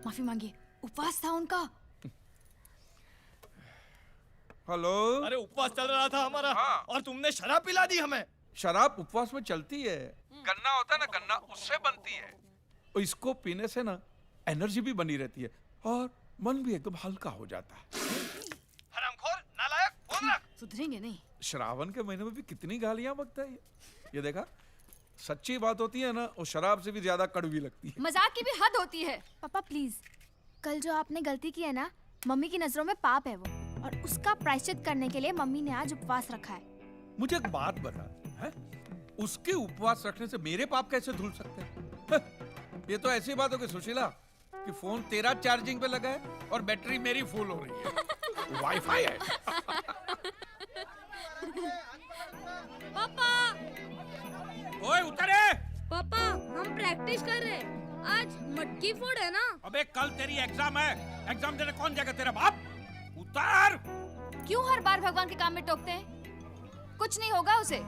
माफी मांगिए, उपवास था उनका। हेलो। अरे उपवास चल रहा था हमारा। हाँ। और तुमने शराब पिला दी हमें। शराब उपवास में चलती है। गन्ना होता है ना, गन्ना उससे बनती है। और इसको पीने से ना एनर्जी भी बनी रहती है और मन भी एकदम हल्का हो जाता है। हरामखोर, नालायक, बोल रख। सुधरेंगे नहीं। श्रावण के महीने में भी कितनी गालियां बकता है ये देखा। सच्ची बात होती है ना, वो शराब से भी ज्यादा कड़वी लगती है। मजाक की भी हद होती है। पापा प्लीज, कल जो आपने गलती की है ना, मम्मी की नजरों में पाप है वो, और उसका प्रायश्चित करने के लिए मम्मी ने आज उपवास रखा है। मुझे एक बात बता है? उसके उपवास रखने से मेरे पाप कैसे धुल सकते हैं? ये तो ऐसी बात हो गई सुशीला कि फोन तेरा चार्जिंग पे लगा है और बैटरी मेरी फुल हो रही है। वाईफाई है। पापा ओए उतरे। पापा हम प्रैक्टिस कर रहे हैं, आज मटकी फोड़ है ना। अबे कल तेरी एग्जाम है, एग्जाम देने कौन जाएगा? तेरा बाप। उतार। क्यों हर बार भगवान के काम में टोकते हैं? कुछ नहीं होगा उसे।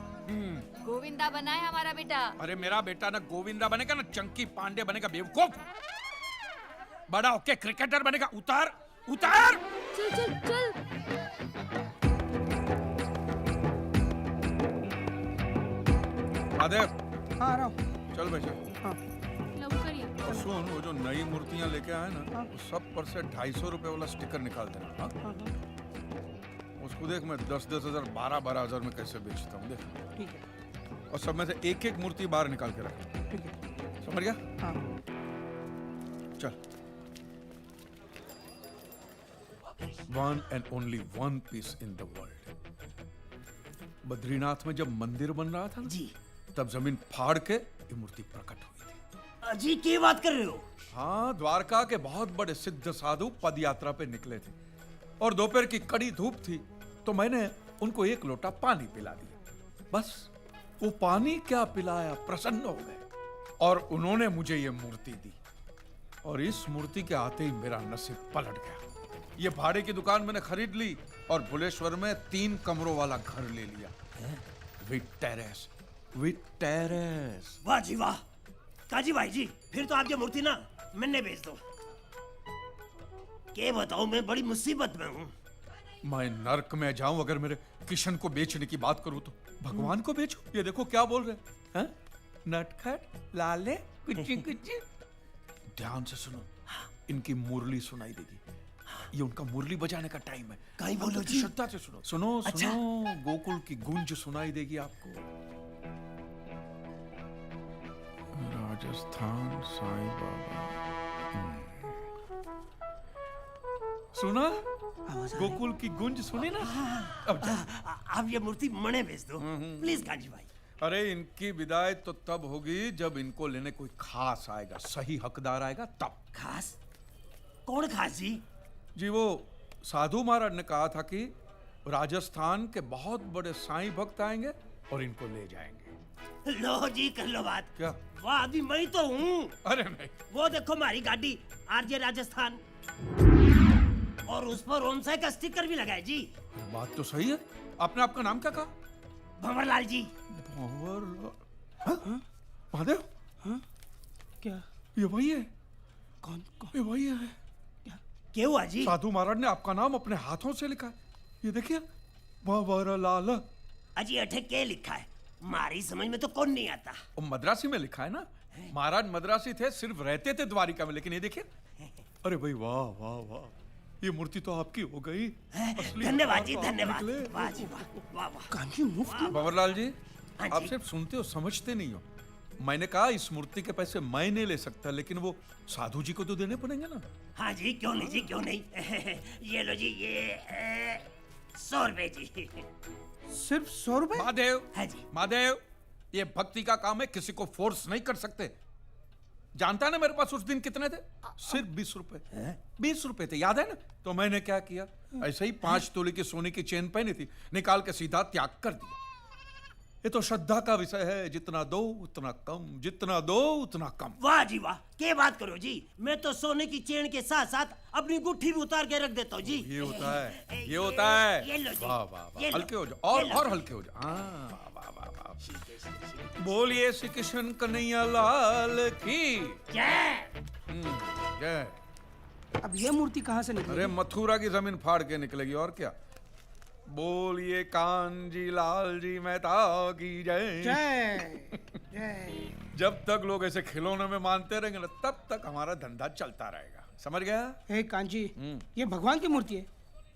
गोविंदा बना है हमारा बेटा। अरे मेरा बेटा ना गोविंदा बनेगा ना चंकी पांडे बनेगा, बेवकूफ। बड़ा होके क्रिकेटर बनेगा। उतार उतार। चल चल चल। आदेव। हाँ आ रहा हूँ। चल बेटा। हाँ लवकर ये। और सुन, वो जो नई मूर्तियां लेके आए ना, वो सब पर से 250 रुपए वाला स्टिकर निकाल देना। हाँ? उसको देख, मैं 10-10 हजार 12-12 हजार में कैसे बेचता हूँ, देख। ठीक है। और सब में से एक एक मूर्ति बाहर निकाल के रख। ठीक है। समझ गया? हाँ। चल। One and only one piece in the world. Badrinath में जब मंदिर बन रहा था ना, जी तब जमीन फाड़ के ये मूर्ति प्रकट हुई थी। जी क्या बात कर रहे हो? हाँ, द्वारका के बहुत बड़े सिद्ध साधु पद यात्रा पे निकले थे और दोपहर की कड़ी धूप थी, तो मैंने उनको एक लोटा पानी पिला दिया। बस वो पानी क्या पिलाया, प्रसन्न हो गए और उन्होंने मुझे ये मूर्ति दी। और इस मूर्ति के आते ही मेरा नसीब पलट गया। ये भाड़े की दुकान मैंने खरीद ली और भुलेश्वर में 3 कमरों वाला घर ले लिया, विद टेरेस। With terrace. वाह जी वाह। काजी भाई जी, फिर तो आप ये मूर्ति ना मैंने बेच दो। क्या बताऊं, मैं बड़ी मुसीबत में हूँ। मैं नर्क में जाऊं अगर मेरे किशन को बेचने की बात करूं तो? भगवान को बेचो? ये देखो क्या बोल रहे हैं। नटखट लाले कुची कुची। ध्यान से सुनो, इनकी मुरली सुनाई देगी। ये उनका मुरली बजाने का टाइम है। कहीं बोलो जी। श्रद्धा से सुनो। सुनो अच्छा। सुनो, गोकुल की गूंज सुनाई देगी आपको। राजस्थान साईं बाबा। सुना? गोकुल की गूंज सुनी ना? अब जा। आप ये मूर्ति मने बेच दो प्लीज काजी भाई। अरे इनकी विदाई तो तब होगी जब इनको लेने कोई खास आएगा, सही हकदार आएगा तब। खास? कौन खास जी? जी वो साधु महाराज ने कहा था कि राजस्थान के बहुत बड़े साईं भक्त आएंगे और इनको ले जाएंगे। लो जी कर लो बात। क्या? वाह अभी मैं तो हूँ। अरे नहीं। वो देखो हमारी गाड़ी आरजे राजस्थान, और उस पर ओम साई का स्टिकर भी लगा है जी। बात तो सही है। आपने आपका नाम क्या कहा? भंवरलाल जी। भंवर महादेव। क्या? ये वही है। कौन कौन? ये वही है। क्या हुआ जी? साधु महाराज ने आपका नाम अपने हाथों से लिखा है। ये देखिए, भंवरलाल। अजी अठे क्या लिखा है? हमारी समझ में तो कौन नहीं आता। और मद्रासी में लिखा है ना। महाराज मद्रासी थे, सिर्फ रहते थे द्वारिका में, लेकिन ये देखिए। अरे भाई वाह वाह वाह, ये मूर्ति तो आपकी हो गई। धन्यवाद जी, धन्यवाद। वाह जी वाह, वाह वाह। कांची मुफ्त? भंवरलाल जी, हाँ जी। आप सिर्फ सुनते हो, समझते नहीं हो। मैंने कहा इस मूर्ति के पैसे मैं नहीं ले सकता, लेकिन वो साधु जी को तो देने पड़ेंगे ना। हाँ जी, क्यों नहीं जी, क्यों नहीं। ये लो जी, ये 100 रुपए जी। सिर्फ 100 रुपए? महादेव। हाँ जी। महादेव, ये भक्ति का काम है, किसी को फोर्स नहीं कर सकते। जानता है ना मेरे पास उस दिन कितने थे? सिर्फ 20 रुपए। 20 रुपए थे, याद है ना? तो मैंने क्या किया, ऐसे ही 5 तोले की सोने की चेन पहनी थी, निकाल के सीधा त्याग कर दिया। ये तो श्रद्धा का विषय है, जितना दो उतना कम, जितना दो उतना कम। वाह जी वाह, क्या बात करो जी। मैं तो सोने की चेन के साथ साथ अपनी गुट्ठी भी उतार के रख देता हूँ जी। ये होता है, ये होता है। ये लो जी। वाह वाह वाह, ये लो। हल्के हो जाओ ये लो। और हल्के हो जाओ। हाँ, वाह वाह वाह। बोलिए श्री कृष्ण कन्हैया लाल की जय। जय। अब ये मूर्ति कहाँ से निकली? अरे मथुरा की जमीन फाड़ के निकलेगी और क्या। बोलिए कांजी लाल जी मेहता की जय। जय जय। जब तक लोग ऐसे खिलौने में मानते रहेंगे ना तब तक हमारा धंधा चलता रहेगा, समझ गया। हे कांजी, ये भगवान की मूर्ति है,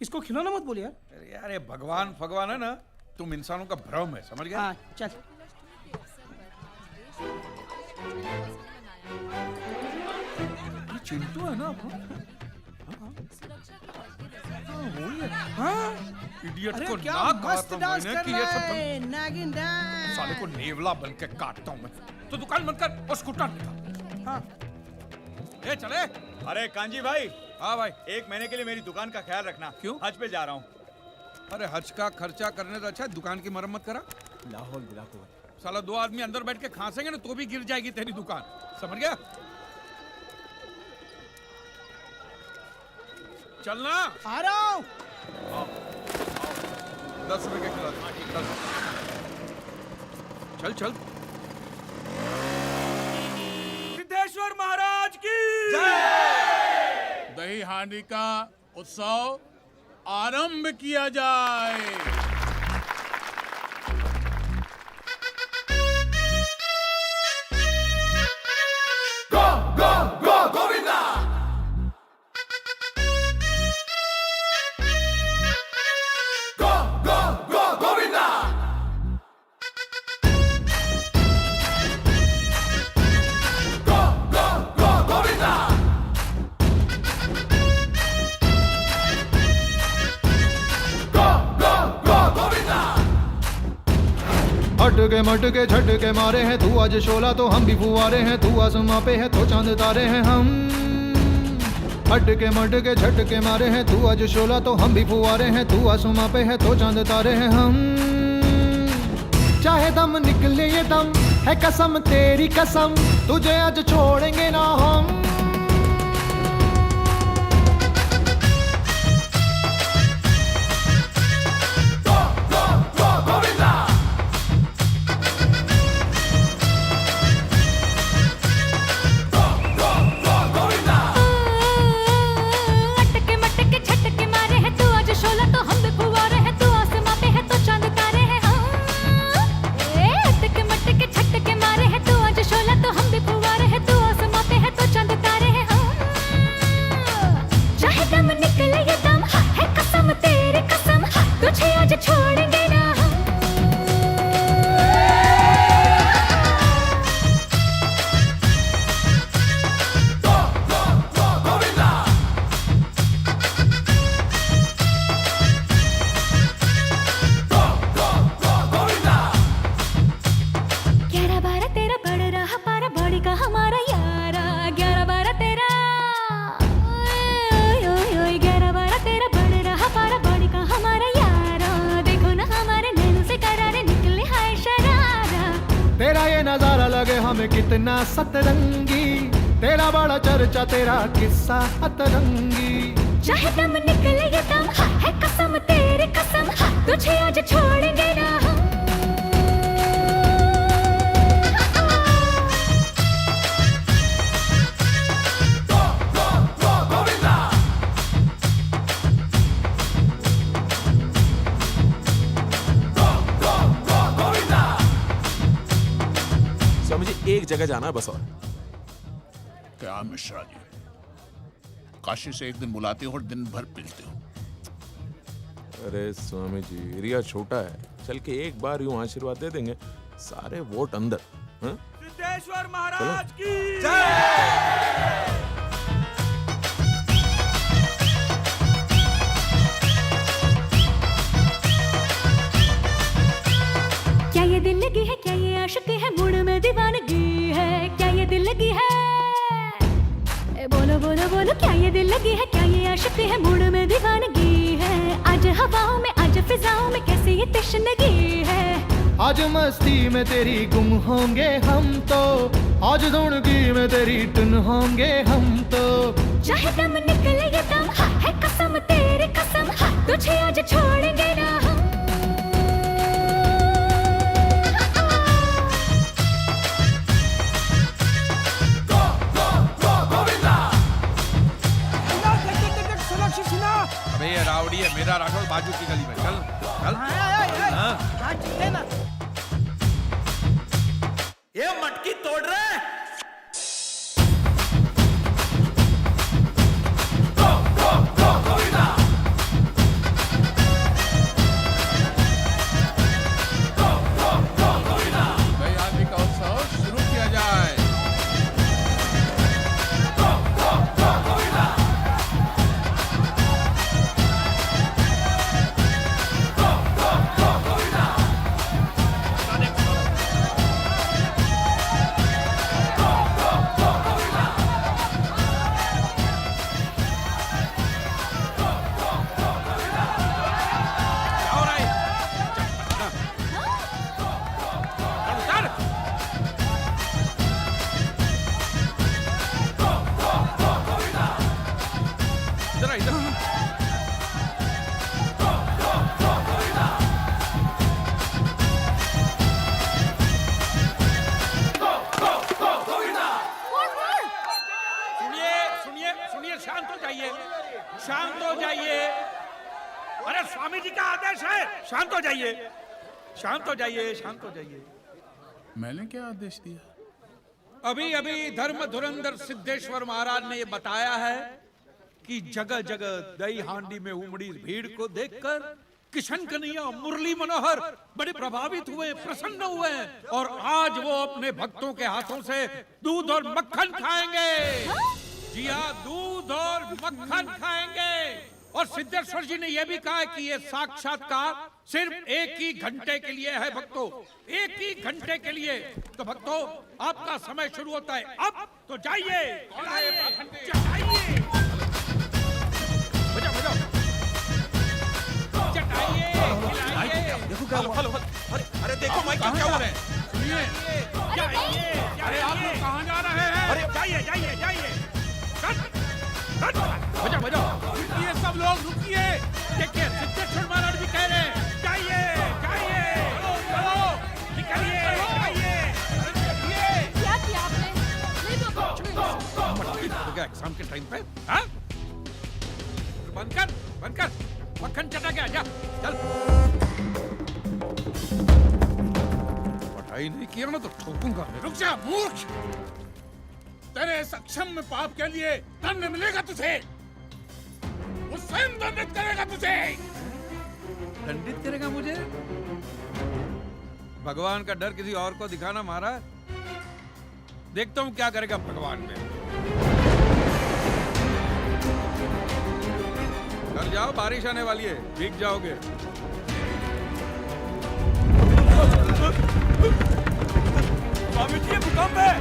इसको खिलौना मत बोल यार। अरे यार ये भगवान है ना, तुम इंसानों का भ्रम है, समझ गया। हाँ चल। ये चिंटू है ना अपना? वही है। हाँ इडियट अरे को क्या ना कहा मस्त था डांस मैंने कर कि रहा ये सब है, नागिन डांस। साले को नेवला बन के काटता हूँ मैं। तो दुकान बंद कर और स्कूटर निकाल। हाँ ए चले। अरे कांजी भाई, हाँ भाई। 1 महीने के लिए मेरी दुकान का ख्याल रखना। क्यों? हज पे जा रहा हूँ। अरे हज का खर्चा करने से अच्छा दुकान की मरम्मत करा। लाहौल बिलाको। साला 2 आदमी अंदर बैठ के खांसेंगे ना तो भी गिर जाएगी तेरी दुकान, समझ गया। चलना। आ रहा हूँ। 10 रुपए के खिला दो। 10। चल चल। सिद्धेश्वर महाराज की दही हांडी का उत्सव आरंभ किया जाए। हटके मटके झटके मारे हैं तू आज शोला तो हम भी फुआरे हैं, तू आसमां पे है तो चांद तारे हैं हम। हटके मटके झटके मारे हैं तू आज शोला तो हम भी फुआरे हैं, तू आसमां पे है तो चांद तारे हैं हम। चाहे दम निकले ये दम है कसम तेरी कसम, तुझे आज छोड़ेंगे ना हम। छोड़ेंगे ना हम। ग्यारह बारह तेरा बढ़ रहा पारा बॉडी का हमारा यारा। 11-12 तेरा 11-12 तेरा बढ़ रहा पारा बॉडी का हमारा यारा। देखो ना हमारे नैनों से करारे निकले हाय शरारा। तेरा ये नजारा लगे हमें कितना सतरंगी, तेरा बड़ा चर्चा तेरा किस्सा अतरंगी। चाहे दम निकले ये दम है कसम तेरी कसम, तुझे आज छोड़ेंगे ना हम। सर मुझे एक जगह जाना है बस और। क्या मिश्रा जी, काशी से एक दिन बुलाते हो और दिन भर पिलते हो। अरे स्वामी जी एरिया छोटा है, चल के एक बार यूं आशीर्वाद दे देंगे, सारे वोट अंदर। हाँ? सिद्धेश्वर महाराज की क्या ये दिल लगी है, क्या ये आशिक है, मूड में दीवानगी है। क्या ये दिल लगी है, बोलो बोलो बोलो। क्या ये दिल लगी है, क्या ये आशिक है, मूड में दीवानगी है। आज हवाओं में आज फिजाओं में कैसी ये तशनगी है। आज मस्ती में तेरी गुम होंगे हम तो, आज धुनगी में तेरी टुन होंगे हम तो। चाहे दम निकले ये दम है कसम तेरी कसम, तुझे आज छोड़ेंगे ना हम। अबे ये रावड़ी है मेरा राठौड़ बाजू की गली में चल चल हाँ। ये मटकी तोड़ रहे हैं। भाई आदमी का उत्सव शुरू किया जाए। और आई चल उतर इधर आ, इधर सुनिए सुनिए सुनिए शांत हो जाइए शांत हो जाइए। अरे स्वामी जी का आदेश है शांत हो जाइए शांत हो जाइए शांत हो जाइए। मैंने क्या आदेश दिया? अभी अभी धर्म धुरंधर सिद्धेश्वर महाराज ने ये बताया है कि जगह जगह दही हांडी में उमड़ी भीड़ को देखकर किशन कन्हैया मुरली मनोहर बड़े प्रभावित हुए प्रसन्न हुए और आज वो अपने भक्तों के हाथों से दूध और मक्खन खाएंगे। जी हाँ दूध और मक्खन खाएंगे। और सिद्धेश्वर जी ने यह भी कहा है कि ये साक्षात्कार सिर्फ एक ही घंटे के लिए है भक्तों, एक ही घंटे के लिए। तो भक्तों आपका समय शुरू होता है अब, तो जाइए जाइए बजाओ बजाओ चटाइए खिलाइए। देखो क्या हुआ? अरे देखो माइक क्या हो रहा है। सुनिए जाइए अरे आप लोग कहाँ जा रहे हैं? अरे जाइए जाइए जाइए बजाओ बजाओ। रुकिए सब लोग रुकिए। देखिए सिद्धेश्वर महाराज भी कह रहे हैं जाइए जाइए चलो निकलिए जाइए। क्या किया आपने? नहीं पापा मटकी हो गया एग्जाम के टाइम पे। हाँ बंद कर मक्खन चटा गया जा चल। पढ़ाई नहीं किया ना तो ठोकूंगा। रुक जा मूर्ख! तेरे सक्षम में पाप के लिए दंड मिलेगा तुझे। वो स्वयं दंडित करेगा तुझे। दंडित करेगा मुझे? भगवान का डर किसी और को दिखाना महाराज। देखता हूँ क्या करेगा भगवान में। घर जाओ बारिश आने वाली है भीग जाओगे। स्वामी जी भूकंप है।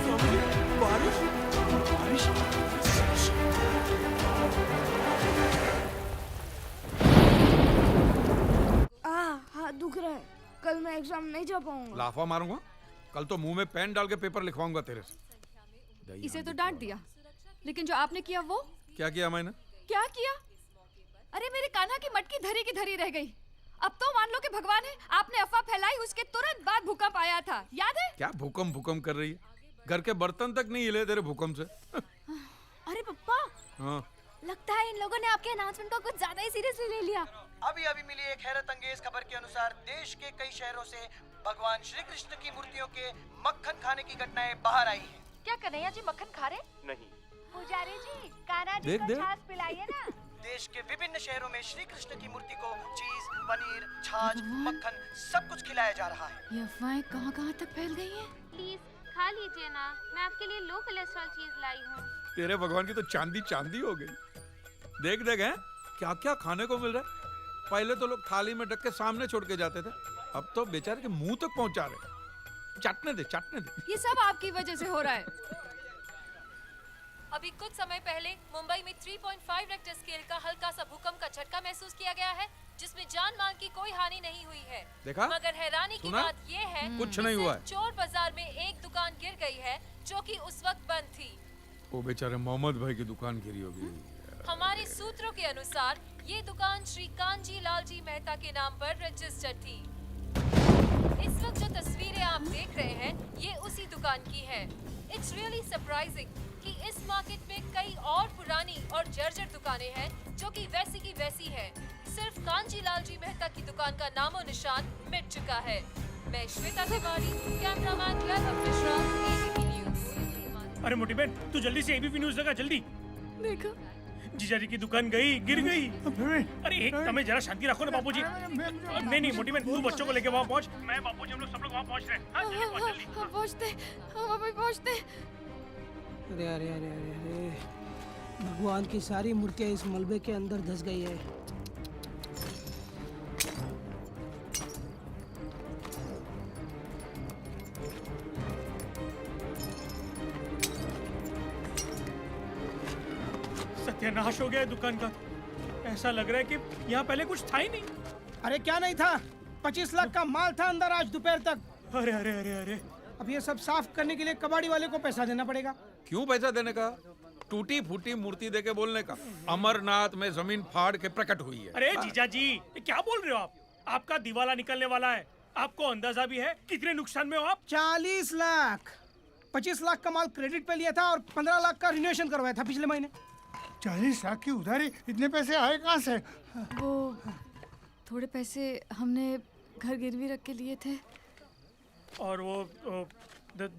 स्वामी जी बारिश बारिश। हाथ दुख रहा है। कल मैं एग्जाम नहीं जा पाऊंगा। लाफा मारूंगा कल तो मुंह में पेन डाल के पेपर लिखवाऊंगा तेरे से। इसे तो डांट दिया, लेकिन जो आपने किया वो क्या किया मैंने? क्या किया? अरे मेरे कान्हा की मटकी धरी की धरी रह गई। अब तो मान लो कि भगवान है। आपने अफवाह फैलाई, उसके तुरंत बाद भूकंप आया था, याद है? क्या भूकंप कर रही है? घर के बर्तन तक नहीं हिले तेरे भूकंप से। अरे पप्पा हाँ लगता है इन लोगों ने आपके अनाउंसमेंट को कुछ ज्यादा ही सीरियसली ले लिया। अभी मिली एक हैरत अंगेज खबर के अनुसार देश के कई शहरों से भगवान श्री कृष्ण की मूर्तियों के मक्खन खाने की घटनाएं बाहर आई हैं। क्या कन्हैया जी मक्खन खा रहे? नहीं। पुजारी जी कान्हा जी को छाछ पिलाइए ना। देश के विभिन्न शहरों में श्री कृष्ण की मूर्ति को चीज, पनीर, छाछ, मक्खन सब कुछ खिलाया जा रहा है। ये अफवाहें कहाँ तक फैल गई हैं? प्लीज खा लीजिए ना, मैं आपके लिए लो कोलेस्ट्रॉल चीज लाई हूँ। तेरे भगवान की तो चांदी हो गई। देख हैं क्या क्या खाने को मिल रहा है। पहले तो लोग थाली में ढक के सामने छोड़ के जाते थे, अब तो बेचारे के मुंह तक पहुंचा रहे। चाटने दे। ये सब आपकी वजह से हो रहा है। अभी कुछ समय पहले मुंबई में 3.5 रेक्टर स्केल का हल्का सा भूकंप का झटका महसूस किया गया है, जिसमें जान माल की कोई हानि नहीं हुई है। देखा? मगर हैरानी की बात ये है कुछ नहीं हुआ है। चोर बाजार में एक दुकान गिर गई है जो कि उस वक्त बंद थी। वो बेचारे मोहम्मद भाई की दुकान गिरी होगी। हमारे सूत्रों के अनुसार ये दुकान श्री कांजी लाल जी मेहता के नाम पर रजिस्टर्ड थी। इस वक्त जो तस्वीरें आप देख रहे हैं ये उसी दुकान की है। इट्स रियली सरप्राइजिंग कि इस मार्केट में कई और पुरानी और जर्जर दुकानें हैं जो कि वैसी की वैसी हैं। सिर्फ कांची लाल जी मेहता की दुकान का नामो निशान मिट चुका है। मैं श्वेता तिवारी, कैमरामैन वैभव मिश्रा, एबीपी न्यूज। अरे मोटी बहन, तू जल्दी से एबीपी न्यूज लगा, जल्दी। देखो जीजाजी की दुकान गई, गिर गई। अरे एक समय जरा शांति रखो ना बापूजी। नहीं मोटी बहन, तू बच्चों को लेके वहाँ पहुँच। मैं बापूजी हम लोग सब लोग वहाँ पहुँच रहे हैं। हाँ, जल्दी पहुँच, जल्दी। हम पहुँचते, हम अभी पहुँचते। अरे अरे अरे अरे अरे, भगवान की सारी मूर्तियाँ इस मलबे के अंदर धंस गई है। सत्यानाश हो गया है दुकान का। ऐसा लग रहा है कि यहाँ पहले कुछ था ही नहीं। अरे क्या नहीं था? 25 लाख का माल था अंदर आज दोपहर तक। अरे अरे अरे अरे, अब ये सब साफ करने के लिए कबाड़ी वाले को पैसा देना पड़ेगा। क्यों पैसा देने का? टूटी फूटी मूर्ति देके बोलने का। अमरनाथ में जमीन फाड़ के प्रकट हुई है। अरे जीजा जी, ये क्या बोल रहे हो आप? आपका दिवाला निकलने वाला है। आपको अंदाजा भी है कितने नुकसान में हो आप? 40 लाख। 25 लाख का माल क्रेडिट पे लिया था और 15 लाख का रिन्यूएशन करवाया था पिछले महीने। 40 लाख की उधारी, इतने पैसे आए कहाँ से? वो थोड़े पैसे हमने घर गिरवी रख के लिए थे। और वो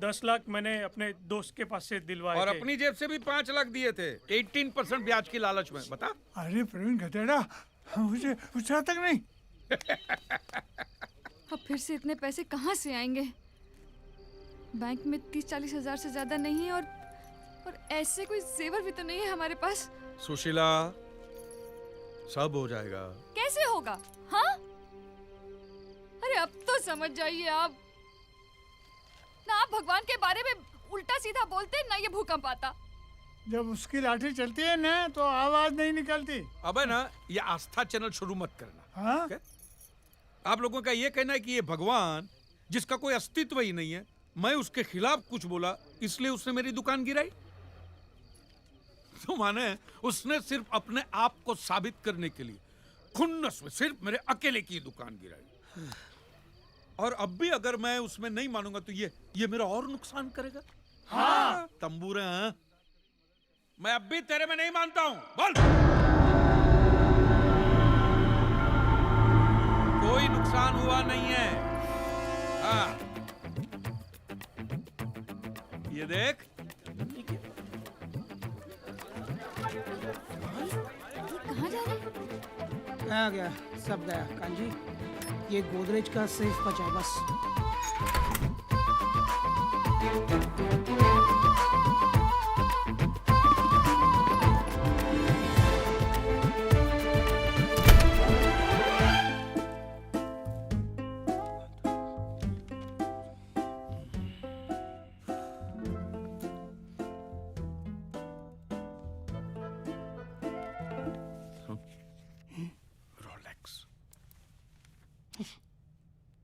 10 लाख मैंने अपने दोस्त के पास से दिलवाए और थे। अपनी जेब से भी 5 लाख दिए थे, 18% ब्याज की लालच में। बता। अरे प्रवीण गधेड़ा, मुझे पूछा तक नहीं। अब फिर से इतने पैसे कहाँ से आएंगे? बैंक में 30-40 हजार से ज्यादा नहीं है और ऐसे कोई जेवर भी तो नहीं है हमारे पास। सुशीला, सब हो जाएगा। कैसे होगा? हाँ, अरे अब तो समझ जाइए आप। ना आप भगवान के बारे में उल्टा सीधा बोलते, ना ये भूकंप आता। जब उसकी लाठी चलती है ना तो आवाज नहीं निकलती। अबे ना, ये आस्था चैनल शुरू मत करना। हाँ? okay? आप लोगों का ये कहना है कि ये भगवान जिसका कोई अस्तित्व ही नहीं है, मैं उसके खिलाफ कुछ बोला इसलिए उसने मेरी दुकान गिराई। तो माने उसने सिर्फ अपने आप को साबित करने के लिए खुन्नस में सिर्फ मेरे अकेले की दुकान गिराई। और अब भी अगर मैं उसमें नहीं मानूंगा तो ये मेरा और नुकसान करेगा। हाँ तंबूरे, हाँ? मैं अब भी तेरे में नहीं मानता हूं। बोल। कोई नुकसान हुआ नहीं है। हाँ, ये देख। कहाँ जा रहे? आ गया, सब गया। कांजी, ये गोदरेज का सेफ बचा है बस।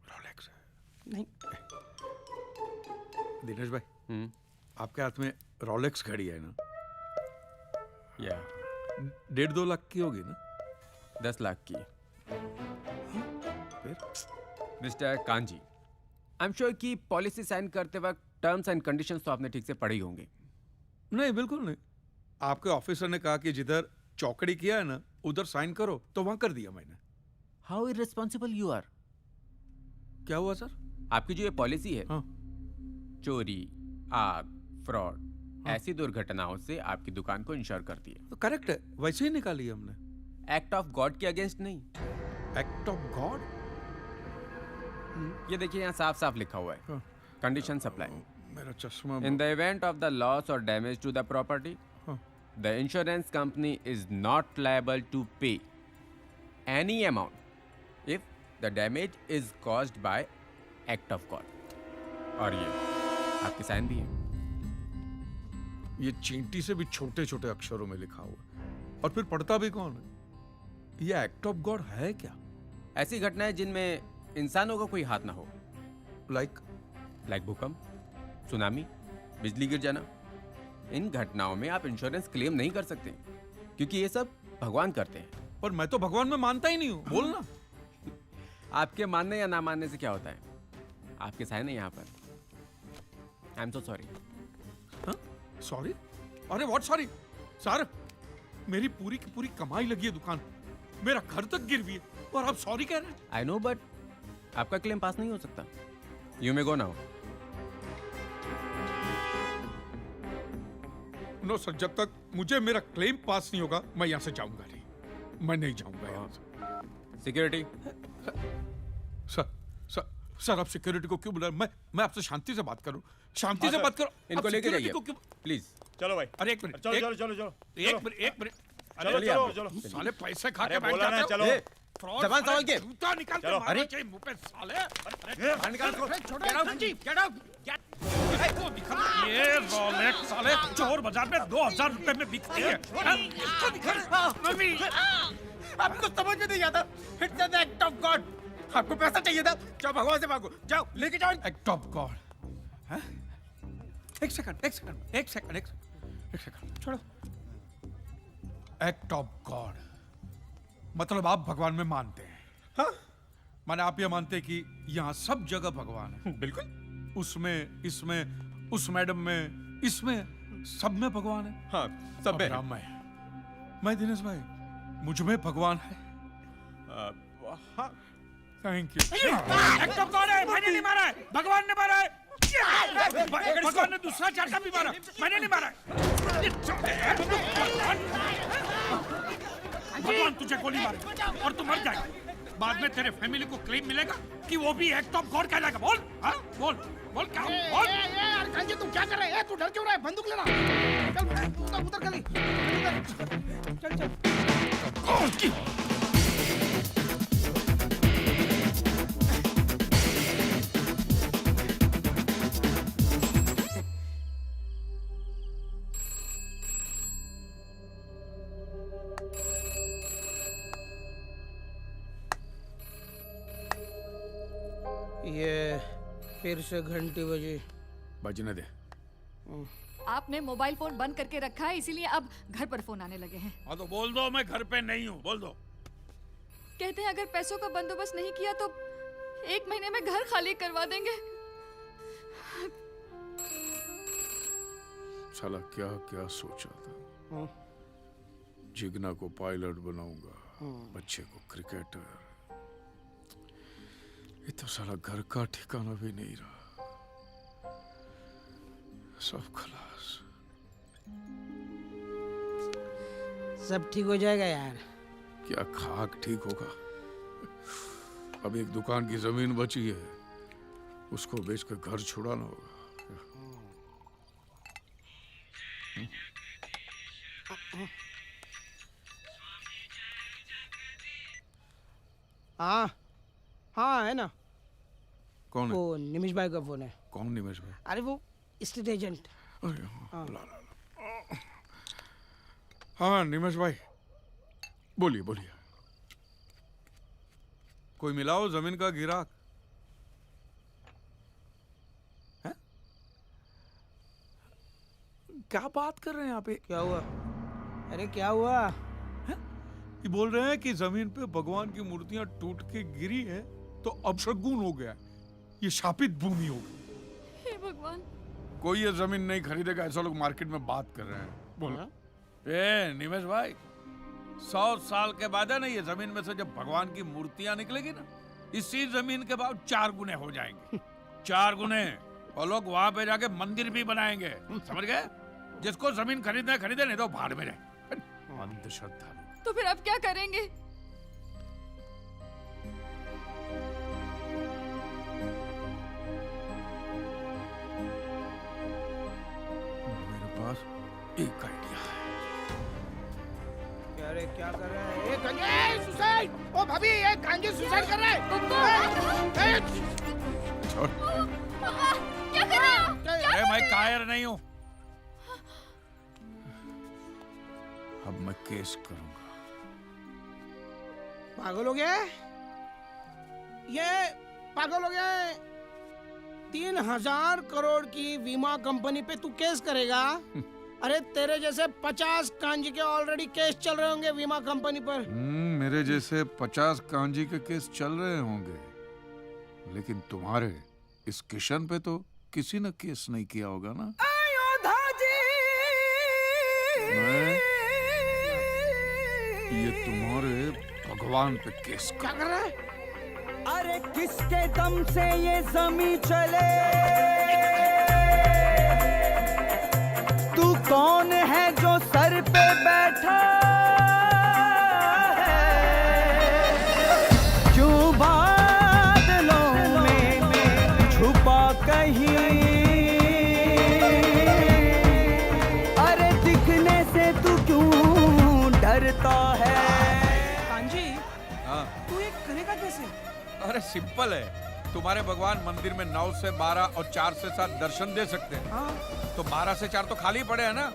रोलेक्स नहीं, दिनेश भाई, आपके हाथ में रोलेक्स घड़ी है ना? या 1.5-2 लाख की होगी ना? 10 लाख की। फिर mister kanji, I am sure कि पॉलिसी साइन करते वक्त टर्म्स एंड कंडीशंस तो आपने ठीक से पढ़े ही होंगे। नहीं, बिल्कुल नहीं। आपके ऑफिसर ने कहा कि जिधर चौकड़ी किया है ना उधर साइन करो, तो वहां कर दिया मैंने। How irresponsible you are. क्या हुआ सर? आपकी जो ये पॉलिसी है, हाँ। चोरी, आग, फ्रॉड, ऐसी दुर्घटनाओं से आपकी दुकान को इंश्योर करती है। तो करेक्ट है, वैसे ही निकाली है हमने। एक्ट ऑफ गॉड के अगेंस्ट नहीं। Act of God? ये देखिए यहाँ साफ साफ लिखा हुआ है, हाँ। Condition supply. मेरा चश्मा। In the event of the loss or damage to the property, Huh. the insurance company is not liable to pay any amount if the damage is caused by act of God. और ये आपके sign भी है। ये चींटी से भी छोटे छोटे अक्षरों में लिखा हुआ, और फिर पढ़ता भी कौन है? ये एक्ट ऑफ गॉड है क्या? ऐसी घटनाएं जिनमें इंसानों का कोई हाथ ना हो, लाइक भूकंप, सुनामी, बिजली गिर जाना। इन घटनाओं में आप इंश्योरेंस क्लेम नहीं कर सकते क्योंकि ये सब भगवान करते हैं। पर मैं तो भगवान में मानता ही नहीं हूँ। बोलना। आपके मानने या ना मानने से क्या होता है? आपके साइन है यहाँ पर। I am so sorry. Sorry? अरे व्हाट सॉरी सर, मेरी पूरी की पूरी कमाई लगी है दुकान, मेरा घर तक गिरवी है और आप सॉरी कह रहे हैं? आई नो, बट आपका क्लेम पास नहीं हो सकता. You may go now. No sir, जब तक मुझे मेरा क्लेम पास नहीं होगा मैं यहाँ से जाऊंगा नहीं. मैं नहीं जाऊंगा यहाँ से. सिक्योरिटी. सर सर सर, आप सिक्योरिटी को क्यों बुला रहे हैं? मैं आपसे शांति से बात करूं. शांति से बात करो. इनको आप लेके security जाइए को क्यों? प्लीज. चलो भाई, अरे एक मिनट, चलो चलो चलो चलो एक मिनट. चलो चलो चलो. साले पैसे खा अरे के बैठ बोला ना, जाते हो. चलो. Fraud, जबान साले संभाल के. जूता निकाल के चलो. मारना चाहिए मुंह पे साले. निकाल इसको. Get out, get out. इसको दिखा. ये रोलेक्स साले चोर बाजार में 2000 रुपए में बिकती है. इसको दिखा. मम्मी, आपको समझ में नहीं आता. It's an act of God. आपको पैसा चाहिए था, जाओ भगवान से मांगो. जाओ लेके जाओ. Act of God. एक सेकंड छोड़ो. एक्ट ऑफ गॉड मतलब आप भगवान में मानते हैं? हाँ? माने आप ये मानते हैं कि यहाँ सब जगह भगवान है? बिल्कुल. उसमें, इसमें, उस मैडम में, इसमें, सब में भगवान है. हाँ, सब में. राम मैं दिनेश भाई, मुझ में भगवान है. Thank you. Act of God है. मैंने नहीं मारा है, भगवान ने मारा है. भगवान ने दूसरा चाटा भी मारा, मैंने नहीं मारा. भगवान तुझे गोली मारे और तू मर जाएगा. बाद में तेरे फैमिली को क्लेम मिलेगा कि वो भी एक्ट ऑफ गॉड कहलाएगा. बोल. हाँ बोल बोल क्या बोल. यार कांजी तू क्या कर रहा है? तू डर क्यों रहा है? बंदूक लेना. चल उधर गली. चल. ये फिर से घंटी बजी. बजने दे. आपने मोबाइल फोन बंद करके रखा है, इसीलिए अब घर पर फोन आने लगे हैं. हाँ तो बोल दो मैं घर पे नहीं हूँ. बोल दो. कहते हैं अगर पैसों का बंदोबस्त नहीं किया तो 1 महीने में घर खाली करवा देंगे. साला क्या क्या सोचा था. जिगना को पायलट बनाऊंगा, बच्चे को क्रिकेटर. ये तो साला घर का ठिकाना भी नहीं रहा. सब खलास. सब ठीक हो जाएगा यार. क्या खाक ठीक होगा. अब एक दुकान की जमीन बची है, उसको बेचकर घर छुड़ाना होगा. हाँ हाँ है ना. कौन है? वो निमिष भाई का फोन है. कौन निमेश भाई? अरे वो स्टेट एजेंट. अरे हाँ, ला. हाँ निमेश भाई, बोलिए बोलिए. कोई मिलाओ जमीन का गिराक. है? क्या बात कर रहे हैं यहाँ पे? क्या हुआ? अरे क्या हुआ? ये बोल रहे हैं कि जमीन पे भगवान की मूर्तियां टूट के गिरी है तो अपशगुन हो गया. ये शापित भूमि हो गई. हे भगवान. कोई ये जमीन नहीं खरीदेगा, ऐसा लोग मार्केट में बात कर रहे हैं. बोलो. ए निमेश भाई, 100 साल के बाद है ना ये जमीन में से जब भगवान की मूर्तियां निकलेगी ना, इसी जमीन के भाव 4 गुने हो जाएंगे. 4 गुने. और लोग वहां पे जाके मंदिर भी बनाएंगे. समझ गए? जिसको जमीन खरीदना खरीदे, नहीं तो भाड़ में रहे. अंधश्रद्धा. तो फिर आप क्या करेंगे? मेरे पास एक आइडिया है. अरे क्या कर रहा है? ए कांजी सुसाइड. ओ भाभी, ये कांजी सुसाइड कर रहा है. छोड़. क्या कर रहे हो? अरे मैं कायर नहीं हूं. अब मैं केस करूंगा. पागल हो गया? ये पागल हो गया है. 3000 करोड़ की बीमा कंपनी पे तू केस करेगा? अरे तेरे जैसे 50 कांजी के ऑलरेडी केस चल रहे होंगे बीमा कंपनी पर. मेरे जैसे 50 कांजी के केस चल रहे होंगे, लेकिन तुम्हारे इस किशन पे तो किसी ने केस नहीं किया होगा ना. ये तुम्हारे भगवान पे केस क्या कर रहा है? अरे किसके दम से ये जमी चले, तू कौन है जो सर पे बैठा है, क्यों बादलों में छुपा कहीं, अरे दिखने से तू क्यों डरता है। कांजी, हाँ तू ये करेगा कैसे? अरे सिंपल है, तुम्हारे भगवान मंदिर में 9 से 12 और 4 से 7 दर्शन दे सकते हैं। हाँ। तो 12 से 4 तो खाली पड़े हैं ना,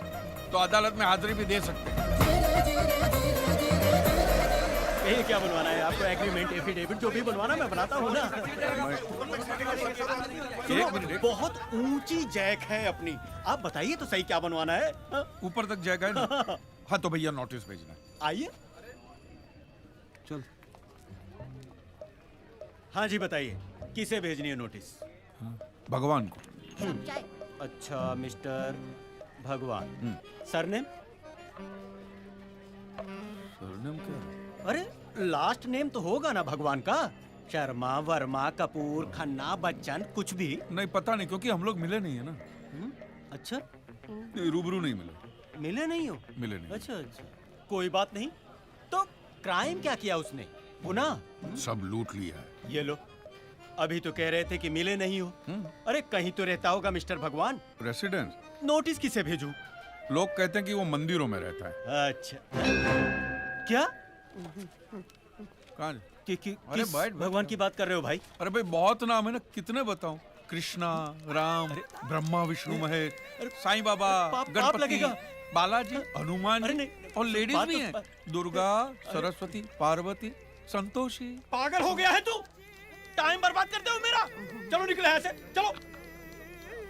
तो अदालत में हाजिरी भी दे सकते हैं। ये क्या बनवाना है आपको? एग्रीमेंट, एफिडेविट जो भी बनवाना मैं बनाता हूँ ना। एक मिनट, बहुत ऊंची जैक है अपनी, आप बताइए तो सही क्या बनवाना है? ऊपर तक जाएगा ना? हाँ तो भैया नोटिस भेजना। आइए चल। हाँ जी बताइए, किसे भेजनी है नोटिस? भगवान को। अच्छा मिस्टर भगवान, सरनेम? सरनेम क्या? अरे लास्ट नेम तो होगा ना भगवान का, शर्मा, वर्मा, कपूर, खन्ना, बच्चन, कुछ भी? नहीं पता नहीं, क्योंकि हम लोग मिले नहीं है ना। अच्छा, रूबरू नहीं मिले। मिले नहीं हो? मिले नहीं। अच्छा अच्छा, कोई बात नहीं। तो क्राइम क्या किया उसने? गुनाह? सब लूट लिया है। ये लो, अभी तो कह रहे थे कि मिले नहीं हो। अरे कहीं तो रहता होगा मिस्टर भगवान। रेसिडेंस? नोटिस किसे भेजूं? लोग कहते हैं कि वो मंदिरों में रहता है। अच्छा, क्या? कहाँ? अरे किस भगवान की बात कर रहे हो भाई? अरे भाई बहुत नाम है ना, कितने बताऊं? कृष्णा, राम, ब्रह्मा, विष्णु, महेश, साईं बाबा, पाप गणपति, लगेगा। बालाजी, हनुमान अरे जी, नहीं, और लेडीज बात भी तो- हैं, दुर्गा, सरस्वती, पार्वती, संतोषी। पागल हो गया है तू? टाइम बर्बाद करते हो मेरा। चलो निकले यहाँ से, चलो।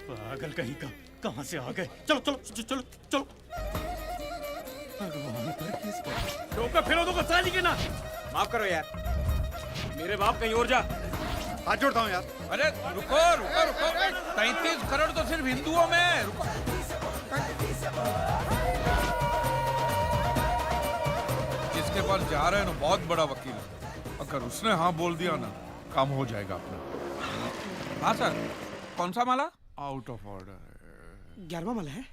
पागल कहीं का, कहाँ से आ गए? चलो चलो चलो चलो। भगवान पर केस कर। टोका फेरो तो साली के ना। माफ करो यार, मेरे बाप कहीं और जा। हाथ जोड़ता हूँ यार। अरे रुको रुको रुको, 33 करोड़ तो सिर्फ हिंदुओं में है। रुको। जिसके पास जा रहे हैं ना, बहुत बड़ा वकील है, अगर उसने हाँ बोल दिया ना, काम हो जाएगा अपना। हाँ सर, कौन सा माला? आउट ऑफ ऑर्डर है। 11वां माला है।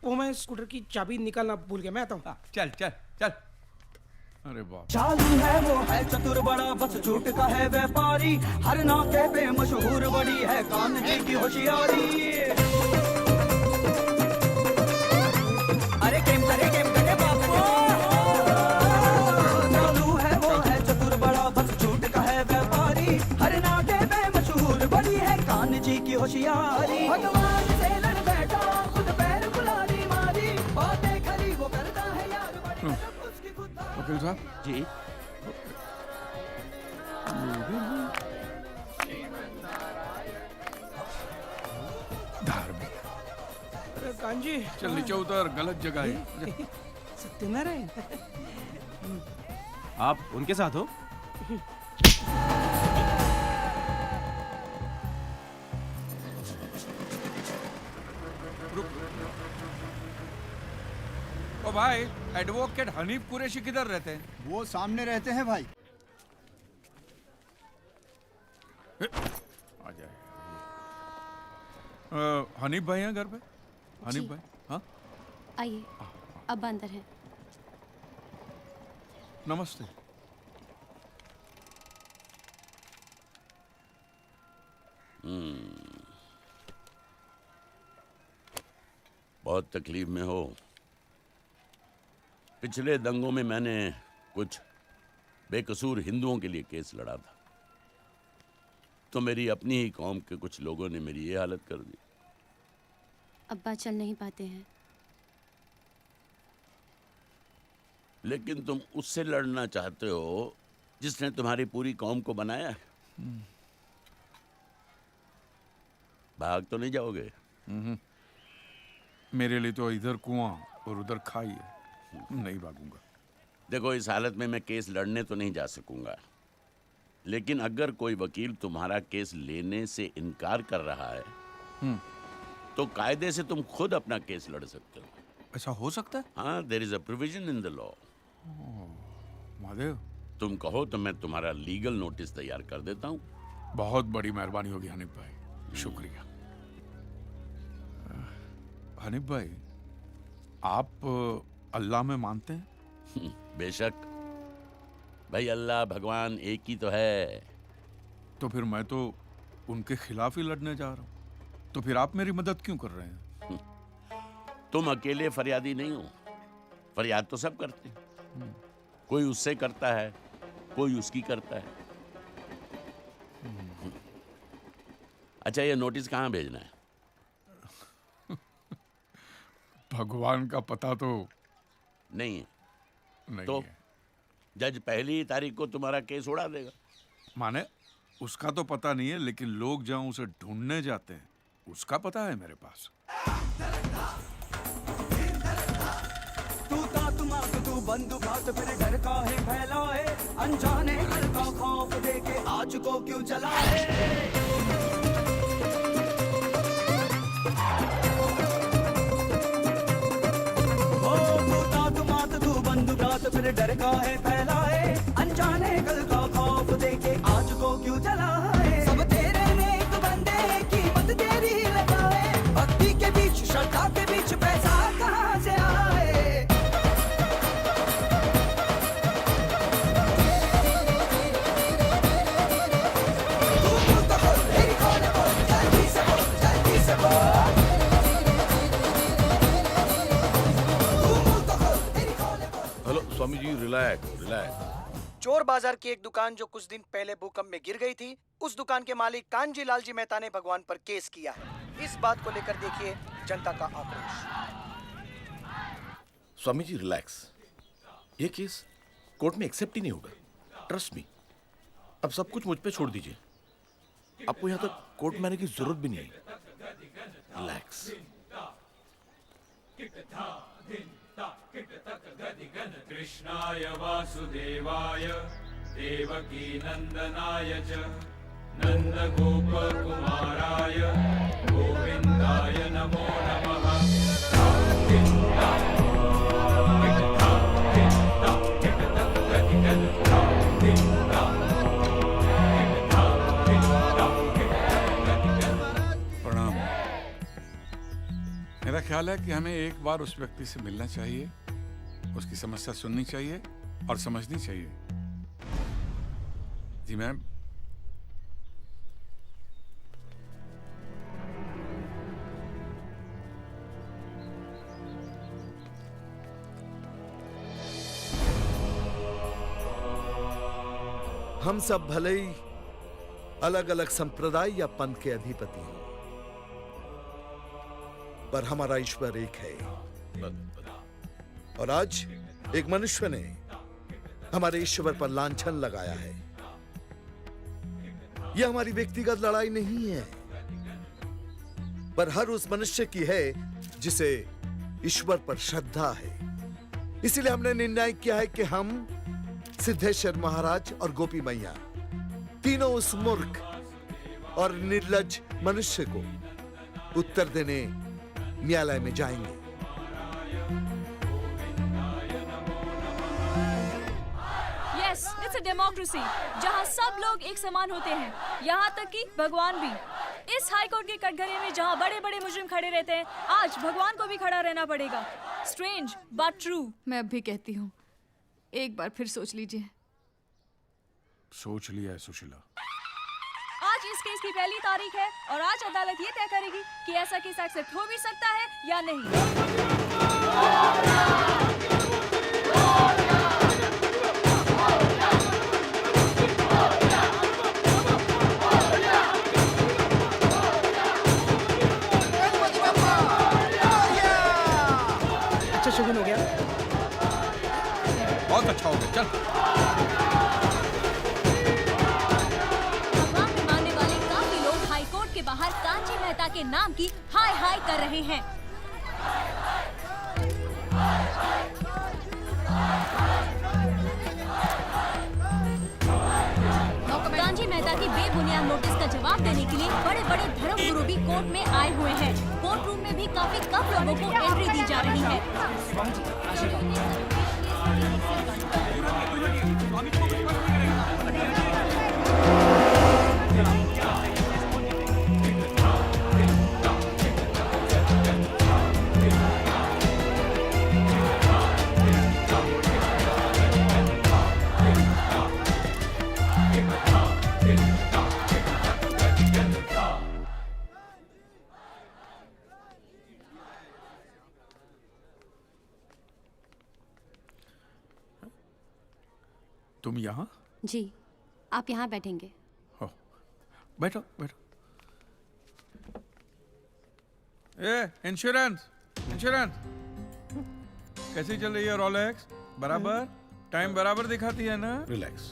वो मैं स्कूटर की चाबी निकालना भूल गया, मैं आता हूँ। चल चल चल। अरे बाप। चालू है वो है चतुर बड़ा, बस झूठ का है व्यापारी, हर नाके पे मशहूर बड़ी है कान जी की होशियारी। अरे केम करे बापू। चालू है वो है चतुर बड़ा, बस झूठ का है व्यापारी, हर नाके पे मशहूर बड़ी है कान जी की होशियारी। भगवान से लड़ बैठा, खुद पैर कुल्हाड़ी मारी, बातें खरी वो करता है यार बड़ी। वकील साहब जी, धार्मिक। अरे कांजी, चल नीचे उतर, गलत जगह है। सत्यनारायण। आप उनके साथ हो? ओ भाई, एडवोकेट हनीफ कुरैशी किधर रहते हैं? वो सामने रहते हैं भाई। आ जाए। हनीफ भाई हैं घर पे? हनीफ भाई? हाँ आइए, अब अंदर है। नमस्ते। बहुत तकलीफ में हो। पिछले दंगों में मैंने कुछ बेकसूर हिंदुओं के लिए केस लड़ा था, तो मेरी अपनी ही कौम के कुछ लोगों ने मेरी ये हालत कर दी। अब्बा चल नहीं पाते हैं। लेकिन तुम उससे लड़ना चाहते हो जिसने तुम्हारी पूरी कौम को बनाया है। भाग तो नहीं जाओगे? मेरे लिए तो इधर कुआं और उधर खाई है, नहीं भागूंगा। देखो, इस हालत में मैं केस लड़ने तो नहीं जा सकूंगा, लेकिन अगर कोई वकील तुम्हारा केस लेने से इनकार कर रहा है तो कायदे से तुम खुद अपना केस लड़ सकते हो। ऐसा हो सकता है? हाँ, there is a provision in the law. Mahadev, तुम कहो तो मैं तुम्हारा लीगल नोटिस तैयार कर देता हूँ। बहुत बड़ी मेहरबानी होगी हनीफ भाई, शुक्रिया। हनीफ भाई, आप अल्लाह में मानते हैं? बेशक भाई, अल्लाह भगवान एक ही तो है। तो फिर मैं तो उनके खिलाफ ही लड़ने जा रहा हूँ, तो फिर आप मेरी मदद क्यों कर रहे हैं? तुम अकेले फरियादी नहीं हो, फरियाद तो सब करते हैं। कोई उससे करता है, कोई उसकी करता है। अच्छा, ये नोटिस कहाँ भेजना है? भगवान का पता तो नहीं है। नहीं तो है। जज पहली ही तारीख को तुम्हारा केस उड़ा देगा। माने उसका तो पता नहीं है, लेकिन लोग जहां उसे ढूंढने जाते हैं उसका पता है मेरे पास। तू तात मांग तू बंदूक हाथ फिर डर का है फैलाए, अनजाने घर का खौफ देके आज को क्यों जलाए। फिर डर का है फैलाए, अनजाने कल का खौफ देके आज को क्यों जलाए। सब तेरे नेक बंदे कीमत तेरी लगाए, भक्ति के बीच श्रद्धा के बीच पैसा कहाँ से आए। जल्दी से बोल, जल्दी से बोल। Swami ji relax relax. चोर बाजार की एक दुकान जो कुछ दिन पहले भूकंप में गिर गई थी, उस दुकान के मालिक कांजी लालजी मेहता ने भगवान पर केस किया है। इस बात को लेकर देखिए जनता का आक्रोश। स्वामी जी रिलैक्स, ये केस कोर्ट में एक्सेप्ट ही नहीं होगा, ट्रस्ट मी। अब सब कुछ मुझ पे छोड़ दीजिए, आपको यहाँ तक कोर्ट में आने की जरूरत भी नहीं है। रिलैक्स। कृष्णाय वासुदेवाय देवकी नंदनाय च नंदगोपकुमाराय गोविंदाय नमो नमः। प्रणाम। मेरा ख्याल है कि हमें एक बार उस व्यक्ति से मिलना चाहिए, उसकी समस्या सुननी चाहिए और समझनी चाहिए। जी मैम। हम सब भले ही अलग अलग संप्रदाय या पंथ के अधिपति हैं, पर हमारा ईश्वर एक है। और आज एक मनुष्य ने हमारे ईश्वर पर लांछन लगाया है। यह हमारी व्यक्तिगत लड़ाई नहीं है, पर हर उस मनुष्य की है जिसे ईश्वर पर श्रद्धा है। इसीलिए हमने निर्णय किया है कि हम सिद्धेश्वर महाराज और गोपी मैया तीनों उस मूर्ख और निर्लज मनुष्य को उत्तर देने न्यायालय में जाएंगे। यस, इट्स अ डेमोक्रेसी जहां सब लोग एक समान होते हैं, यहाँ तक कि भगवान भी। इस हाई कोर्ट के कटघरे में जहाँ बड़े बड़े मुजरिम खड़े रहते हैं, आज भगवान को भी खड़ा रहना पड़ेगा। Strange but true. मैं अब भी कहती हूँ, एक बार फिर सोच लीजिए। सोच लिया है सुशीला। आज इस केस की पहली तारीख है और आज अदालत ये तय करेगी कि ऐसा केस एक्सेप्ट हो भी सकता है या नहीं। अच्छा शगुन हो गया। बहुत अच्छा हो गया, चल। बाहर कांची मेहता के नाम की हाय हाय कर रहे हैं। कांची मेहता की बेबुनियाद नोटिस का जवाब देने के लिए बड़े बड़े धर्म गुरु भी कोर्ट में आए हुए हैं। कोर्ट रूम में भी काफी कम लोगों को एंट्री दी जा रही है। तुम यहाँ? जी, आप यहाँ बैठेंगे। हो, बैठो बैठो। ए इंश्योरेंस इंश्योरेंस कैसी चल रही है रोलेक्स? बराबर टाइम बराबर दिखाती है ना? Relax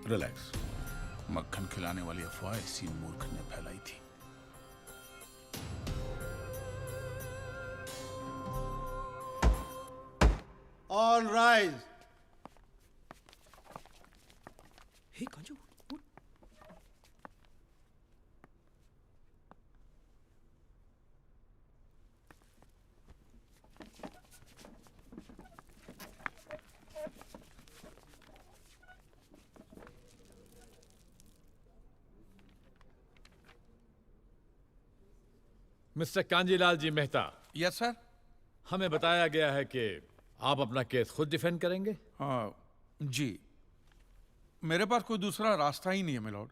relax. मक्खन खिलाने वाली अफवाह इसी मूर्ख ने फैलाई थी। All rise. Hey, Kanju. Mister Kanjilal ji Mehta. Yes sir. हमें बताया गया है कि आप अपना केस खुद डिफेंड करेंगे। हाँ जी, मेरे पास कोई दूसरा रास्ता ही नहीं है मिलॉर्ड।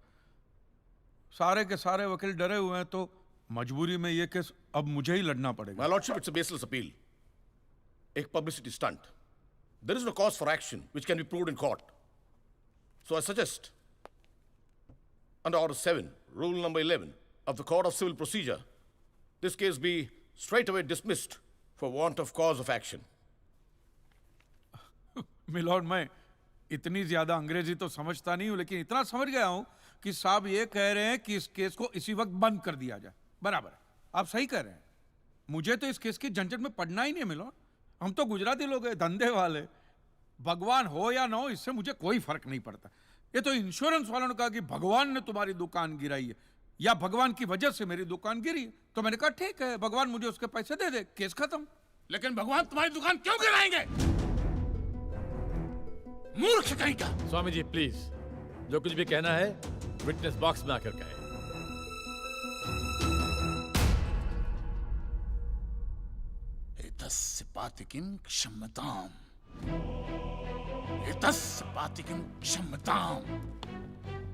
सारे के सारे वकील डरे हुए हैं, तो मजबूरी में ये केस अब मुझे ही लड़ना पड़ेगा। My lordship, it's a baseless appeal. एक publicity stunt. There is no cause for action which can be proved in court. So I suggest, under Order 7, Rule number 11 of the Code of Civil Procedure, this case be straightaway dismissed for want of cause of action. Milord, मैं इतनी ज्यादा अंग्रेजी तो समझता नहीं हूं, लेकिन इतना समझ गया हूं कि साहब ये कह रहे हैं कि इस केस को इसी वक्त बंद कर दिया जाए। बराबर है, आप सही कह रहे हैं। मुझे तो इस केस की झंझट में पड़ना ही नहीं है मिलॉर्ड। हम तो गुजराती लोग हैं, धंधे वाले। भगवान हो या ना हो, इससे मुझे कोई फर्क नहीं पड़ता। ये तो इंश्योरेंस वालों ने कहा कि भगवान ने तुम्हारी दुकान गिराई है या भगवान की वजह से मेरी दुकान गिरी है, तो मैंने कहा ठीक है, भगवान मुझे उसके पैसे दे दे, केस खत्म। लेकिन भगवान तुम्हारी दुकान क्यों गिराएंगे? मूर्ख कहीं का। स्वामी जी प्लीज, जो कुछ भी कहना है विटनेस बॉक्स में आकर कहें। एतस्य पातिकीं क्षम्यताम्, एतस्य पातिकीं क्षम्यताम्।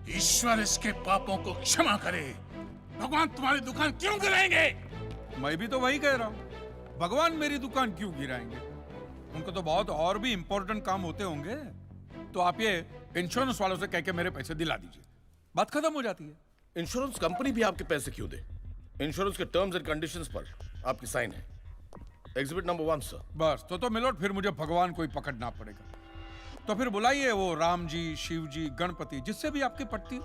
ईश्वर इसके पापों को क्षमा करे। भगवान तुम्हारी दुकान क्यों गिराएंगे? मैं भी तो वही कह रहा हूं, भगवान मेरी दुकान क्यों गिराएंगे? उनको तो बहुत और भी इंपॉर्टेंट काम होते होंगे। तो आप ये इंश्योरेंस वालों से कह के मेरे पैसे दिला दीजिए, बात खत्म हो जाती है। इंश्योरेंस कंपनी भी आपके पैसे क्यों दे? इंश्योरेंस के टर्म्स एंड कंडीशंस पर आपकी साइन है। Exhibit number 1 sir. बस तो मिलोट, फिर मुझे भगवान को ही पकड़ना पड़ेगा। तो फिर बुलाइए वो राम जी, शिव जी, गणपति, जिससे भी आपकी पट्टी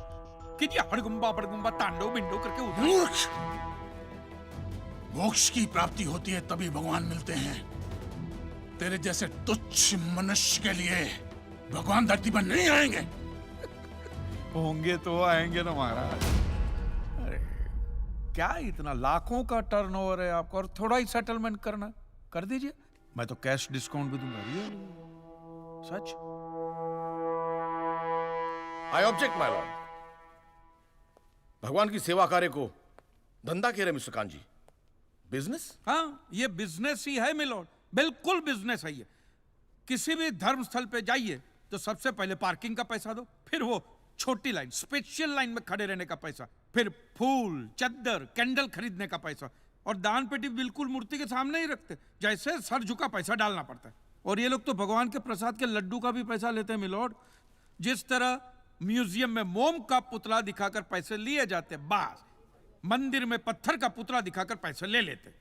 कीजिए। हड़गुम्बा तांडव बिंडो करके उधर। मूर्ख! मोक्ष की प्राप्ति होती है तभी भगवान मिलते हैं। तेरे जैसे तुच्छ मनुष्य के लिए भगवान धरती पर नहीं आएंगे। होंगे तो आएंगे ना महाराज। अरे क्या इतना लाखों का टर्नओवर है आपको, और थोड़ा ही सेटलमेंट करना, कर दीजिए। मैं तो कैश डिस्काउंट भी दूंगा। सच। I object my lord. भगवान की सेवा कार्य को धंधा कह रहे मिस्टर कांजी? बिजनेस? हाँ, ये बिजनेस ही है मिलोड, बिल्कुल बिजनेस है ये। किसी भी धर्म स्थल पे जाइए तो सबसे पहले पार्किंग का पैसा दो, फिर वो छोटी लाइन, स्पेशल लाइन में खड़े रहने का पैसा, फिर फूल, चद्दर, कैंडल खरीदने का पैसा, और दान पेटी बिल्कुल मूर्ति के सामने ही रखते, जैसे सर झुका पैसा डालना पड़ता है। और ये लोग तो भगवान के प्रसाद के लड्डू का भी पैसा लेते हैं मिलोड। जिस तरह म्यूजियम में मोम का पुतला दिखाकर पैसे लिए जाते, बस मंदिर में पत्थर का पुतला दिखाकर पैसे ले लेते।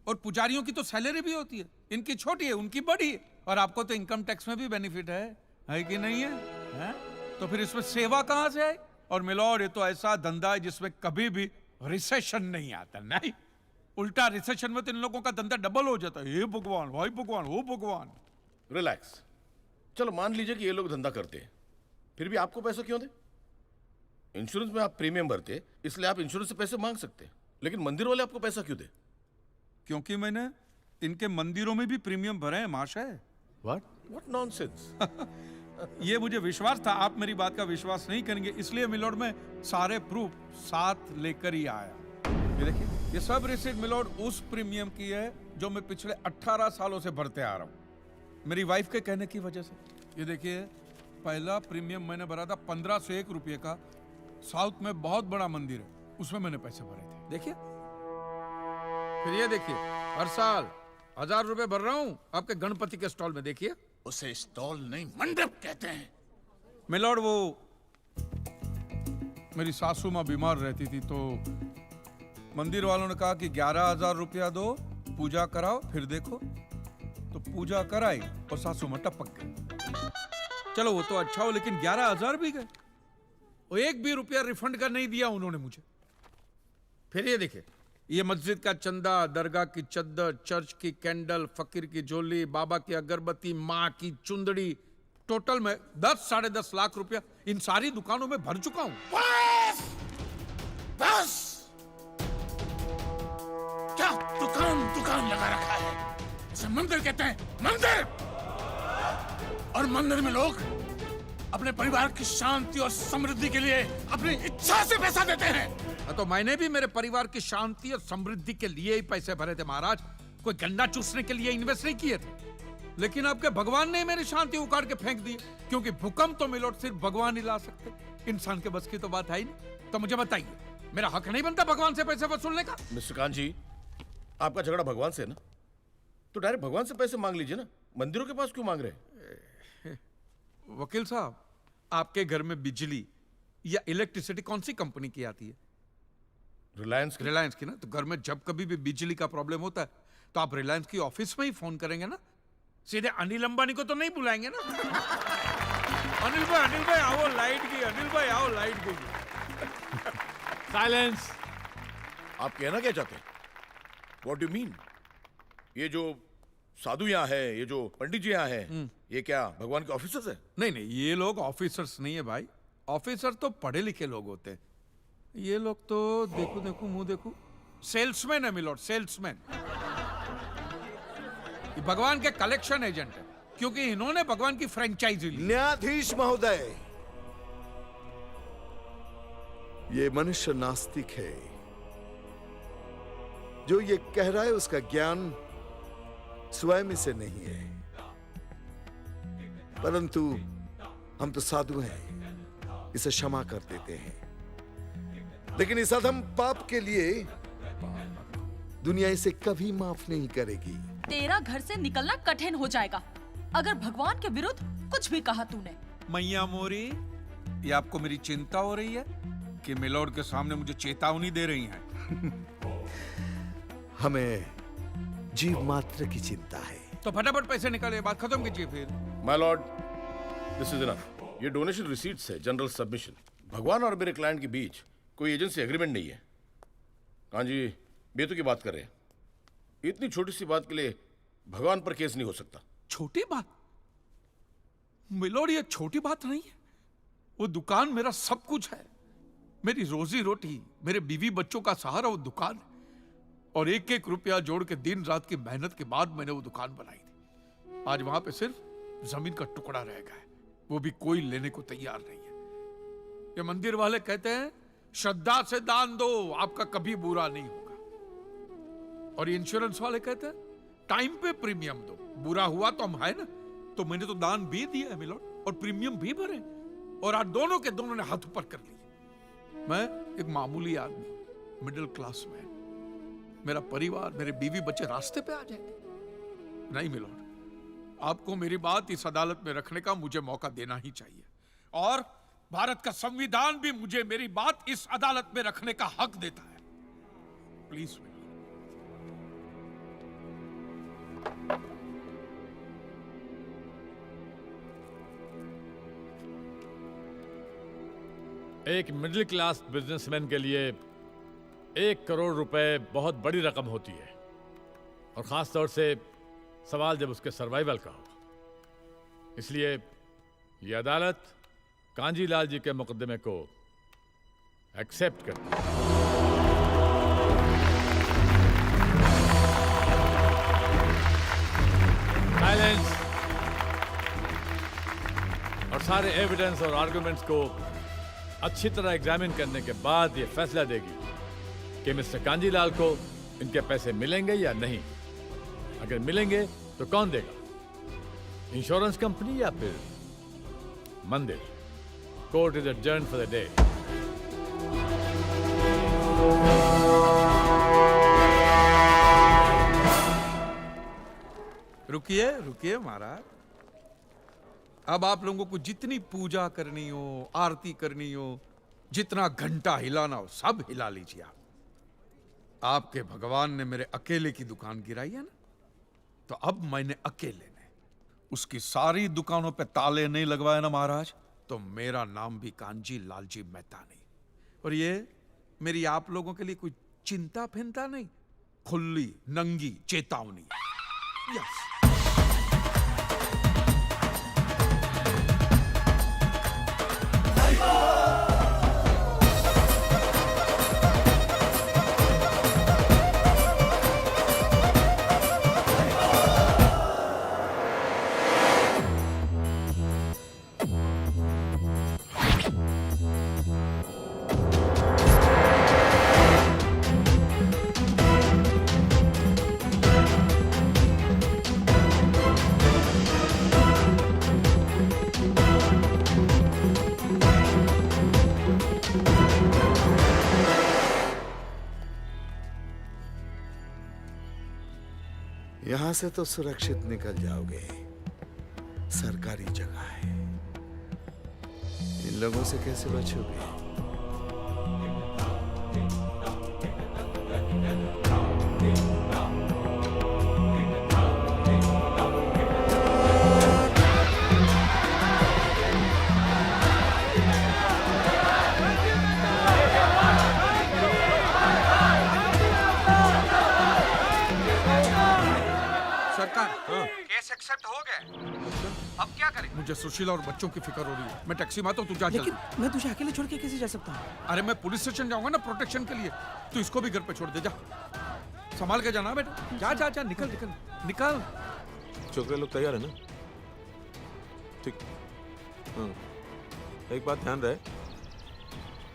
और पुजारियों की तो सैलरी भी होती है, इनकी छोटी है, उनकी बड़ी है। और आपको तो इनकम टैक्स में भी बेनिफिट है कि नहीं है? तो फिर इसमें सेवा कहां से है? और मिलोड, ये तो ऐसा धंधा है जिसमें कभी भी रिसेशन नहीं आता। नहीं, उल्टा रिसेशन में तो इन लोगों का धंधा डबल हो जाता है। हे भगवान, भाई भगवान, हो भगवान। रिलैक्स। चलो मान लीजिए कि ये लोग धंधा करते हैं, फिर भी आपको पैसा क्यों दे? इंश्योरेंस में आप प्रीमियम भरते, इसलिए आप इंश्योरेंस से पैसे मांग सकते हैं, लेकिन मंदिर वाले आपको पैसा क्यों दे? क्योंकि मैंने इनके मंदिरों में भी प्रीमियम भरे हैं महाशय। What nonsense? ये मुझे विश्वास था आप मेरी बात का विश्वास नहीं करेंगे, इसलिए मिलोड में सारे प्रूफ साथ लेकर ही आया। ये देखिए, ये सब रिसीट मिलोड उस प्रीमियम की है जो मैं पिछले 18 सालों से भरते आ रहा हूँ, मेरी वाइफ के कहने की वजह से। ये देखिए, पहला प्रीमियम मैंने भरा था 1501 रुपये का, साउथ में बहुत बड़ा मंदिर है, उसमें मैंने पैसे भरे थे। देखिए, फिर ये देखिए, हर साल 1000 रुपए भर रहा हूँ आपके गणपति के स्टॉल में। देखिए, उसे स्टॉल नहीं मंडप कहते हैं। मिलोड, वो मेरी सासू माँ बीमार रहती थी तो मंदिर वालों ने कहा कि 11,000 रुपया दो, पूजा कराओ, फिर देखो। तो पूजा कराई और सासू माँ टपक गई। चलो वो तो अच्छा हो, लेकिन 11,000 भी गए, और एक भी रुपया रिफंड का नहीं दिया उन्होंने मुझे। फिर ये देखिए, ये मस्जिद का चंदा, दरगाह की चद्दर, चर्च की कैंडल, फकीर की झोली, बाबा की अगरबत्ती, माँ की चुंदड़ी, टोटल में 10-10.5 लाख रुपया इन सारी दुकानों में भर चुका हूं। बस! बस! क्या दुकान लगा रखा है? इसे मंदिर कहते हैं, मंदिर! और मंदिर में लोग अपने परिवार की शांति और समृद्धि के लिए अपनी इच्छा से पैसा देते हैं। तो मैंने भी मेरे परिवार की शांति और समृद्धि के लिए ही पैसे भरे थे महाराज, कोई गन्ना चूसने के लिए इन्वेस्ट नहीं किए थे। लेकिन आपके भगवान ने मेरी शांति उखाड़ के फेंक दी, क्योंकि भूकंप तो मिलोड सिर्फ भगवान ही ला सकते, इंसान के बस की तो बात है ही नहीं। तो मुझे बताइए, मेरा हक नहीं बनता भगवान से पैसे वसूलने का? मिस्टर कांत जी, आपका झगड़ा भगवान से है ना, तो डायरेक्ट भगवान से पैसे मांग लीजिए ना, मंदिरों के पास क्यों मांग रहे हैं? वकील साहब, आपके घर में बिजली या इलेक्ट्रिसिटी कौन सी कंपनी की आती है? रिलायंस की ना। तो घर में जब कभी भी बिजली का प्रॉब्लम होता है तो आप रिलायंस की ऑफिस में ही फोन करेंगे ना, सीधे अनिल अंबानी को तो नहीं बुलाएंगे ना। अनिल भाई आओ लाइट की, अनिल भाई आओ लाइट की। साइलेंस। आप कहना क्या चाहते हैं? What do mean? ये जो साधु यहाँ है, ये जो पंडित जी यहाँ है, ये क्या भगवान के ऑफिसर्स है? नहीं, ये लोग ऑफिसर्स नहीं है भाई, ऑफिसर तो पढ़े लिखे लोग होते हैं, ये लोग तो देखो मुंह देखो, सेल्समैन है मिलोड, सेल्समैन। भगवान के कलेक्शन एजेंट है, क्योंकि इन्होंने भगवान की फ्रेंचाइजी ली। न्यायाधीश महोदय, ये मनुष्य नास्तिक है। जो ये कह रहा है उसका ज्ञान स्वयं से नहीं है, परंतु हम तो साधु हैं, इसे क्षमा कर देते हैं। लेकिन इस अधम पाप के लिए दुनिया इसे कभी माफ नहीं करेगी। तेरा घर से निकलना कठिन हो जाएगा अगर भगवान के विरुद्ध कुछ भी कहा तूने। मैया मोरी, ये आपको मेरी चिंता हो रही है कि मिलोड के सामने मुझे चेतावनी दे रही हैं? हमें जीव मात्र की चिंता है। तो फटाफट पैसे निकालिए, बात खत्म कीजिए फिर। My Lord, this is enough. ये डोनेशन रिसीट्स है, जनरल सबमिशन। भगवान और मेरे क्लाइंट के बीच कोई एजेंसी एग्रीमेंट नहीं है। कांत जी बेतु की बात कर रहे हैं, इतनी छोटी सी बात के लिए भगवान पर केस नहीं हो सकता। छोटी बात मिलोड, ये छोटी बात नहीं है। वो दुकान मेरा सब कुछ है, मेरी रोजी रोटी, मेरे बीवी बच्चों का सहारा वो दुकान है। और एक एक रुपया जोड़ के दिन रात की मेहनत के बाद मैंने वो दुकान बनाई थी। आज वहां पे सिर्फ जमीन का टुकड़ा रह गया है, वो भी कोई लेने को तैयार नहीं है। ये मंदिर वाले कहते हैं श्रद्धा से दान दो, आपका कभी बुरा नहीं होगा। और ये इंश्योरेंस वाले कहते हैं टाइम पे प्रीमियम दो, बुरा हुआ तो हम है ना। तो मैंने तो दान भी दिया है मिलोड, और प्रीमियम भी भरे, और आज दोनों के दोनों ने हाथ ऊपर कर लिए। मैं एक मामूली आदमी, मिडिल क्लास मैन, मेरा परिवार, मेरे बीवी बच्चे रास्ते पे आ जाएंगे। नहीं मिलोड, आपको मेरी बात इस अदालत में रखने का मुझे मौका देना ही चाहिए, और भारत का संविधान भी मुझे मेरी बात इस अदालत में रखने का हक देता है। Please milord. एक मिडिल क्लास बिजनेसमैन के लिए 1 करोड़ रुपए बहुत बड़ी रकम होती है, और खास तौर से सवाल जब उसके सर्वाइवल का हो। इसलिए यह अदालत कांजीलाल जी के मुकदमे को एक्सेप्ट करती है। सारे एविडेंस और आर्गुमेंट्स को अच्छी तरह एग्जामिन करने के बाद ये फैसला देगी कि मिस्टर कांजीलाल को इनके पैसे मिलेंगे या नहीं। अगर मिलेंगे तो कौन देगा, इंश्योरेंस कंपनी या फिर मंदिर? Court is adjourned for the day. रुकिए रुकिए महाराज, अब आप लोगों को जितनी पूजा करनी हो, आरती करनी हो, जितना घंटा हिलाना हो, सब हिला लीजिए आप। आपके भगवान ने मेरे अकेले की दुकान गिराई है ना, तो अब मैंने अकेले ने उसकी सारी दुकानों पे ताले नहीं लगवाए ना महाराज, तो मेरा नाम भी कांजी लालजी मेहता नहीं। और ये मेरी आप लोगों के लिए कोई चिंता फिंता नहीं, खुली नंगी चेतावनी। यस। यहां से तो सुरक्षित निकल जाओगे, सरकारी जगह है, इन लोगों से कैसे बचोगे? केस एक्सेप्ट हो गए, अब क्या करें? मुझे सुशीला और बच्चों की फिक्र हो रही है। मैं टैक्सी में आता हूँ, तू जा। लेकिन मैं तुझे अकेले छोड़ के कैसे जा सकता हूँ? अरे मैं पुलिस स्टेशन जाऊंगा ना प्रोटेक्शन के लिए, तू इसको भी घर पे छोड़ दे। जा, संभाल के जाना बेटा। जा जा जा, निकल निकल निकल। छोकरे लोग तैयार है ना? ठीक। हाँ, एक बात ध्यान रहे,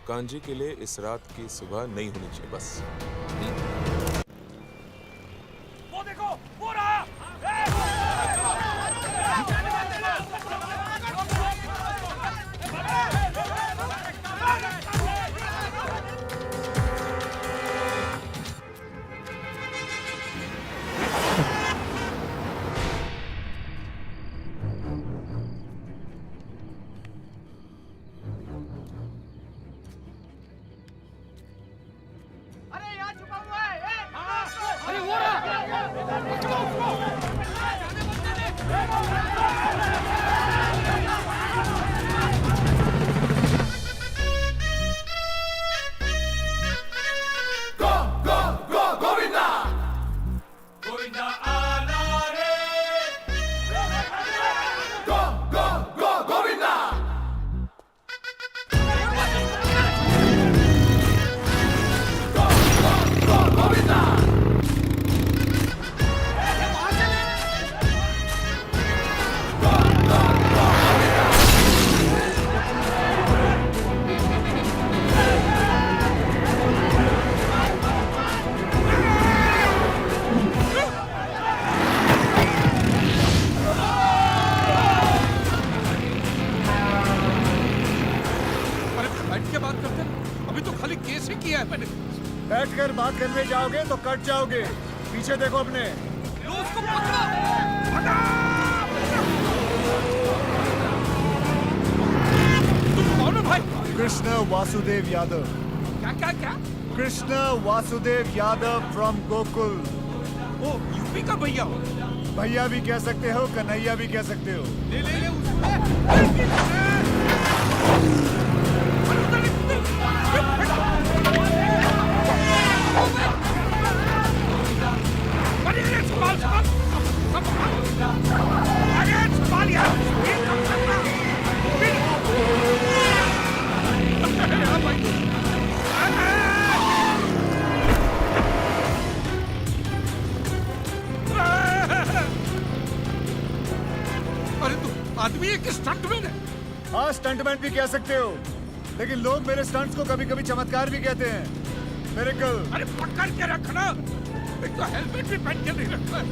कांजी के लिए इस रात की सुबह नहीं होनी चाहिए बस। वो देखो, वो रहा। बैठकर बात करने जाओगे तो कट जाओगे। पीछे देखो अपने। उसको पकड़ो। तुम कौन हो भाई? कृष्ण वासुदेव यादव। क्या क्या क्या? कृष्ण वासुदेव यादव फ्रॉम गोकुल। ओ यूपी का भैया हो? भैया भी कह सकते हो, कन्हैया भी कह सकते हो। ले ले ले अरे तू आदमी है कि स्टंटमैन है? हाँ स्टंटमैन भी कह सकते हो, लेकिन लोग मेरे स्टंट्स को कभी कभी चमत्कार भी कहते हैं। मिरेकल। अरे पकड़ के रखना, एक तो हेलमेट भी पहन के नहीं रखता।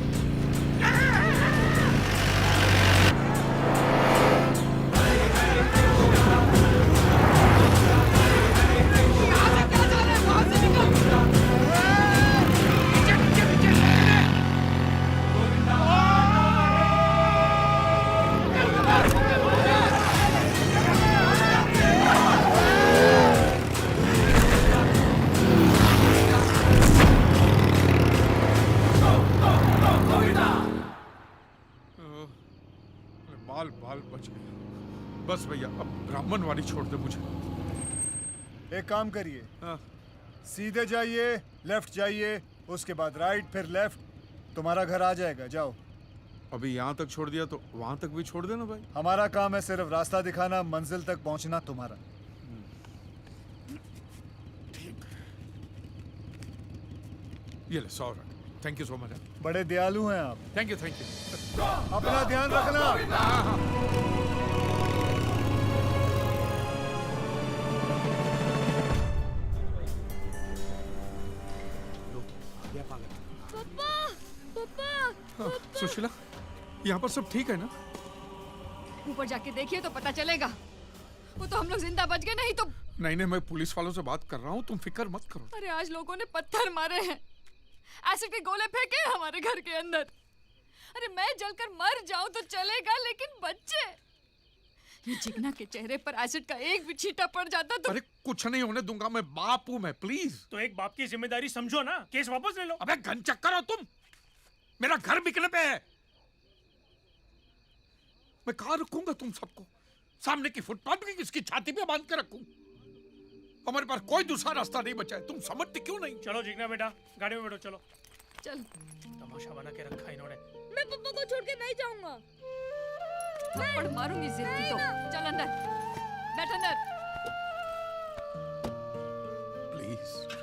बाल बाल बच गया। बस भैया अब ब्राह्मण वाली छोड़ दे मुझे। एक काम करिए, सीधे जाइए, लेफ्ट जाइए, उसके बाद राइट, फिर लेफ्ट, तुम्हारा घर आ जाएगा। जाओ। अभी यहाँ तक छोड़ दिया तो वहां तक भी छोड़ देना भाई। हमारा काम है सिर्फ रास्ता दिखाना, मंजिल तक पहुंचना तुम्हारा। ये ले 100। Thank you so much. बड़े दयालु हैं आप। Thank you thank you. अपना ध्यान रखना। पापा, पापा, सुशीला, यहाँ पर सब ठीक है ना? ऊपर जाके देखिए तो पता चलेगा। वो तो हम लोग जिंदा बच गए, नहीं तो। नहीं नहीं, मैं पुलिस वालों से बात कर रहा हूँ, तुम फिक्र मत करो। अरे आज लोगों ने पत्थर मारे हैं, एसिड के गोले फेंके हमारे घर के अंदर। अरे मैं जलकर मर जाऊं तो चलेगा, लेकिन बच्चे, ये जिगना के चेहरे पर एसिड का एक भी छींटा पड़ जाता तो। अरे कुछ नहीं होने दूंगा, मैं बाप हूं मैं, प्लीज। तो एक बाप की जिम्मेदारी समझो ना, केस वापस ले लो। अबे घन चक्कर हो तुम, मेरा घर बिकने पे है। मैं कहाँ रखूंगा तुम सबको? सामने की फुटपाथ की किसकी छाती पे बांध के रखूं? हमारे पास कोई दूसरा रास्ता नहीं बचा है, तुम समझते क्यों नहीं? चलो जिगना बेटा, गाड़ी में बैठो, चलो। चल। तमाशा बना के रखा इन्होंने। मैं पापा को छोड़ के नहीं जाऊंगा। थप्पड़ मारूंगी जिद की तो। चल अंदर, बैठ अंदर। प्लीज।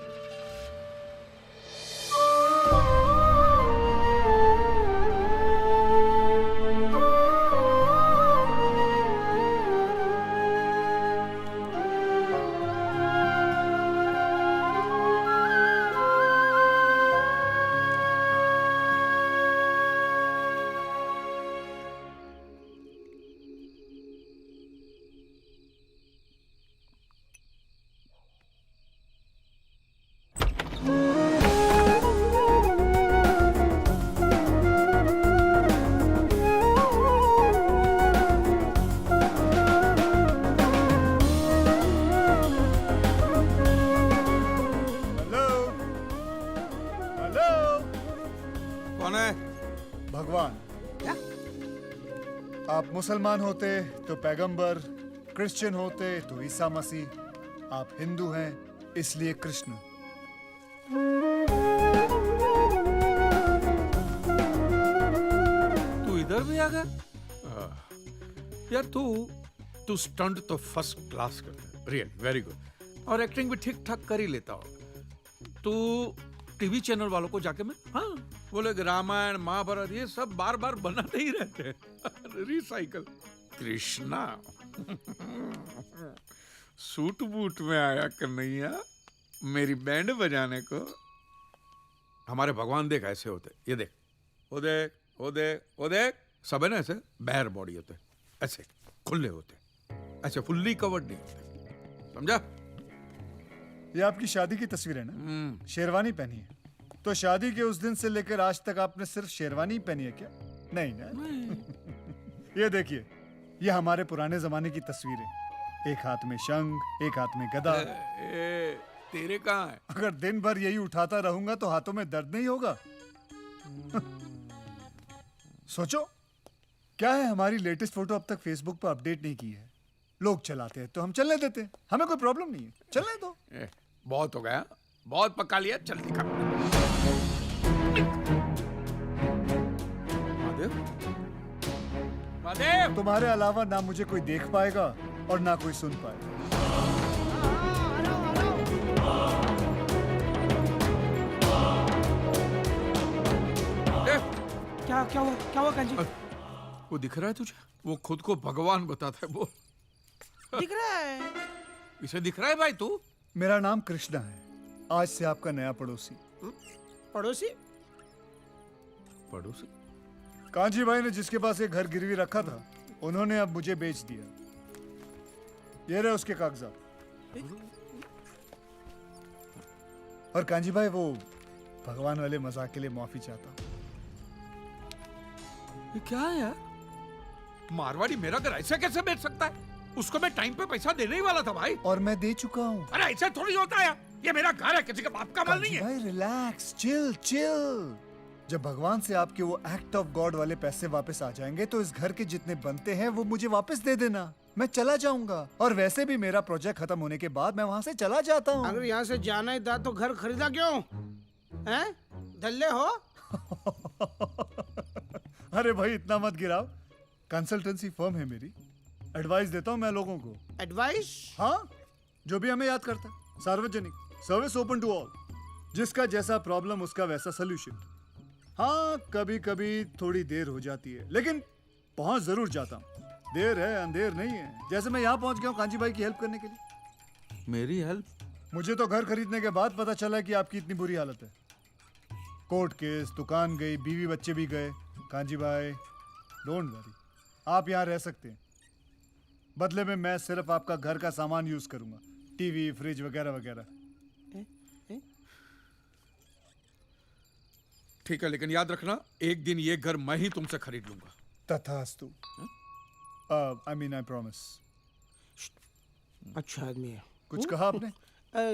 भगवान। क्या? आप मुसलमान होते तो पैगंबर, क्रिश्चियन होते तो ईसा मसीह, आप हिंदू हैं इसलिए कृष्ण। तू इधर भी आ गया? यार तू स्टंट तो फर्स्ट क्लास करता है, रियल वेरी गुड, और एक्टिंग भी ठीक ठाक कर ही लेता हो। तू टीवी चैनल वालों को जाके मैं बोले रामायण महाभारत ये सब बार बार बनाते ही रहते हैं। रिसाइकल। कृष्णा सूट बूट में आया कन्हैया मेरी बैंड बजाने को। हमारे भगवान देख ऐसे होते, ये देख, वो देख, वो देख, वो देख, सब है ना ऐसे बैर बॉडी होते, ऐसे खुले होते, ऐसे फुल्ली कवर्ड नहीं होते, समझा? ये आपकी शादी की तस्वीर है ना? शेरवानी पहनी है, तो शादी के उस दिन से लेकर आज तक आपने सिर्फ शेरवानी पहनी है क्या? नहीं ना? ये देखिए, ये हमारे पुराने जमाने की तस्वीरें, एक हाथ में शंख, एक हाथ में गदा। तेरे कहाँ है? अगर दिन भर यही उठाता रहूंगा तो हाथों में दर्द नहीं होगा? सोचो, क्या है हमारी लेटेस्ट फोटो अब तक फेसबुक पर अपडेट नहीं की है, लोग चलाते हैं तो हम चलने देते हैं, हमें कोई प्रॉब्लम नहीं है, चलने दो। बहुत हो गया, बहुत पका लिया, चल दिखा। महादेव, तुम्हारे अलावा ना मुझे कोई देख पाएगा और ना कोई सुन पाएगा। क्या हुआ काजी? वो दिख रहा है तुझे? वो खुद को भगवान बताता है, बोल दिख रहा है। इसे दिख रहा है भाई तू? मेरा नाम कृष्णा है, आज से आपका नया पड़ोसी। पड़ोसी? पड़ोसी? कांजी भाई ने जिसके पास एक घर गिरवी रखा था, उन्होंने अब मुझे बेच दिया। ये रहे उसके कागजात। और कांजी भाई, वो भगवान वाले मजाक के लिए माफी चाहता हूँ। ये क्या है यार? मारवाड़ी मेरा घर ऐसे कैसे बेच सकता है? उसको मैं टाइम पे पैसा देने ही वाला था भाई। और मैं दे चुका हूँ। अरे ऐसे थोड़ी होता है, ये मेरा घर है, किसी का बाप का माल नहीं है। भाई रिलैक्स, चिल चिल। जब भगवान से आपके वो एक्ट ऑफ गॉड वाले पैसे वापस आ जाएंगे तो इस घर के जितने बनते हैं वो मुझे वापस दे देना। मैं चला जाऊंगा। और वैसे भी मेरा प्रोजेक्ट खत्म होने के बाद मैं वहाँ से चला जाता हूँ। अगर यहाँ से जाना ही था तो घर खरीदा क्यों? हैं? दल्ले हो? अरे भाई इतना मत गिराओ। कंसल्टेंसी फर्म है मेरी, एडवाइस देता हूँ मैं लोगों को। एडवाइस? हाँ, जो भी हमें याद करता है। सार्वजनिक, सर्विस ओपन टू ऑल। जिसका जैसा प्रॉब्लम उसका वैसा सोल्यूशन। हाँ, कभी कभी थोड़ी देर हो जाती है, लेकिन पहुंच जरूर जाता हूँ। देर है अंधेर नहीं है। जैसे मैं यहाँ पहुंच गया हूँ कांजी भाई की हेल्प करने के लिए। मेरी हेल्प? मुझे तो घर खरीदने के बाद पता चला कि आपकी इतनी बुरी हालत है। कोर्ट केस, दुकान गई, बीवी बच्चे भी गए। कांजी भाई डोंट वरी, आप यहाँ रह सकते हैं। बदले में मैं सिर्फ आपका घर का सामान यूज करूंगा, टीवी, फ्रिज वगैरह वगैरह। ठीक है, लेकिन याद रखना एक दिन ये घर मैं ही तुमसे खरीद लूंगा। तथास्तु। I mean I promise. अच्छा आदमी है। कुछ कहा आपने?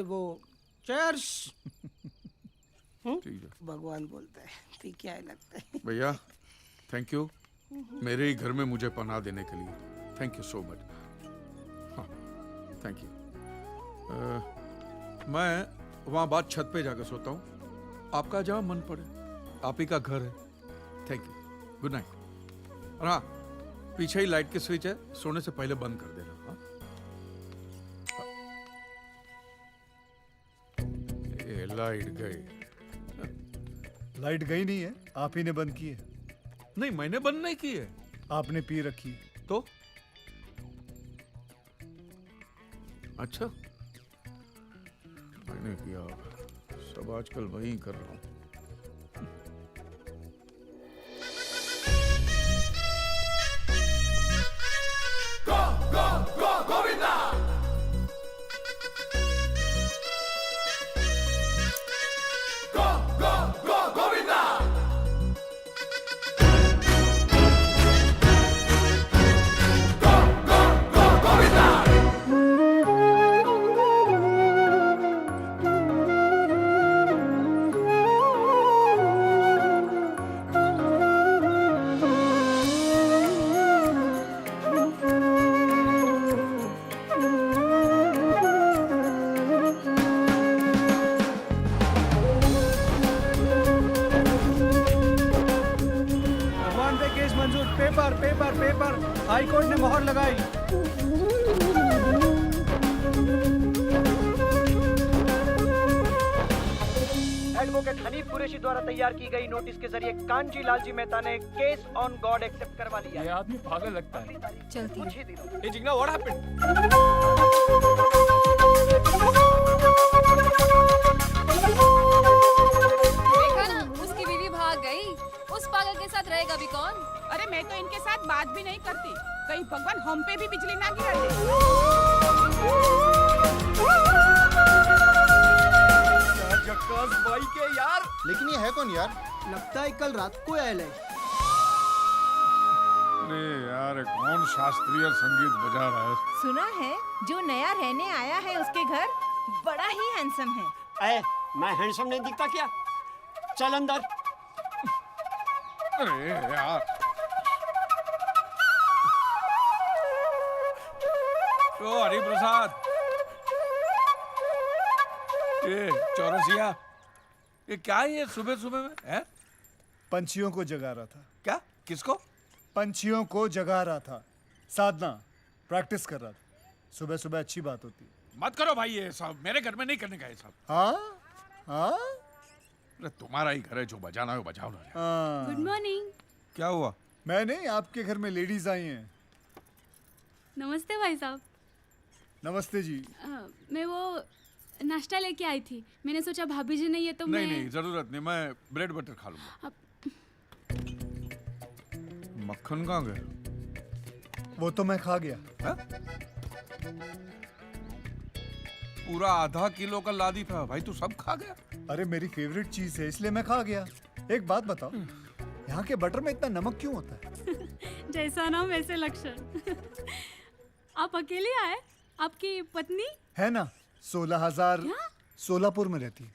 वो चेयर्स। ठीक है। भगवान बोलता है, ठीक क्या लगता है? भैया थैंक यू, मेरे ही घर में मुझे पनाह देने के लिए। Thank you so much. हाँ थैंक यू। मैं वहाँ बाद छत पे जाकर सोता हूँ, आपका जहाँ मन पड़े। आप ही का घर है। Thank you, good night. और हाँ, पीछे ही लाइट की स्विच है, सोने से पहले बंद कर देना। हाँ? ये लाइट गई। लाइट गई नहीं है, आप ही ने बंद की है। नहीं, मैंने बंद नहीं की है। आपने पी रखी तो? अच्छा, मैंने किया। सब आजकल वही कर रहा हूँ। भगवान पे केस मंजूर। Paper paper paper, high court ने मोहर लगाई। एडवोकेट हनीफ कुरैशी द्वारा तैयार की गई नोटिस के जरिए कांजी लालजी मेहता ने केस ऑन गॉड एक्सेप्ट करवा लिया। ये आदमी पागल लगता है। चलती कुछ ही दिनों ये जिग्ना व्हाट हैपेंड? देखा ना, उसकी बीवी भाग गई। उस पागल के साथ रहेगा भी कौन? अरे मैं तो इनके साथ बात भी नहीं करती, कहीं भगवान हम पे भी बिजली ना गिरा दे। जक्कास भाई के यार। लेकिन ये है कौन यार? लगता है कल रात को आयल है। अरे यार, कौन शास्त्रीय संगीत बजा रहा है? सुना है जो नया रहने आया है उसके घर बड़ा ही हैंडसम है। मैं हैंडसम नहीं दिखता क्या? चल अंदर। अरे यार, तो हरि प्रसाद, ये चौरसिया, ये क्या है ये सुबह सुबह में है? पंछियों को जगा रहा था। क्या? किसको? पंछियों को जगा रहा था। साधना, प्रैक्टिस कर रहा था। सुबह सुबह अच्छी बात होती है। मत करो भाई ये सब, मेरे घर में नहीं करने का ये सब। हाँ हाँ, अरे तुम्हारा ही घर है, जो बजाना है वो बजाओ ना। हाँ। Good morning. क्या हुआ? मैं नहीं, आपके घर में लेडीज आई हैं। नमस्ते भाई साहब। नमस्ते जी। मैं वो नाश्ता लेके आई थी, मैंने सोचा भाभी जी नहीं है तो नहीं मैं नहीं जरूरत नहीं, मैं ब्रेड बटर खा लूंगा। मक्खन कहाँ गया? वो तो मैं खा गया। पूरा आधा किलो का लादी था भाई, तू सब खा गया? अरे मेरी फेवरेट चीज है इसलिए मैं खा गया। एक बात बताओ, यहाँ के बटर में इतना नमक क्यों होता है? जैसा नाम वैसे लक्षण। आप अकेले आए? आपकी पत्नी है ना, 16,000 सोलापुर में रहती है।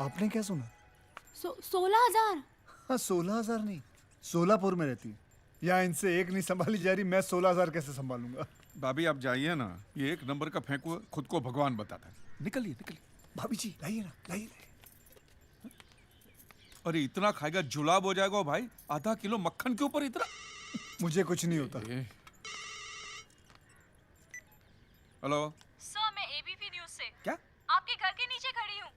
आपने क्या सुना? 16,000? हाँ 16,000 नहीं, सोलापुर में रहती है। यहाँ इनसे एक नहीं संभाली जा रही, मैं 16,000 कैसे संभालूंगा? भाभी आप जाइए ना, ये एक नंबर का फेंकू खुद को भगवान बताता है। निकलिए निकलिए। भाभी जी लाइए ना, लाइए। अरे इतना खाएगा जुलाब हो जाएगा भाई, आधा किलो मक्खन के ऊपर इतना। मुझे कुछ नहीं होता। हेलो सर, मैं एबीपी न्यूज से। क्या? आपके घर के नीचे खड़ी हूँ।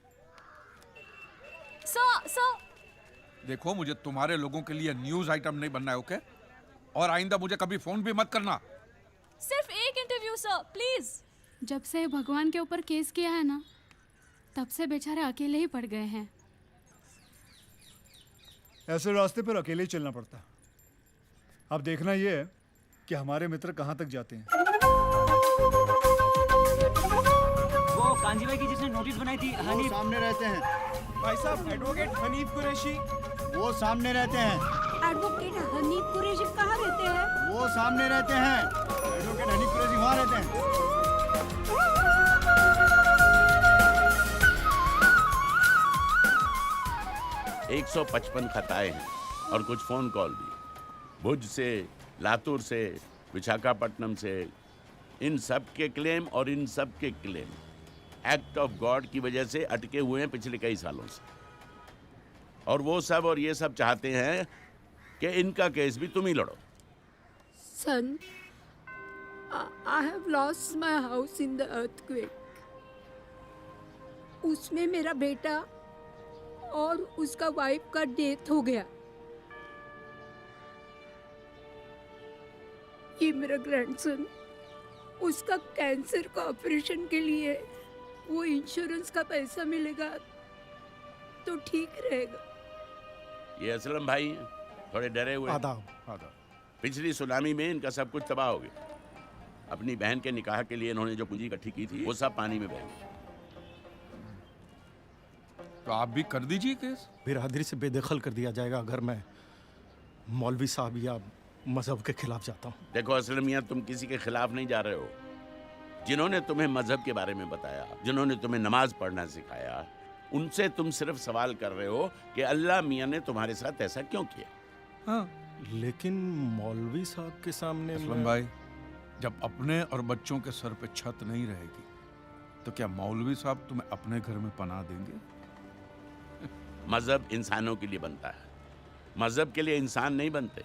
सर देखो, मुझे तुम्हारे लोगों के लिए न्यूज आइटम नहीं बनना है, ओके? और आइंदा मुझे कभी फोन भी मत करना। सिर्फ एक इंटरव्यू सर, प्लीज। जब से भगवान के ऊपर केस किया है ना, तब से बेचारे अकेले ही पड़ गए हैं। ऐसे रास्ते पर अकेले ही चलना पड़ता है। अब देखना ये है कि हमारे मित्र कहाँ तक जाते हैं। वो कांजी भाई की जिसने नोटिस बनाई थी, वो सामने रहते हैं। भाई साहब, एडवोकेट हनीफ कुरैशी। वो सामने रहते हैं। एडवोकेट हनीफ कुरैशी कहाँ रहते हैं? वो सामने रहते हैं। एडवोकेट हनीफ कुरैशी वहाँ रहते हैं। 155 खताएं हैं और कुछ फोन कॉल भी, भुज से, लातूर से, विशाखापट्टनम से। इन सब के क्लेम और इन सब के क्लेम एक्ट ऑफ गॉड की वजह से अटके हुए हैं पिछले कई सालों से। और वो सब और ये सब चाहते हैं कि इनका केस भी तुम ही लड़ो। Son, I have lost my house in the earthquake. उसमें मेरा बेटा और उसका वाइफ का डेथ हो गया। ये मेरा ग्रैंडसन, उसका कैंसर का ऑपरेशन के लिए वो इंश्योरेंस का पैसा मिलेगा तो ठीक रहेगा। ये असलम भाई हैं, थोड़े डरे हुए। आदाब। पिछली सुनामी में इनका सब कुछ तबाह हो गया। अपनी बहन के निकाह के लिए इन्होंने जो पूंजी इकट्ठी की थी वो सब पानी में बह गई। तो आप भी कर दीजिए केस। बिरादरी से बेदखल कर दिया जाएगा अगर मैं मौलवी साहब या मजहब के खिलाफ जाता हूँ। देखो असलम मियां, तुम किसी के खिलाफ नहीं जा रहे हो। जिन्होंने तुम्हें मजहब के बारे में बताया, जिन्होंने तुम्हें नमाज पढ़ना सिखाया, उनसे तुम सिर्फ सवाल कर रहे हो कि अल्लाह मियां ने तुम्हारे साथ ऐसा क्यों किया। हाँ, लेकिन मौलवी साहब के सामने असलम भाई, जब अपने और बच्चों के सर पे छत नहीं रहेगी तो क्या मौलवी साहब तुम्हें अपने घर में पनाह देंगे? मजहब इंसानों के लिए बनता है, मजहब के लिए इंसान नहीं बनते।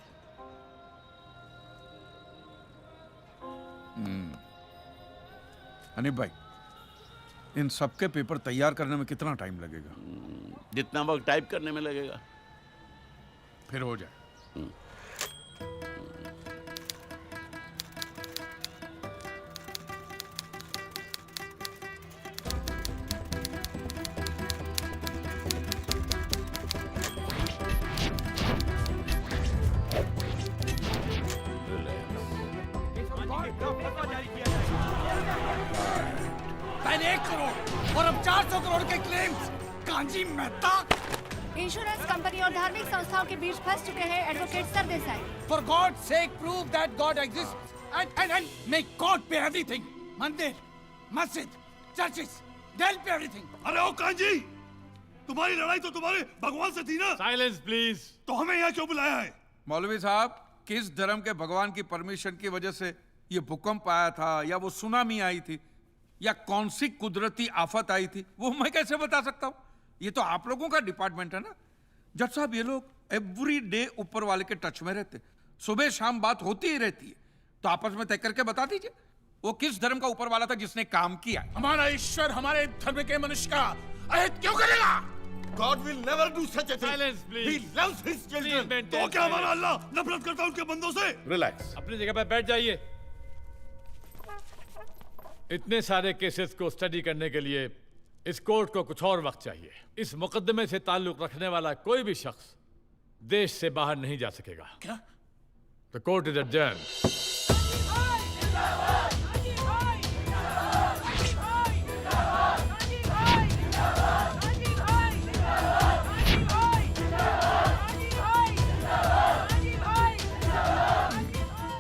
हनीफ भाई, इन सबके पेपर तैयार करने में कितना टाइम लगेगा? जितना वक्त टाइप करने में लगेगा। फिर हो जाए। पहले 1 करोड़ और अब 400 करोड़ के claims. Kanji Mehta. Insurance company और धार्मिक संस्थाओं के बीच फंस चुके हैं advocate Sardesai. For God's sake, prove that God exists and make God pay everything. मंदिर, मस्जिद, churches, they'll pay everything. अरे ओ कांजी, तुम्हारी लड़ाई तो तुम्हारे भगवान से थी ना? Silence please. तो हमें यहाँ क्यों बुलाया है? मौलवी साहब, किस धर्म के भगवान की परमिशन की वजह से ये भूकंप आया था, या वो सुनामी आई थी, या कौन सी कुदरती आफत आई थी, वो मैं कैसे बता सकता हूँ? ये तो आप लोगों का डिपार्टमेंट है ना। जज साहब, ये लोग एवरी डे ऊपर वाले के टच में रहते, सुबह शाम बात होती ही रहती है। तो आपस में तय करके बता दीजिए वो किस धर्म का ऊपर वाला था जिसने काम किया। हमारा ईश्वर हमारे धर्म के मनुष्य का अहित क्यों करेगा? God will never do such a thing. Silence, please. He loves his children. तो क्या हमारा अल्लाह नफरत करता है उनके बंदों से? रिलैक्स। अपनी जगह पर बैठ जाइए। इतने सारे केसेस को स्टडी करने के लिए इस कोर्ट को कुछ और वक्त चाहिए। इस मुकदमे से ताल्लुक रखने वाला कोई भी शख्स देश से बाहर नहीं जा सकेगा। क्या? The court is adjourned.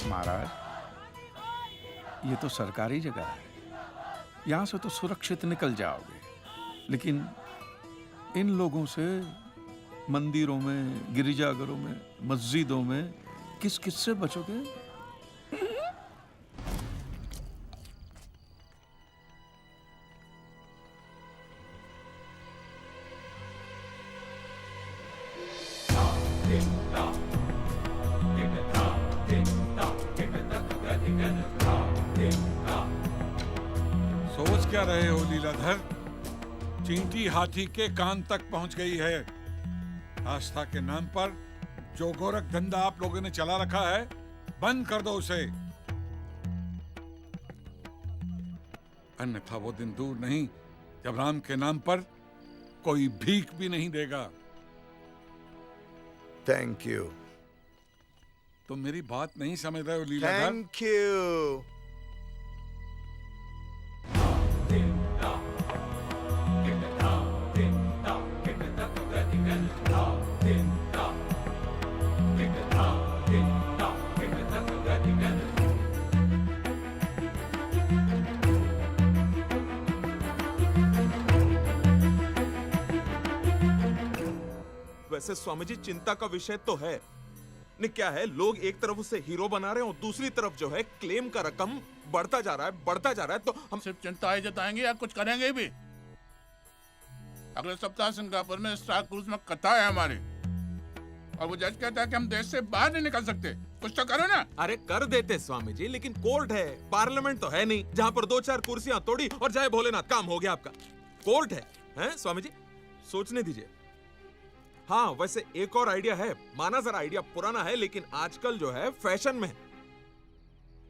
महाराज, ये तो सरकारी जगह है, यहां से तो सुरक्षित निकल जाओगे, लेकिन इन लोगों से मंदिरों में, गिरिजाघरों में, मस्जिदों में किस किस से बचोगे? सोच क्या रहे हो लीलाधर? चींटी हाथी के कान तक पहुंच गई है। आस्था के नाम पर जो गोरख धंधा आप लोगों ने चला रखा है, बंद कर दो उसे, अन्यथा वो दिन दूर नहीं जब राम के नाम पर कोई भीख भी नहीं देगा। Thank you. तुम मेरी बात नहीं समझ रहे हो लीलाधर। Thank you. वैसे स्वामी जी, चिंता का विषय तो है नहीं, क्या है, लोग एक तरफ उसे हीरो बना रहे हैं और दूसरी तरफ जो है क्लेम का रकम बढ़ता जा रहा है, तो हम सिर्फ चिंता ही जताएंगे या कुछ करेंगे भी? अगले सप्ताह सिंगापुर में स्टार क्रूज में कथा है हमारी, और वो जज कहता है कि हम देश से बाहर नहीं निकल सकते। कुछ तो करो ना। अरे कर देते स्वामी जी, लेकिन कोर्ट है, पार्लियामेंट तो है नहीं जहाँ पर 2-4 कुर्सियां तोड़ी और जय भोलेनाथ, काम हो गया आपका। कोर्ट है स्वामी जी, सोचने दीजिए। हाँ, वैसे एक और आइडिया है, माना जरा आइडिया पुराना है, लेकिन आजकल जो है फैशन में है।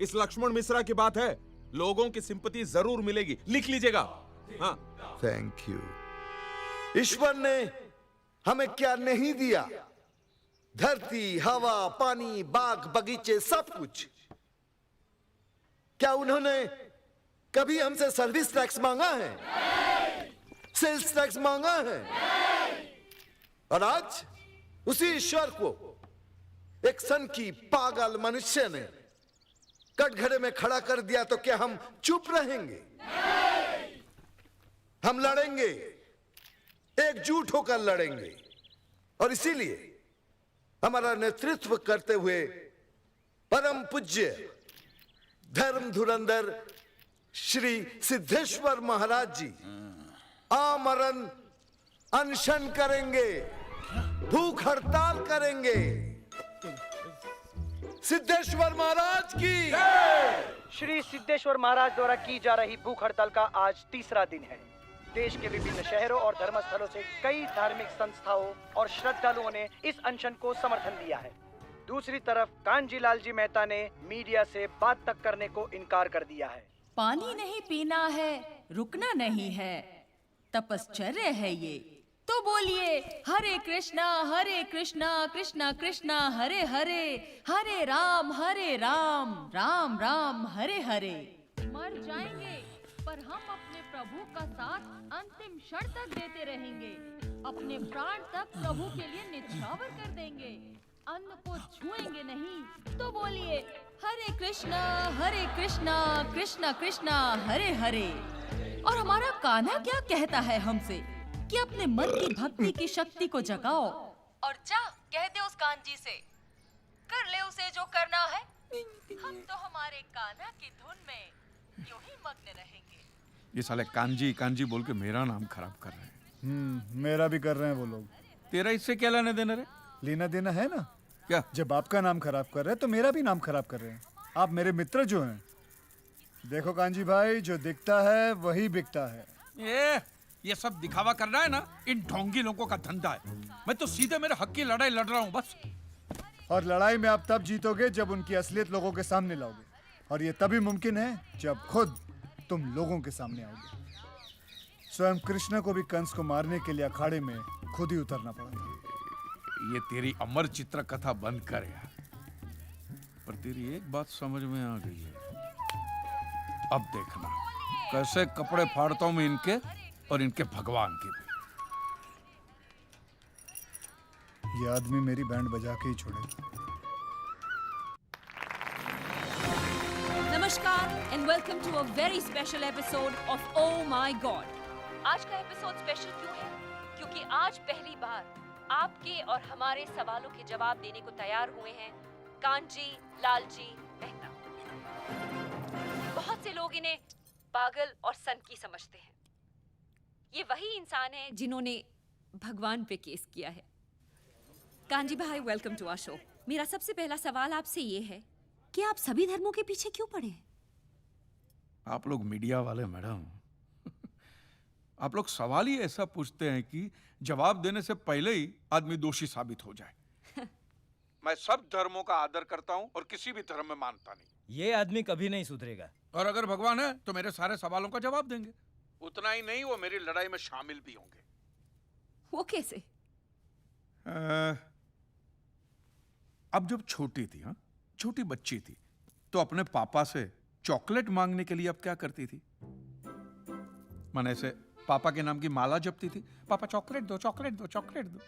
इस लक्ष्मण मिश्रा की बात है, लोगों की सिंपैथी जरूर मिलेगी, लिख लीजिएगा। हाँ, थैंक यू। ईश्वर ने हमें क्या नहीं दिया? धरती, हवा, पानी, बाग, बगीचे, सब कुछ। क्या उन्होंने कभी हमसे सर्विस टैक्स मांगा है? सेल्स टैक्स मांगा है? और आज उसी ईश्वर को एक सन की पागल मनुष्य ने कटघरे में खड़ा कर दिया, तो क्या हम चुप रहेंगे? हम लड़ेंगे, एकजुट होकर लड़ेंगे। और इसीलिए हमारा नेतृत्व करते हुए परम पूज्य धर्म धुरंधर श्री सिद्धेश्वर महाराज जी आमरण अनशन करेंगे, भूख हड़ताल करेंगे। सिद्धेश्वर महाराज की। श्री सिद्धेश्वर महाराज द्वारा की जा रही भूख हड़ताल का आज तीसरा दिन है। देश के विभिन्न शहरों और धर्मस्थलों से कई धार्मिक संस्थाओं और श्रद्धालुओं ने इस अनशन को समर्थन दिया है। दूसरी तरफ कांजीलाल जी मेहता ने मीडिया से बात तक करने को इनकार कर दिया है। पानी नहीं पीना है, रुकना नहीं है, तपश्चर्या है ये। तो बोलिए हरे कृष्णा कृष्णा कृष्णा हरे हरे, हरे राम राम राम हरे हरे। मर जाएंगे पर हम अपने प्रभु का साथ अंतिम क्षण तक देते रहेंगे। अपने प्राण तक प्रभु के लिए निछावर कर देंगे, अन्न को छुएंगे नहीं। तो बोलिए हरे कृष्णा कृष्णा कृष्णा हरे हरे। और हमारा कान्हा क्या कहता है हमसे कि अपने मन की भक्ति की शक्ति को जगाओ और जा कह दे उस कांजी से, कर ले उसे जो करना है। हम तो हमारे कान्हा की धुन में यूं ही मग्न रहेंगे। ये साले कांजी बोल के मेरा नाम खराब कर रहे हैं। मेरा भी कर रहे हैं वो लोग। तेरा इससे क्या लेना देना रे? लेना देना है ना। क्या? जब आपका नाम खराब कर रहे हैं तो मेरा भी नाम खराब कर रहे हैं। आप मेरे मित्र जो हैं। देखो कांजी भाई, जो दिखता है वही बिकता है। ये सब दिखावा कर रहा है ना, इन ढोंगी लोगों का धंधा है। मैं तो सीधे मेरे हक की लड़ाई लड़ रहा हूँ बस। और लड़ाई में आप तब जीतोगे जब उनकी असलियत लोगों के सामने लाओगे, और ये तभी मुमकिन है जब खुद तुम लोगों के सामने आओगे। स्वयं कृष्ण को भी कंस को मारने के लिए अखाड़े में खुद ही उतरना पड़ा। ये तेरी अमर चित्र कथा बंद कर यार। पर तेरी एक बात समझ में आ गई है, अब देखना कैसे कपड़े फाड़ता हूं मैं इनके और इनके भगवान के भी। ये आदमी मेरी बैंड बजा के ही छोड़ेगा। नमस्कार and welcome to a very special episode of oh my God. आज का एपिसोड स्पेशल क्यों है? क्योंकि आज पहली बार आपके और हमारे सवालों के जवाब देने को तैयार हुए हैं कांजी लालजी मेहता। बहुत से लोग इन्हें पागल और सनकी समझते हैं। ये वही इंसान है जिन्होंने भगवान पे केस किया है। कांजी भाई, वेलकम टू आवर शो। मेरा सबसे पहला सवाल आपसे ये है कि आप सभी धर्मों के पीछे क्यों पड़े हैं? आप लोग मीडिया वाले मैडम, आप लोग सवाल ही ऐसा पूछते हैं कि जवाब देने से पहले ही आदमी दोषी साबित हो जाए। मैं सब धर्मों का आदर करता हूं और किसी भी धर्म में मानता नहीं। ये आदमी कभी नहीं सुधरेगा। और अगर भगवान है तो मेरे सारे सवालों का जवाब देंगे। उतना ही नहीं, वो मेरी लड़ाई में शामिल भी होंगे। वो कैसे? अब जब छोटी थी, हाँ छोटी बच्ची थी, तो अपने पापा से चॉकलेट मांगने के लिए अब क्या करती थी? माने से पापा के नाम की माला जपती थी, पापा चॉकलेट दो चॉकलेट दो चॉकलेट दो,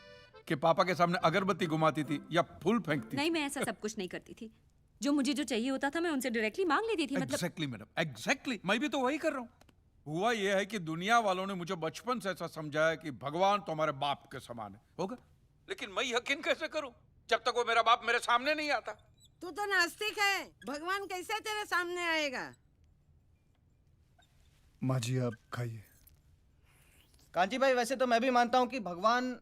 कि पापा के सामने अगरबत्ती घुमाती थी या फूल फेंकती? नहीं, मैं ऐसा सब कुछ नहीं करती थी। जो मुझे जो चाहिए होता था मैं उनसे डायरेक्टली मांग लेती थी। Exactly madam, exactly. मैं भी तो वही कर रहा हूँ। हुआ यह है कि दुनिया वालों ने मुझे बचपन से ऐसा समझाया कि भगवान तो हमारे बाप के समान है, होगा। लेकिन मैं यकीन कैसे करूं जब तक वो मेरा बाप मेरे सामने नहीं आता? तू तो नास्तिक है, भगवान कैसे तेरे सामने आएगा? माँ जी आप खाइए। कांची भाई, वैसे तो मैं भी मानता हूँ कि भगवान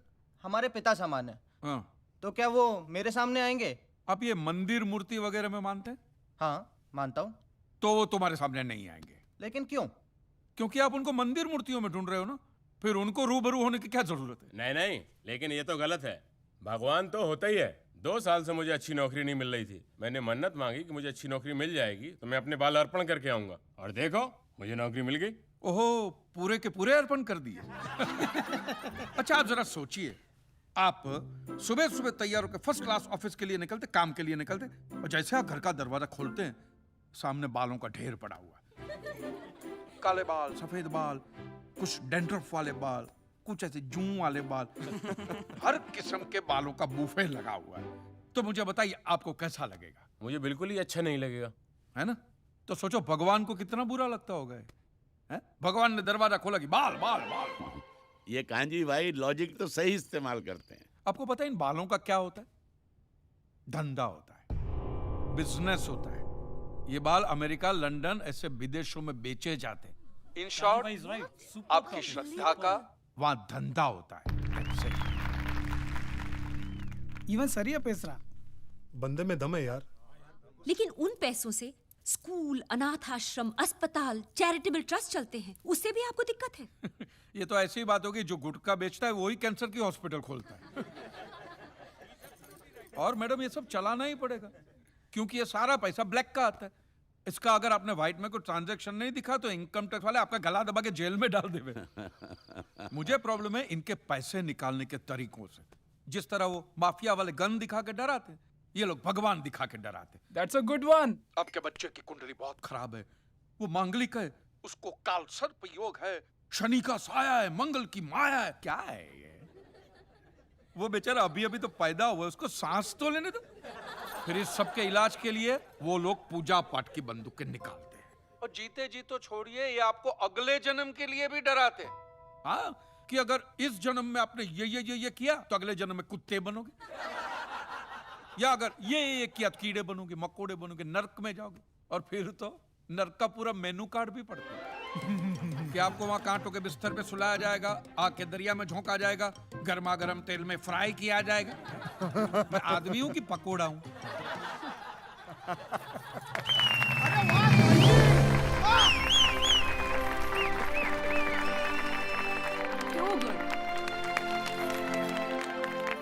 हमारे पिता समान है। हाँ। तो क्या वो मेरे सामने आएंगे? आप ये मंदिर मूर्ति वगैरह में मानते हैं? हाँ मानता हूँ। तो वो तुम्हारे सामने नहीं आएंगे। लेकिन क्यों? क्योंकि आप उनको मंदिर मूर्तियों में ढूंढ रहे हो ना, फिर उनको रूबरू होने की क्या जरूरत है? नहीं नहीं, लेकिन ये तो गलत है। भगवान तो होता ही है। 2 साल से मुझे अच्छी नौकरी नहीं मिल रही थी। मैंने मन्नत मांगी कि मुझे अच्छी नौकरी मिल जाएगी तो मैं अपने बाल अर्पण करके आऊंगा, और देखो मुझे नौकरी मिल गई। ओहो, पूरे के पूरे अर्पण कर दिए। अच्छा आप जरा सोचिए, आप सुबह सुबह तैयार होकर फर्स्ट क्लास ऑफिस के लिए निकलते, काम के लिए निकलते, और जैसे आप घर का दरवाजा खोलते हैं सामने बालों का ढेर पड़ा हुआ है। काले बाल, सफेद बाल, कुछ डैंड्रफ वाले बाल, कुछ ऐसे जूं वाले बाल, हर किस्म के बालों का बूफे लगा हुआ है। तो मुझे बताइए आपको कैसा लगेगा? मुझे बिल्कुल ही अच्छा नहीं लगेगा, है ना? तो सोचो भगवान को कितना बुरा लगता होगा। है? भगवान ने दरवाजा खोला कि बाल बाल बाल बाल। ये कांजी भाई लॉजिक तो सही इस्तेमाल करते हैं। आपको पता है इन बालों का क्या होता है? धंधा होता है, बिजनेस होता है। ये बाल अमेरिका, लंदन ऐसे विदेशों में बेचे जाते हैं। इन शॉर्ट आपकी श्रद्धा का वहां धंधा होता है। इवन सरिया पेसरा बंदे में दम है यार। लेकिन उन पैसों से स्कूल, अनाथ आश्रम, अस्पताल, चैरिटेबल ट्रस्ट चलते हैं। उससे भी आपको दिक्कत है? ये तो ऐसी बात होगी, जो गुटखा बेचता है वही कैंसर की हॉस्पिटल खोलता है। और मैडम ये सब चलाना ही पड़ेगा, क्योंकि ये सारा पैसा ब्लैक का आता है। इसका अगर आपने व्हाइट में कोई ट्रांजैक्शन नहीं दिखा तो इनकम टैक्स वाले आपका गला दबा के जेल में डाल देवे। मुझे प्रॉब्लम है इनके पैसे निकालने के तरीकों से। जिस तरह वो माफिया वाले गन दिखा के डराते, ये लोग भगवान दिखा के डराते। That's a good one. आपके बच्चे की कुंडली बहुत खराब है, वो मांगलिक है, उसको काल सर्प योग है, शनि का साया है, मंगल की माया है। क्या है ये? वो बेचारा अभी अभी तो पैदा हुआ, उसको सांस तो लेने दो। फिर इस सब के इलाज के लिए वो लोग पूजा पाठ की बंदूकें निकालते हैं, और जीते जी तो छोड़िए, ये आपको अगले जन्म के लिए भी डराते। हाँ, कि अगर इस जन्म में आपने ये किया तो अगले जन्म में कुत्ते बनोगे, या अगर ये किया तो कीड़े बनोगे, मकोड़े बनोगे, नर्क में जाओगे। और फिर तो नर्क का पूरा मेनू कार्ड भी पड़ता है कि आपको वहां कांटों के बिस्तर पे सुलाया जाएगा, आग के दरिया में झोंका जाएगा, गर्मा गर्म तेल में फ्राई किया जाएगा। मैं आदमी हूं कि पकोड़ा हूं?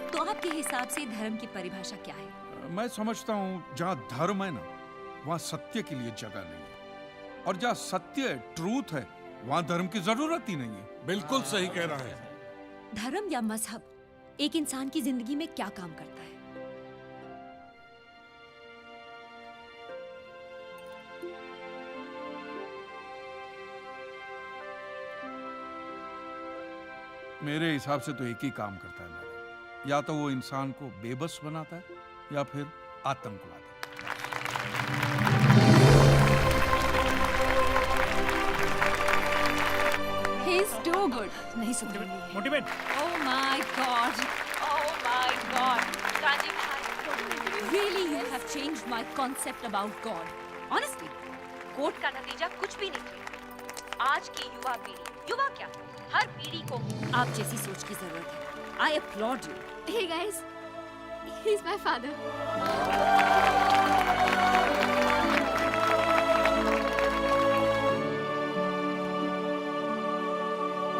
तो आपके हिसाब से धर्म की परिभाषा क्या है? मैं समझता हूं जहां धर्म है ना, वहां सत्य के लिए जगह नहीं है। और जहाँ सत्य ट्रूथ है वहाँ धर्म की जरूरत ही नहीं है। बिल्कुल सही कह रहा है। धर्म या मजहब एक इंसान की जिंदगी में क्या काम करता है? मेरे हिसाब से तो एक ही काम करता है मैडम, या तो वो इंसान को बेबस बनाता है या फिर आतंकवादी। He's too good. नहीं सुधरेंगे। Motivate. Oh my God. Oh my God. Kanji bhai, really you have changed my concept about God. Honestly, court का नतीजा कुछ भी नहीं था। आज की युवा पीढ़ी, युवा क्या, हर पीढ़ी को आप जैसी सोच की जरूरत है। I applaud you. Hey guys, he's my father.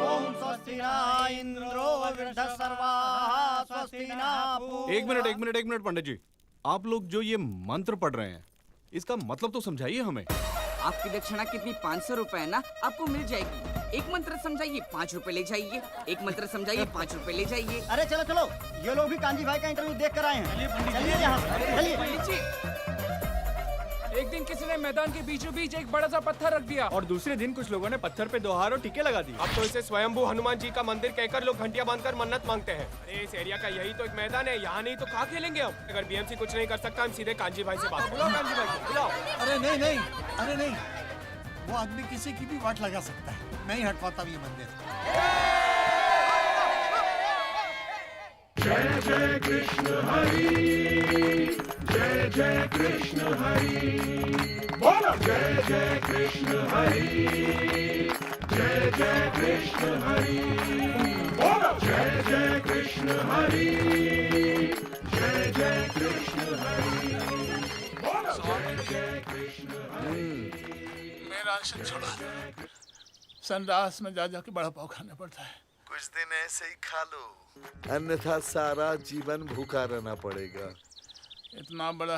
ओम स्वस्ति न इंद्रो वृद्धस्सर्वाः स्वस्ति न एक मिनट पंडित जी, आप लोग जो ये मंत्र पढ़ रहे हैं इसका मतलब तो समझाइए हमें। आपकी दक्षिणा कितनी? 500 रुपए है ना, आपको मिल जाएगी। एक मंत्र समझाइए 5 रुपए ले जाइए, एक मंत्र समझाइए 5 रुपए ले जाइए। अरे चलो चलो, ये लोग भी कांजी भाई का इंटरव्यू देख कर आए हैं। चलिए यहाँ से, चलिए। एक दिन किसी ने मैदान के बीचों बीच एक बड़ा सा पत्थर रख दिया और दूसरे दिन कुछ लोगों ने पत्थर पे दोहार और टीके लगा दिए। अब तो इसे स्वयंभू हनुमान जी का मंदिर कहकर लोग घंटियां बांधकर मन्नत मांगते हैं। अरे इस एरिया का यही तो एक मैदान है, यहाँ नहीं तो कहाँ खेलेंगे हम? अगर बीएमसी कुछ नहीं कर सकता, हम सीधे कांजी भाई से बात करें। बुलाओ कांजी भाई, बुलाओ। अरे नहीं, वो आदमी किसी की भी वाट लगा सकता है, नहीं हट पाता ये मंदिर। जय जय कृष्ण हरि, जय जय कृष्ण हरि, बोलो जय जय कृष्ण हरि, जय जय कृष्ण हरि, बोलो जय जय कृष्ण हरि, जय जय कृष्ण हरि, बोलो जय जय कृष्ण हरि। मेरा अनशन छोड़ा, संडास में जा जाके बड़ा पाव खाना पड़ता है। कुछ दिन ऐसे ही खा लो, अन्यथा सारा जीवन भूखा रहना पड़ेगा। इतना बड़ा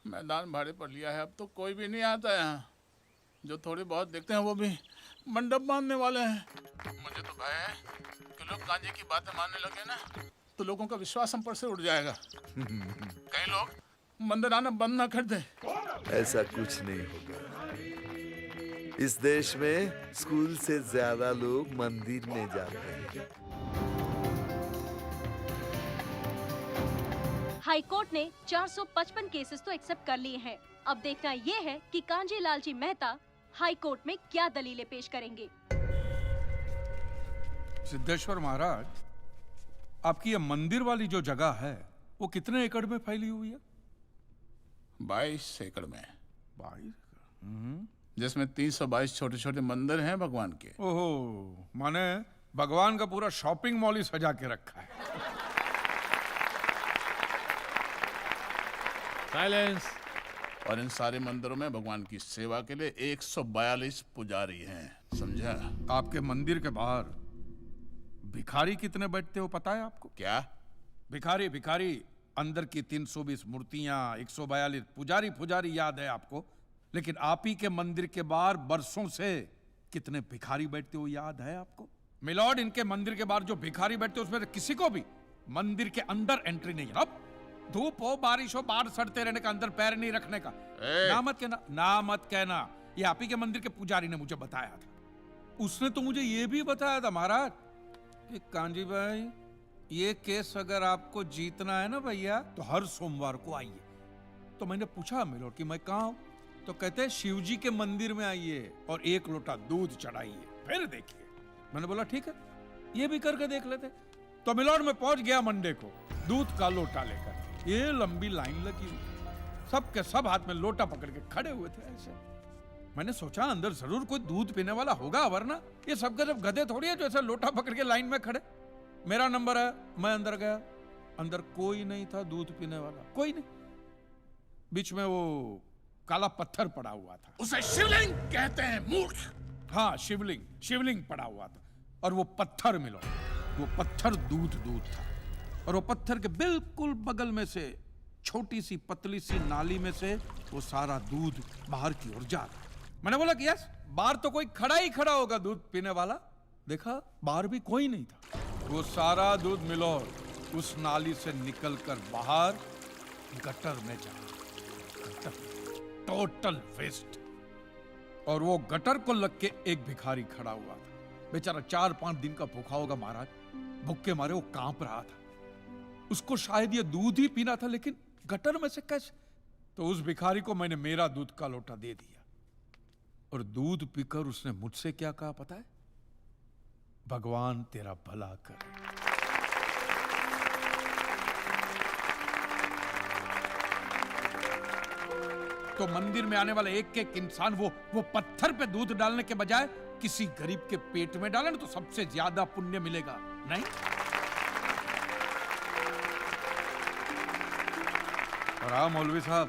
मैदान भाड़े पर लिया है, अब तो कोई भी नहीं आता यहाँ। जो थोड़े बहुत देखते हैं वो भी मंडप बांधने वाले हैं। मुझे तो भय है कि लोग कांजी की बातें मानने लगे ना तो लोगों का विश्वास हम पर से उड़ जाएगा। कई लोग मंदिर आना बंद ना कर दे। ऐसा कुछ नहीं होगा। इस देश में स्कूल से ज्यादा लोग मंदिर में जाते हैं। हाई कोर्ट ने 455 केसेस तो एक्सेप्ट कर लिए हैं। अब देखना ये है कि कांजी लालजी मेहता हाई कोर्ट में क्या दलीलें पेश करेंगे। सिद्धेश्वर महाराज, आपकी ये मंदिर वाली जो जगह है वो कितने एकड़ में फैली हुई है? 22 एकड़ में। 22? जिसमें 322 छोटे छोटे मंदिर हैं भगवान के। ओहो, माने भगवान का पूरा शॉपिंग मॉल ही सजा के रखा है। साइलेंस। और इन सारे मंदिरों में भगवान की सेवा के लिए 142 पुजारी हैं, समझा? आपके मंदिर के बाहर भिखारी कितने बैठते हो पता है आपको? क्या भिखारी अंदर की 320 मूर्तियां, 142 पुजारी याद है आपको? लेकिन आप ही के मंदिर के बाहर बरसों से कितने भिखारी बैठते हो याद है आपको? मिलॉर्ड, इनके मंदिर के बाहर जो भिखारी बैठते हो उसमें किसी को भी मंदिर के अंदर एंट्री नहीं है। अब धूप हो, बारिश हो, बाहर सड़ते रहने का, अंदर पैर नहीं रखने का। ना मत कहना। ये आप ही के मंदिर के पुजारी ने मुझे बताया था। उसने तो मुझे ये भी बताया था महाराज कि कांजी भाई, ये केस अगर आपको जीतना है ना भैया तो हर सोमवार को आइए। तो मैंने पूछा मिलॉर्ड कि मैं कहाँ हूं? तो कहते हैं शिव जी के मंदिर में आइए और 1 लोटा दूध चढ़ाइए, फिर देखिए। मैंने बोला ठीक है, ये भी करके देख लेते। तो मिलॉर्ड में पहुंच गया मंडे को दूध का लोटा लेकर। ये लंबी लाइन लगी हुई, सबके सब हाथ में लोटा पकड़ के खड़े हुए थे ऐसे। मैंने सोचा अंदर जरूर कोई दूध पीने वाला होगा, वरना ये सबके सब गधे थोड़ी है जो ऐसे लोटा पकड़ के लाइन में खड़े। मेरा नंबर है, मैं अंदर गया। अंदर कोई नहीं था दूध पीने वाला, कोई नहीं। बीच में वो काला पत्थर पड़ा हुआ था। उसे शिवलिंग कहते हैं, मूर्ख। हाँ, शिवलिंग पड़ा हुआ था। और वो पत्थर मिलो, वो पत्थर दूध था। और वो पत्थर के बिल्कुल बगल में से छोटी सी पतली सी नाली में से वो सारा दूध बाहर की ओर जा रहा। मैंने बोला कि यस, बाहर तो कोई खड़ा ही खड़ा होगा दूध पीने वाला। देखा, बाहर भी कोई नहीं था। वो सारा दूध मिलोर उस नाली से निकलकर बाहर गटर में जा, टोटल वेस्ट। और वो गटर को लग के एक भिखारी खड़ा हुआ था। बेचारा 4-5 दिन का भूखा होगा महाराज, भूख के मारे वो कांप रहा था। उसको शायद ये दूध ही पीना था, लेकिन गटर में से कैसे? तो उस भिखारी को मैंने मेरा दूध का लोटा दे दिया, और दूध पीकर उसने मुझसे क्या कहा पता है? भगवान तेरा भला करे। तो मंदिर में आने वाला एक एक इंसान वो पत्थर पे दूध डालने के बजाय किसी गरीब के पेट में डाले ना, तो सबसे ज्यादा पुण्य मिलेगा, नहीं? और हाँ मौलवी साहब,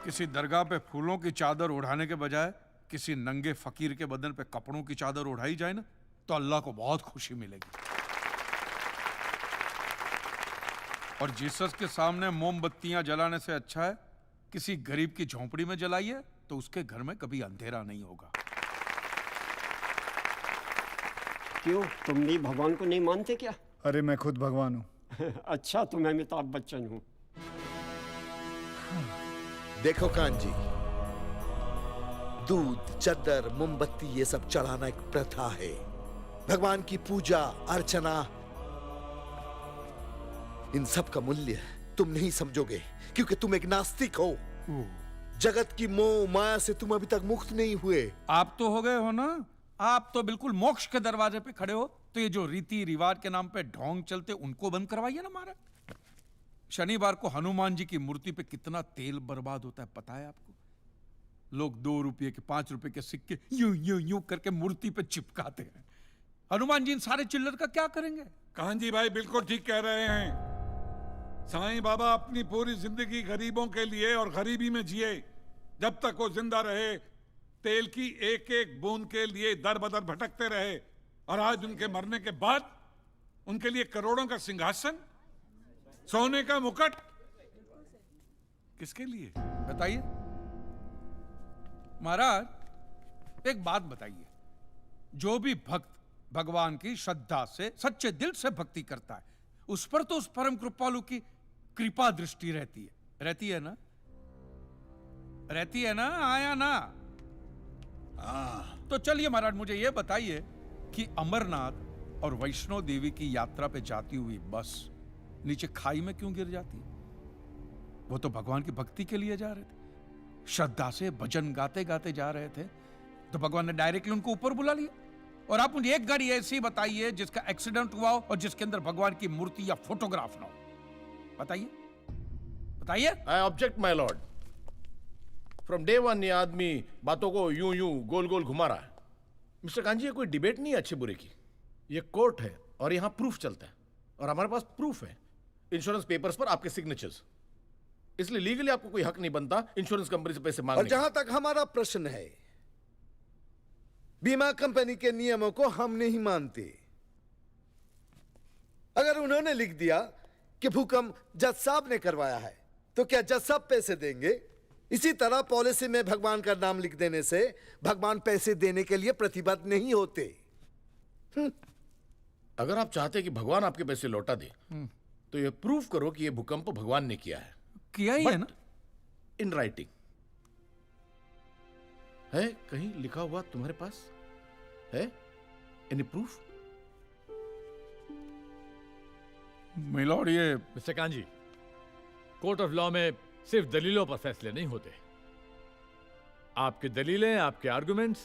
किसी दरगाह पे फूलों की चादर उड़ाने के बजाय किसी नंगे फकीर के बदन पे कपड़ों की चादर उड़ाई जाए ना, तो अल्लाह को बहुत खुशी मिलेगी। और जीसस के सामने मोमबत्तियां जलाने से अच्छा है किसी गरीब की झोंपड़ी में जलाइए, तो उसके घर में कभी अंधेरा नहीं होगा। क्यों, तुम भी भगवान को नहीं मानते क्या? अरे मैं खुद भगवान हूँ। अच्छा, तो मैं अमिताभ बच्चन हूँ। देखो कान जी, दूध, चद्दर, मोमबत्ती ये सब चढ़ाना एक प्रथा है। भगवान की पूजा अर्चना, इन सब का मूल्य तुम नहीं समझोगे, क्योंकि तुम एक नास्तिक हो। जगत की मोह माया से तुम अभी तक मुक्त नहीं हुए। आप तो हो गए हो ना, आप तो बिल्कुल मोक्ष के दरवाजे पे खड़े हो। तो ये जो रीति रिवाज के नाम पे ढोंग चलते, उनको बंद करवाइए ना महाराज। शनिवार को हनुमान जी की मूर्ति पे कितना तेल बर्बाद होता है पता है आपको? लोग 2 रुपये के 5 रुपए के सिक्के यूं यूं यूं करके मूर्ति पे चिपकाते हैं। हनुमान जी इन सारे चिल्लर का क्या करेंगे? कांजी भाई बिल्कुल ठीक कह रहे हैं। साईं बाबा अपनी पूरी जिंदगी गरीबों के लिए और गरीबी में जिए। जब तक वो जिंदा रहे, तेल की एक एक बूंद के लिए दर बदर भटकते रहे, और आज उनके मरने के बाद उनके लिए करोड़ों का सिंहासन, सोने का मुकुट, किसके लिए बताइए महाराज। एक बात बताइए, जो भी भक्त भगवान की श्रद्धा से सच्चे दिल से भक्ति करता है, उस पर तो उस परम कृपालु की कृपा दृष्टि रहती है ना? रहती है ना? आया ना? तो चलिए महाराज, मुझे यह बताइए कि अमरनाथ और वैष्णो देवी की यात्रा पे जाती हुई बस नीचे खाई में क्यों गिर जाती है? वो तो भगवान की भक्ति के लिए जा रहे थे, श्रद्धा से भजन गाते गाते जा रहे थे, तो भगवान ने डायरेक्टली उनको ऊपर बुला लिया। और आप मुझे एक गाड़ी ऐसी बताइए जिसका एक्सीडेंट हुआ हो और जिसके अंदर भगवान की मूर्ति या फोटोग्राफ ना हो। बताइए बताइए। आई object my Lord. From day one ये आदमी बातों को यूं यूं गोल गोल घुमा रहा है। मिस्टर कांजी, ये कोई डिबेट नहीं है अच्छे बुरे की, ये कोर्ट है और यहां प्रूफ चलता है, और हमारे पास प्रूफ है, इंश्योरेंस पेपर्स पर आपके सिग्नेचर्स। इसलिए लीगली आपको कोई हक नहीं बनता इंश्योरेंस कंपनी से पैसे मांगने। और जहां तक हमारा प्रश्न है, बीमा कंपनी के नियमों को हम नहीं मानते। अगर उन्होंने लिख दिया कि भूकंप जज साहब ने करवाया है, तो क्या जज साहब पैसे देंगे? इसी तरह पॉलिसी में भगवान का नाम लिख देने से भगवान पैसे देने के लिए प्रतिबद्ध नहीं होते। अगर आप चाहते कि भगवान आपके पैसे लौटा दे, तो ये प्रूफ करो कि ये भूकंप भगवान ने किया है। किया ही है ना? इन राइटिंग है, कहीं लिखा हुआ तुम्हारे पास है? Any proof? मिलॉर्ड, ये mister kanji, court of law में सिर्फ दलीलों पर फैसले नहीं होते। आपकी दलीलें, आपके आर्गुमेंट्स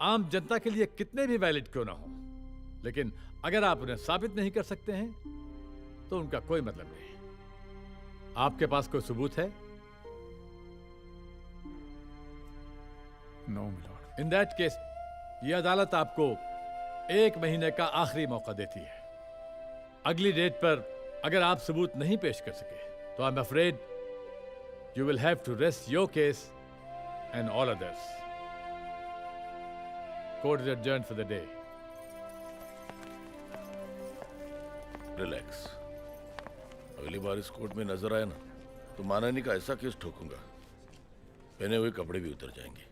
आम जनता के लिए कितने भी वैलिड क्यों ना हो, लेकिन अगर आप उन्हें साबित नहीं कर सकते हैं तो उनका कोई मतलब नहीं। आपके पास कोई सबूत है? No milord. In that case यह अदालत आपको 1 महीने का आखिरी मौका देती है। अगली डेट पर अगर आप सबूत नहीं पेश कर सके तो I am afraid you will have to rest your case and all others. Court is adjourned for the day. Relax. अगली बार इस कोर्ट में नजर आए ना, तो मानहानि का ऐसा केस ठोकूंगा, पहने हुए कपड़े भी उतर जाएंगे।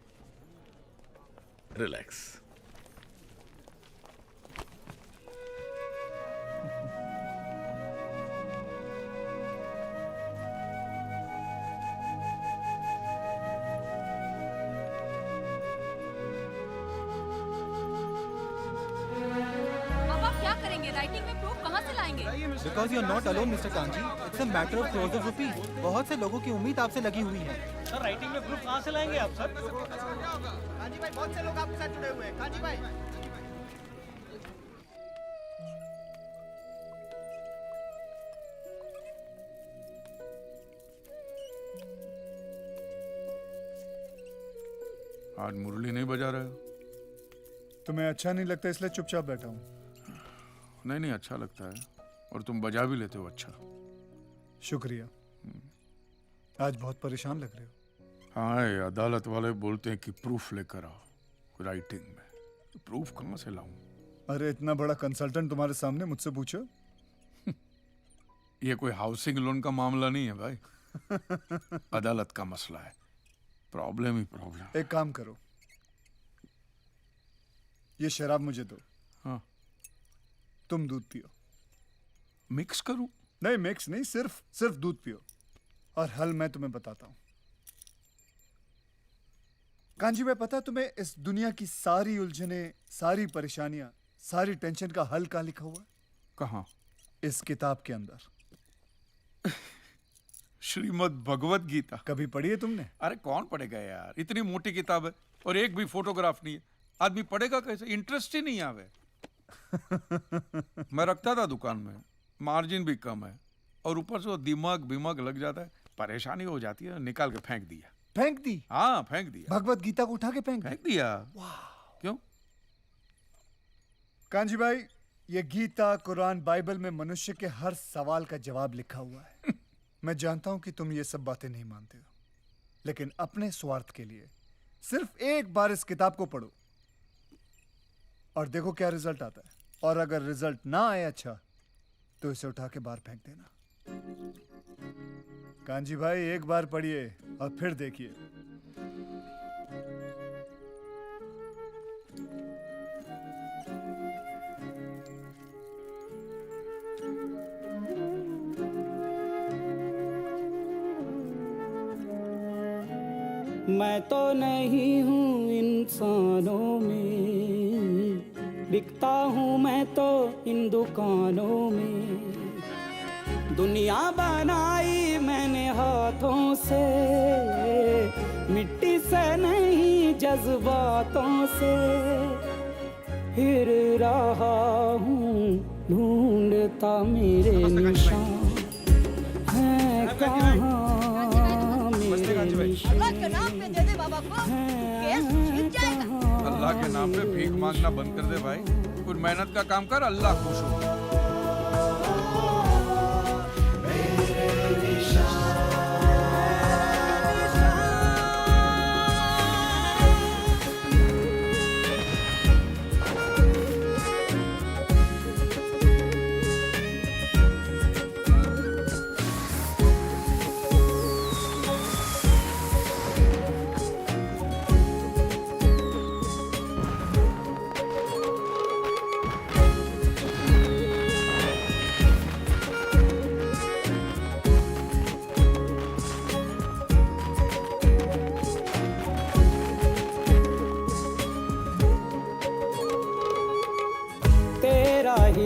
रिलैक्स। अब आप क्या करेंगे? राइटिंग में प्रूफ कहाँ से लाएंगे? Because you are not alone, Mr. Kanji. It's a matter of crores of rupees. बहुत से लोगों की उम्मीद आपसे लगी हुई है। सर राइटिंग में प्रूफ कहाँ से लाएंगे आप सर? कांजी भाई, बहुत से लोग आपके साथ जुड़े हुए हैं। कांजी भाई। आज मुरली नहीं बजा रहे हो? तुम्हें अच्छा नहीं लगता इसलिए चुपचाप बैठा हूँ। नहीं नहीं, अच्छा लगता है और तुम बजा भी लेते हो अच्छा। शुक्रिया। आज बहुत परेशान लग रहे हो। हाँ, ये अदालत वाले बोलते हैं कि प्रूफ लेकर आओ राइटिंग में। तो प्रूफ कहाँ से लाऊं? अरे इतना बड़ा कंसल्टेंट तुम्हारे सामने मुझसे पूछो। ये कोई हाउसिंग लोन का मामला नहीं है भाई। अदालत का मसला है। प्रॉब्लम ही प्रॉब्लम। एक काम करो, ये शराब मुझे दो। हाँ। तुम दूध पियो। मिक्स करूं? नहीं मिक्स नहीं, सिर्फ दूध पियो और हल मैं तुम्हें बताता हूं। कांजी भाई, पता तुम्हें इस दुनिया की सारी उलझने, सारी परेशानियां, सारी टेंशन का हल कहाँ लिखा हुआ है? कहाँ? इस किताब के अंदर। श्रीमद् भगवत गीता। कभी पढ़ी है तुमने? अरे कौन पढ़ेगा यार, इतनी मोटी किताब है और एक भी फोटोग्राफ नहीं है। आदमी पढ़ेगा कैसे? इंटरेस्ट ही नहीं आवे। मैं रखता था दुकान में, मार्जिन भी कम है और ऊपर से दिमाग लग जाता है, परेशानी हो जाती है। निकाल के फेंक दिया। फेंक दी? हाँ, फेंक दिया। भगवत गीता को उठा के फेंक दिया। क्यों? कांजी भाई, ये गीता, कुरान, बाइबल में मनुष्य के हर सवाल का जवाब लिखा हुआ है। मैं जानता हूं कि तुम ये सब बातें नहीं मानते हो, लेकिन अपने स्वार्थ के लिए सिर्फ एक बार इस किताब को पढ़ो और देखो क्या रिजल्ट आता है। और अगर रिजल्ट ना आए अच्छा, तो इसे उठा के बाहर फेंक देना। कांजी भाई, एक बार पढ़िए और फिर देखिए। मैं तो नहीं हूँ इंसानों में, बिकता हूँ मैं तो इन दुकानों में। दुनिया बनाई मैंने हाथों से, मिट्टी से नहीं जज्बातों से। फिर रहा हूँ ढूंढता मेरे निशान हैं कहाँ। अल्लाह के नाम पे दे दे बाबा को, केस जीत जाएगा। अल्लाह के नाम पे भीख मांगना बंद कर दे भाई। कुछ मेहनत का काम कर, अल्लाह खुश हो।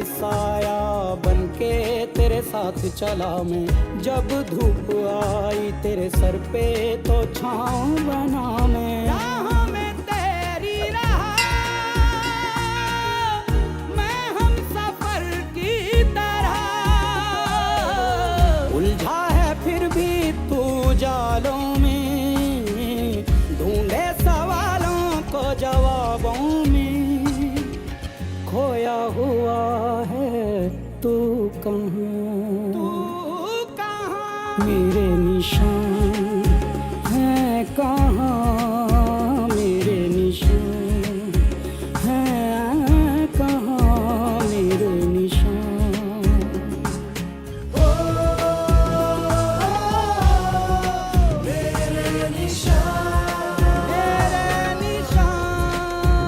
साया बनके तेरे साथ चला मैं, जब धूप आई तेरे सर पे तो छाँव बना मैं। राह में तेरी रहा मैं हम सफर की तरह, उलझा है फिर भी तू जालों में, ढूंढे सवालों को जवाबों में। खोया हुआ है तू कहाँ, मेरे निशान है कहाँ, मेरे निशान है कहाँ, मेरे निशान। मेरे निशान, मेरे निशान।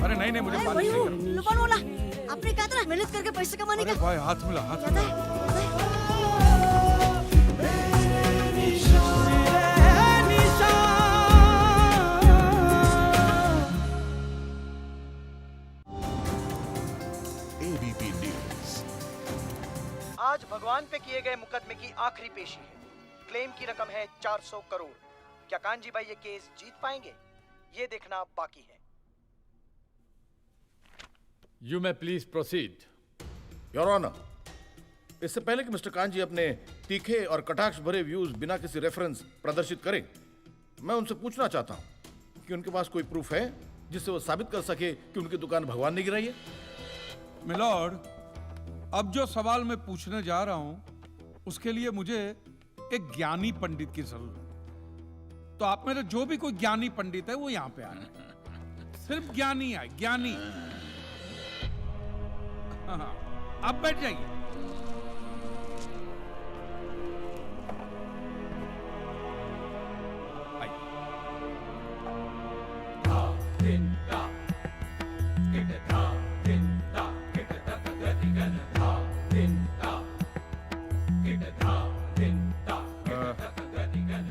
अरे नहीं नहीं, मुझे पानी चाहिए। लुबान वाला, आपने कहा था ना मेहनत करके पैसे कमाने का। अरे भाई हाथ मिला, हाथ मिला। ABP News। आज भगवान पे किए गए मुकदमे की आखिरी पेशी है। क्लेम की रकम है 400 करोड़। क्या कांजी भाई ये केस जीत पाएंगे, ये देखना बाकी है। You may please proceed. Your honour, इससे पहले कि मिस्टर कांजी अपने तीखे और कटाक्ष भरे व्यूज बिना किसी रेफरेंस प्रदर्शित करें, मैं उनसे पूछना चाहता हूं कि उनके पास कोई प्रूफ है जिससे वो साबित कर सके कि उनकी दुकान भगवान ने गिराई है। मिलॉर्ड, अब जो सवाल मैं पूछने जा रहा हूं उसके लिए मुझे एक ज्ञानी पंडित की जरूरत है। तो आप में से जो भी कोई ज्ञानी पंडित है वो यहां पे आ जाए। सिर्फ ज्ञानी आए, ज्ञानी। हाँ, अब बैठ जाइए।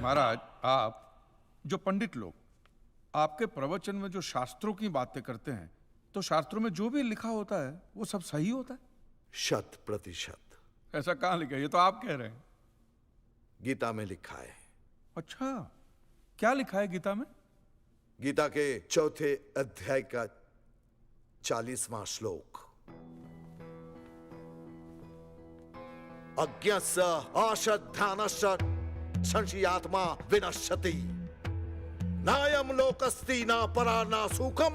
महाराज, आप जो पंडित लोग आपके प्रवचन में जो शास्त्रों की बातें करते हैं, तो शास्त्रों में जो भी लिखा होता है वो सब सही होता है? 100%। ऐसा कहाँ लिखा है? ये तो आप कह रहे हैं। गीता में लिखा है। अच्छा, क्या लिखा है गीता में? गीता के 4थे अध्याय का 40वां श्लोक। अज्ञस्य अश्रद्धानश्च संशयात्मा विनश्यति, नायम लोकस्ति ना परा ना सुखम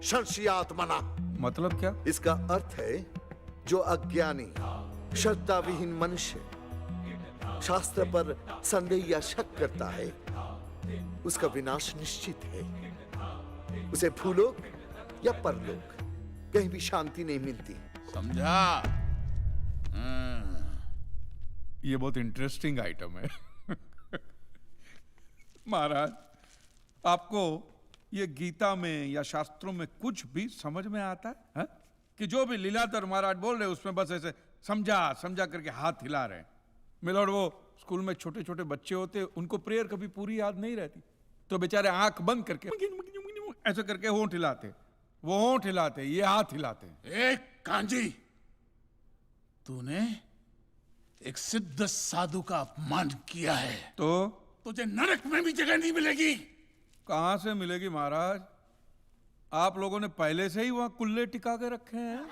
संशयात्मना। मतलब क्या? इसका अर्थ है जो अज्ञानी श्रद्धा विहीन मनुष्य शास्त्र पर संदेह या शक करता है, उसका विनाश निश्चित है। उसे भूलोक या परलोक कहीं भी शांति नहीं मिलती। समझा? ये बहुत इंटरेस्टिंग आइटम है। महाराज, आपको ये गीता में या शास्त्रों में कुछ भी समझ में आता है, हा? कि जो भी लीलाधर महाराज बोल रहे उसमें बस ऐसे समझा समझा करके हाथ हिला रहे हैं। मिलॉर्ड, वो स्कूल में छोटे छोटे बच्चे होते, उनको प्रेयर कभी पूरी याद नहीं रहती, तो बेचारे आंख बंद करके ऐसे करके होंठ हिलाते, वो होंठ हिलाते, ये हाथ हिलाते। एक कांजी, तूने एक सिद्ध साधु का अपमान किया है, तो तुझे नरक में भी जगह नहीं मिलेगी। कहां से मिलेगी महाराज? आप लोगों ने पहले से ही वहां कुल्ले टिका के रखे हैं।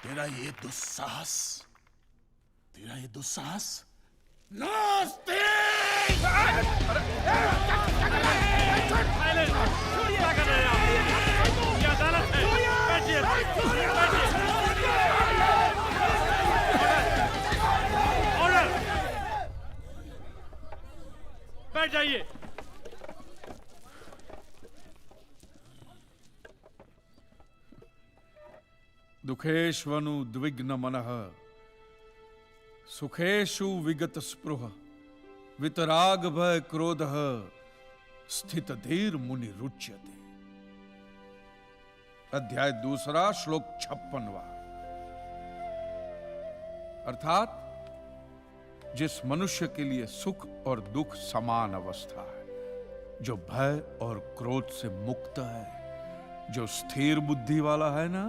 तेरा ये दुस्साहस नास्तिक! बैठ जाइए। दुखेष्वनु द्विग्न मनः सुखेषु विगत स्पृह वितराग भय क्रोधः स्थित धीर मुनि रुच्यते। अध्याय 2 श्लोक 56। अर्थात जिस मनुष्य के लिए सुख और दुख समान अवस्था है, जो भय और क्रोध से मुक्त है, जो स्थिर बुद्धि वाला है ना,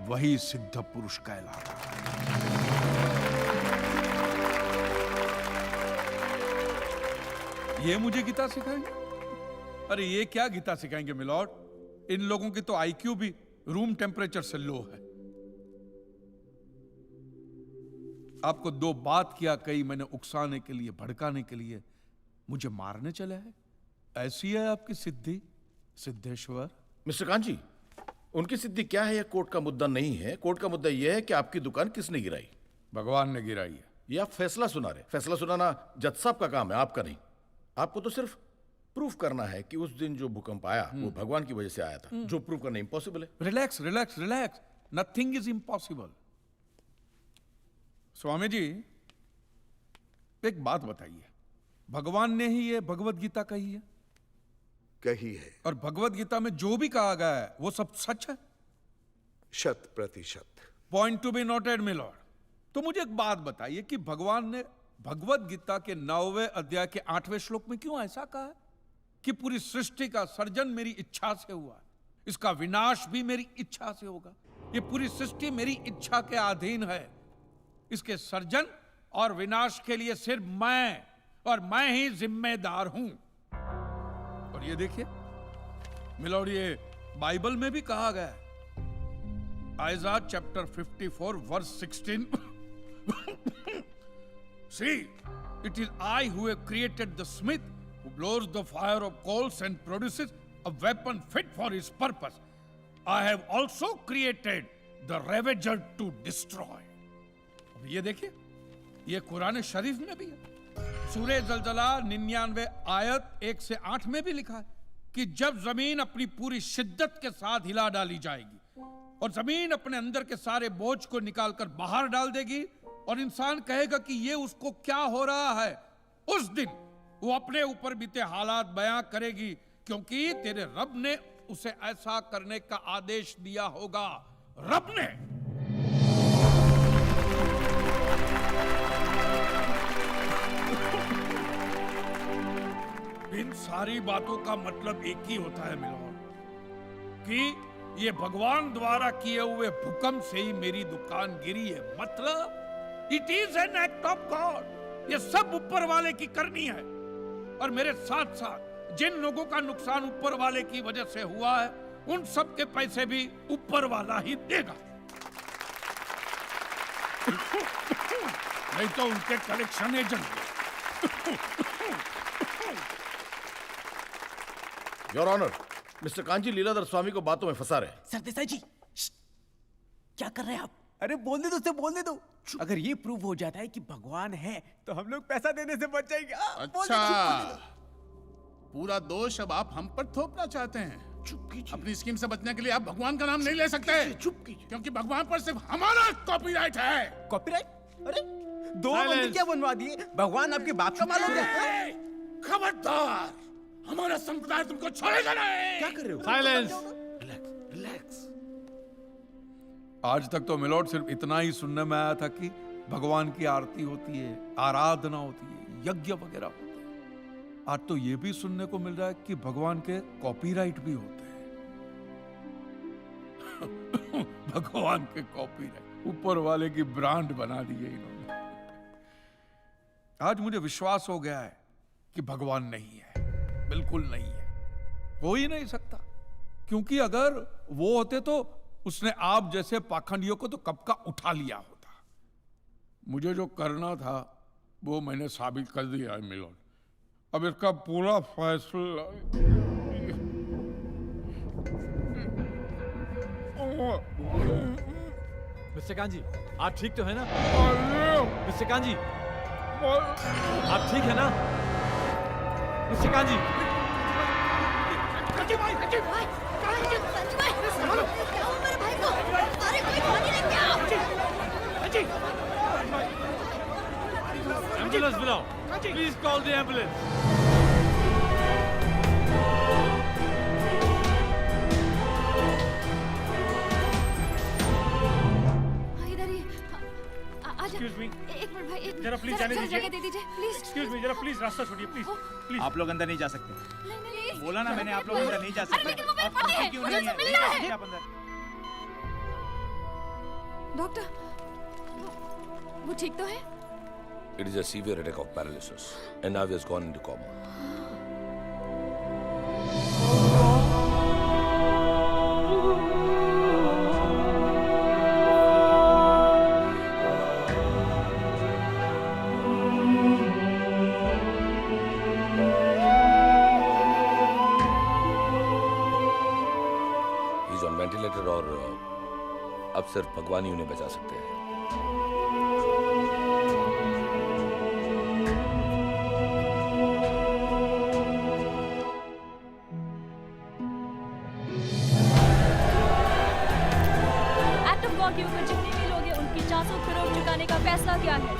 वही सिद्ध पुरुष कहलाता है। ये मुझे गीता सिखाएंगे? अरे ये क्या गीता सिखाएंगे मिलॉर्ड? इन लोगों की तो आईक्यू भी रूम टेम्परेचर से लो है। आपको 2 बात किया कही मैंने उकसाने के लिए, भड़काने के लिए, मुझे मारने चले हैं। ऐसी है आपकी सिद्धि सिद्धेश्वर? मिस्टर कांजी, उनकी सिद्धि क्या है यह कोर्ट का मुद्दा नहीं है। कोर्ट का मुद्दा यह है कि आपकी दुकान किसने गिराई। भगवान ने गिराई है। ये आप फैसला सुना रहे। फैसला सुनाना जज साहब का काम है, आपका नहीं। आपको तो सिर्फ प्रूफ करना है कि उस दिन जो भूकंप आया वो भगवान की वजह से आया था, जो प्रूफ करना इम्पॉसिबल है। Relax relax relax, nothing is impossible. Swami ji, एक बात बताइए, भगवान ने ही ये भगवत गीता कही है? कही है। और भगवत गीता में जो भी कहा गया है वो सब सच है? 100%। Point to be noted milord. तो मुझे एक बात बताइए कि भगवान ने भगवत गीता के 9वें अध्याय के 8वें श्लोक में क्यों ऐसा कहा है कि पूरी सृष्टि का सर्जन मेरी इच्छा से हुआ, इसका विनाश भी मेरी इच्छा से होगा, ये पूरी सृष्टि मेरी इच्छा के अधीन है, इसके सर्जन और विनाश के लिए सिर्फ मैं और मैं ही जिम्मेदार हूं। और ये देखिए मिलॉर्ड, ये बाइबल में भी कहा गया है, Isaiah chapter 54 verse 16 See, it is I who have created the smith who blows the fire of coals and produces a weapon fit for his purpose. I have also created the ravager to destroy. अब ये देखिए, ये कुरान शरीफ में भी है। सूरह जलजला 99 आयत 1 से 8 में भी लिखा है कि जब जमीन अपनी पूरी शिद्दत के साथ हिला डाली जाएगी और जमीन अपने अंदर के सारे बोझ को निकालकर बाहर डाल देगी और इंसान कहेगा कि ये उसको क्या हो रहा है, उस दिन वो अपने ऊपर बीते हालात बयां करेगी, क्योंकि तेरे रब ने उसे ऐसा करने का आदेश दिया होगा। रब ने। इन सारी बातों का मतलब एक ही होता है मिलॉर्ड, कि ये भगवान द्वारा किए हुए भूकंप से ही मेरी दुकान गिरी है। मतलब it is an act of God. ये सब ऊपर वाले की करनी है, और मेरे साथ साथ जिन लोगों का नुकसान ऊपर वाले की वजह से हुआ है, उन सब के पैसे भी ऊपर वाला ही देगा। नहीं तो उनके collection agent. Your honour, mister Kanchi Leeladhar Swami को बातों में फंसा रहे। सर देसाई जी, क्या कर रहे हैं आप? अरे बोलने दो, उससे बोलने दो। अगर ये प्रूव हो जाता है कि भगवान है तो हम लोग पैसा देने से बच जाएंगे। अच्छा, पूरा दोष अब आप हम पर थोपना चाहते हैं। अपनी स्कीम से बचने के लिए आप भगवान का नाम नहीं ले सकते, क्योंकि भगवान पर सिर्फ हमारा कॉपीराइट है। कॉपीराइट? अरे 2 मंदिर क्या बनवा दिए? भगवान आपके बाप का माल हो गया। खबरदार, हमारा संप्रदाय तुमको छोड़ेगा नहीं। क्या कर रहे हो? साइलेंस। रिलैक्स। आज तक तो मिलॉर्ड सिर्फ इतना ही सुनने में आया था कि भगवान की आरती होती है, आराधना होती है, यज्ञ वगैरह होते हैं। आज तो ये भी सुनने को मिल रहा है कि भगवान के कॉपीराइट भी होते हैं। भगवान के कॉपीराइट ऊपर वाले की ब्रांड बना दी है इन्होंने। आज मुझे विश्वास हो गया है कि भगवान नहीं है, बिल्कुल नहीं है, हो ही नहीं सकता, क्योंकि अगर वो होते तो उसने आप जैसे पाखंडियों को तो कब का उठा लिया होता। मुझे जो करना था वो मैंने साबित कर दिया है मिलॉर्ड। अब इसका पूरा फैसला। मिस्टर कांजी, आप ठीक तो है ना? मिस्टर कांजी, आप ठीक है ना? मिस्टर कांजी। एम्बुलेंस बुलाओ, प्लीज कॉल द एम्बुलेंस। इधर ही आजा। Excuse me. एक मिनट भाई, एक जरा प्लीज जाने दीजिए। जगह दे दीजिए प्लीज। Excuse me, जरा प्लीज रास्ता छोड़िए प्लीज। प्लीज। आप लोग अंदर नहीं जा सकते। प्लीज। बोला ना मैंने, आप लोग अंदर नहीं जा सकते। आप खुशी क्यों नहीं है? आप अंदर। डॉक्टर, वो ठीक तो है? It is a severe attack of paralysis, and now he has gone into coma. He's on ventilator और अब सिर्फ भगवान ही उन्हें बचा सकते हैं। के ऊपर जितने भी लोग हैं उनकी 400 करोड़ चुकाने का फैसला किया है।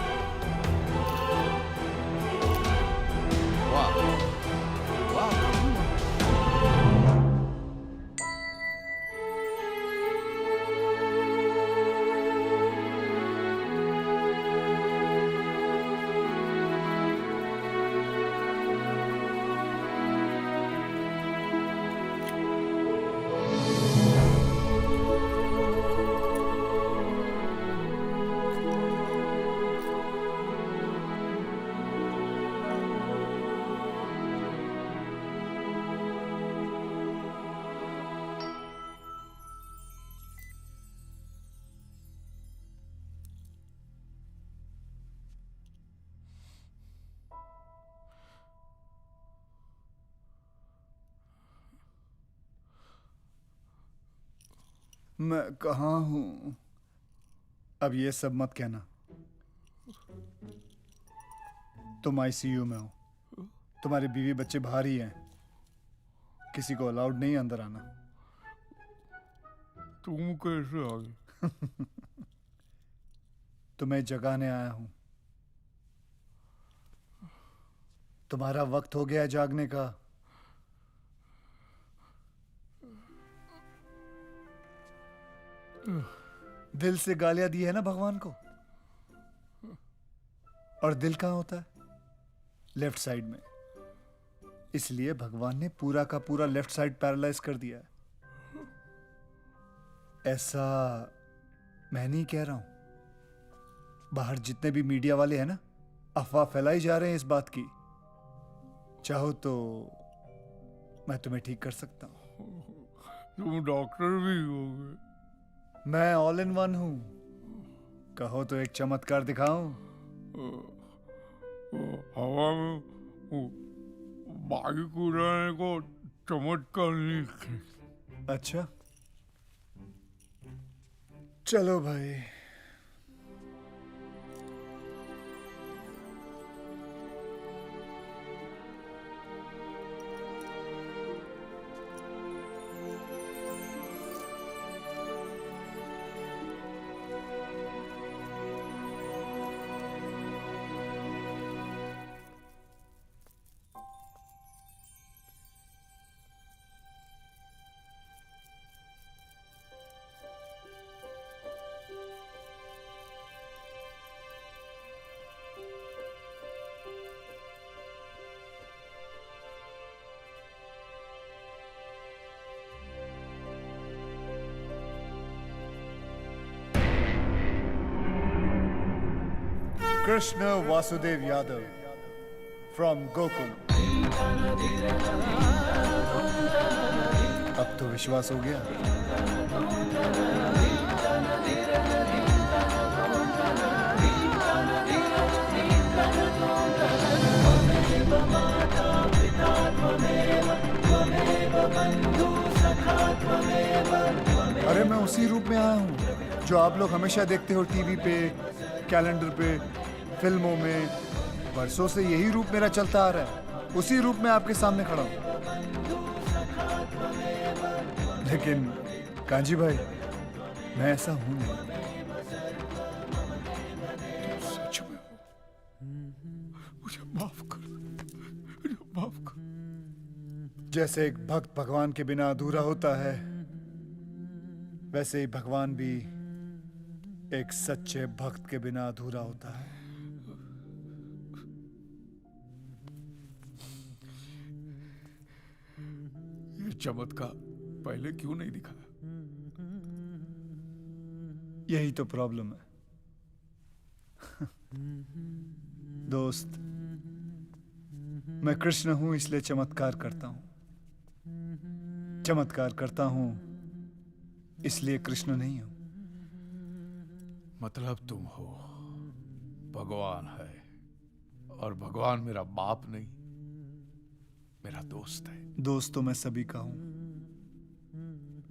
मैं कहाँ हूं? अब ये सब मत कहना। तुम आईसीयू में हो, तुम्हारे बीवी बच्चे बाहर ही हैं, किसी को अलाउड नहीं अंदर आना। तुम कैसे आ गए? तुम्हें जगाने आया हूं। तुम्हारा वक्त हो गया है जागने का। दिल से गालियां दी है ना भगवान को। और दिल कहां होता है? लेफ्ट साइड में। इसलिए भगवान ने पूरा का पूरा लेफ्ट साइड पैरालाइज कर दिया है। ऐसा मैं नहीं कह रहा हूं, बाहर जितने भी मीडिया वाले हैं ना, अफवाह फैलाई जा रहे हैं इस बात की। चाहो तो मैं तुम्हें ठीक कर सकता हूं। तुम डॉक्टर भी होगे? मैं ऑल इन वन हूं। कहो तो एक चमत्कार दिखाऊं? हवा में बाइक उड़ाने को चमत्कार नहीं। अच्छा चलो भाई। Krishna Vasudev Yadav from Gokul. अब तो विश्वास हो गया। अरे मैं उसी रूप में आया हूँ जो आप लोग हमेशा देखते हो टीवी पे, कैलेंडर पे, फिल्मों में। बरसों से यही रूप मेरा चलता आ रहा है। उसी रूप में आपके सामने खड़ा हूं। लेकिन कांजी भाई, मैं ऐसा हूं नहीं। सच में मुझे माफ कर, मुझे माफ कर। जैसे एक भक्त भगवान के बिना अधूरा होता है, वैसे ही भगवान भी एक सच्चे भक्त के बिना अधूरा होता है। ये चमत्कार पहले क्यों नहीं दिखाया? यही तो प्रॉब्लम है दोस्त। मैं कृष्ण हूं इसलिए चमत्कार करता हूं, चमत्कार करता हूं इसलिए कृष्ण नहीं हूं। मतलब तुम हो, भगवान है, और भगवान मेरा बाप नहीं, मेरा दोस्त है। दोस्त तो मैं सभी का हूं,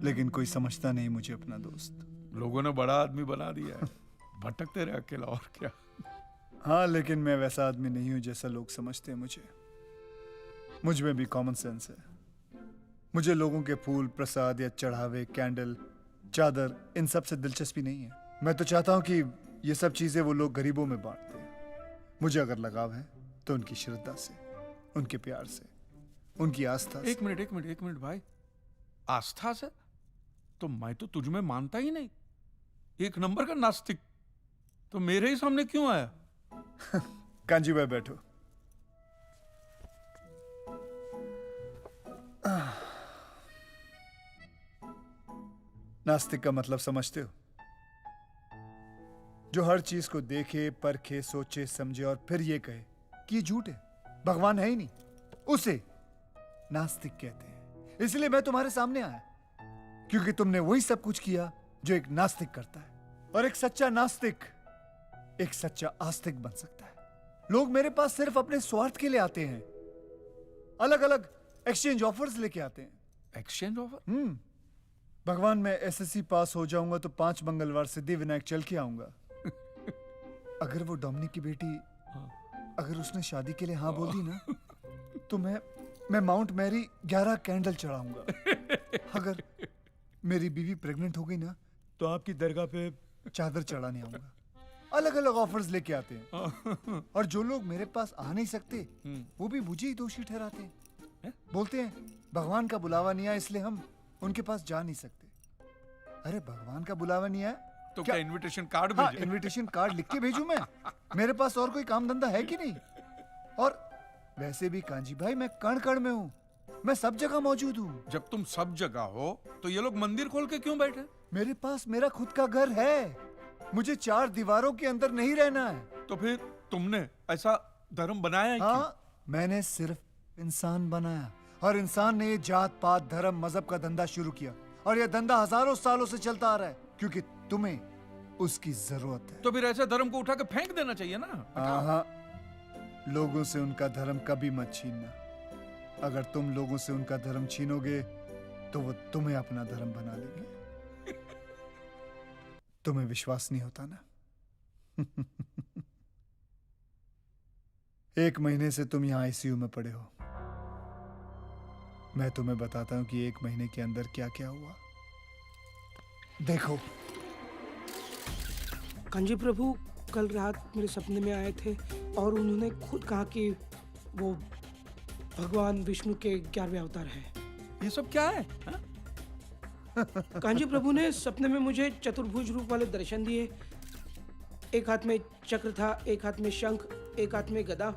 लेकिन कोई समझता नहीं मुझे अपना दोस्त। लोगों ने बड़ा आदमी बना दिया है, भटकते रहे अकेला, और क्या। हाँ, लेकिन मैं वैसा आदमी नहीं हूं जैसा लोग समझते हैं मुझे। मुझ में भी कॉमन सेंस है। मुझे लोगों के फूल, प्रसाद या चढ़ावे, कैंडल, चादर, इन सब से दिलचस्पी नहीं है। मैं तो चाहता हूं कि ये सब चीजें वो लोग गरीबों में बांटते हैं। मुझे अगर लगाव है तो उनकी श्रद्धा से, उनके प्यार से, उनकी आस्था से। एक मिनट भाई, आस्था से? तो मैं तो तुझ में मानता ही नहीं, एक नंबर का नास्तिक। तो मेरे ही सामने क्यों आया? कांजी भाई बैठो। नास्तिक का मतलब समझते हो? जो हर चीज को देखे, परखे, सोचे, समझे और फिर ये कहे कि ये झूठ है, भगवान है ही नहीं, उसे नास्तिक कहते हैं। इसलिए मैं तुम्हारे सामने आया, क्योंकि तुमने वही सब कुछ किया जो एक नास्तिक करता है। और एक सच्चा नास्तिक एक सच्चा आस्तिक बन सकता है। लोग मेरे पास सिर्फ अपने स्वार्थ के लिए आते हैं, अलग अलग एक्सचेंज ऑफर्स लेके आते हैं। Exchange offer? भगवान मैं एसएससी पास हो जाऊंगा तो 5 मंगलवार सिद्धि विनायक चल के आऊंगा। अगर वो डोमिनिक की बेटी अगर उसने शादी के लिए हाँ बोल दी ना तो मैं माउंट मैरी 11 कैंडल चढ़ाऊंगा। अगर मेरी बीवी प्रेग्नेंट हो गई ना तो आपकी दरगाह पे चादर चढ़ाने आऊंगा। अलग अलग ऑफर्स लेके आते हैं और जो लोग मेरे पास आ नहीं सकते वो भी मुझे ही दोषी ठहराते हैं। बोलते हैं भगवान का बुलावा नहीं आया इसलिए हम उनके पास जा नहीं सकते। अरे भगवान का बुलावा नहीं आया तो क्या इनविटेशन कार्ड हाँ, भेजे? इनविटेशन कार्ड लिख के भेजूं मैं? मेरे पास और कोई काम धंधा है कि नहीं? और वैसे भी कांजी भाई मैं कण कण में हूँ, मैं सब जगह मौजूद हूँ। जब तुम सब जगह हो तो ये लोग मंदिर खोल के क्यों बैठे? मेरे पास मेरा खुद का घर है, मुझे 4 दीवारों के अंदर नहीं रहना है। तो फिर तुमने ऐसा धर्म बनाया है? हाँ, मैंने सिर्फ इंसान बनाया और इंसान ने ये जात पात धर्म मजहब का धंधा शुरू किया और ये धंधा हजारों सालों से चलता आ रहा है क्योंकि तुम्हें उसकी जरूरत है। तो फिर ऐसे धर्म को उठा के फेंक देना चाहिए ना। हाँ, लोगों से उनका धर्म कभी मत छीनना। अगर तुम लोगों से उनका धर्म छीनोगे तो वो तुम्हें अपना धर्म बना लेंगे। तुम्हें विश्वास नहीं होता ना? 1 महीने से तुम यहाँ आईसीयू में पड़े हो। मैं तुम्हें बताता हूँ कि 1 महीने के अंदर क्या क्या हुआ। देखो कांजी प्रभु कल रात मेरे सपने में आए थे और उन्होंने खुद कहा कि वो भगवान विष्णु के 11वें अवतार हैं। ये सब क्या है? कांजी प्रभु ने सपने में मुझे चतुर्भुज रूप वाले दर्शन दिए। एक हाथ में चक्र था, एक हाथ में शंख, एक हाथ में गदा।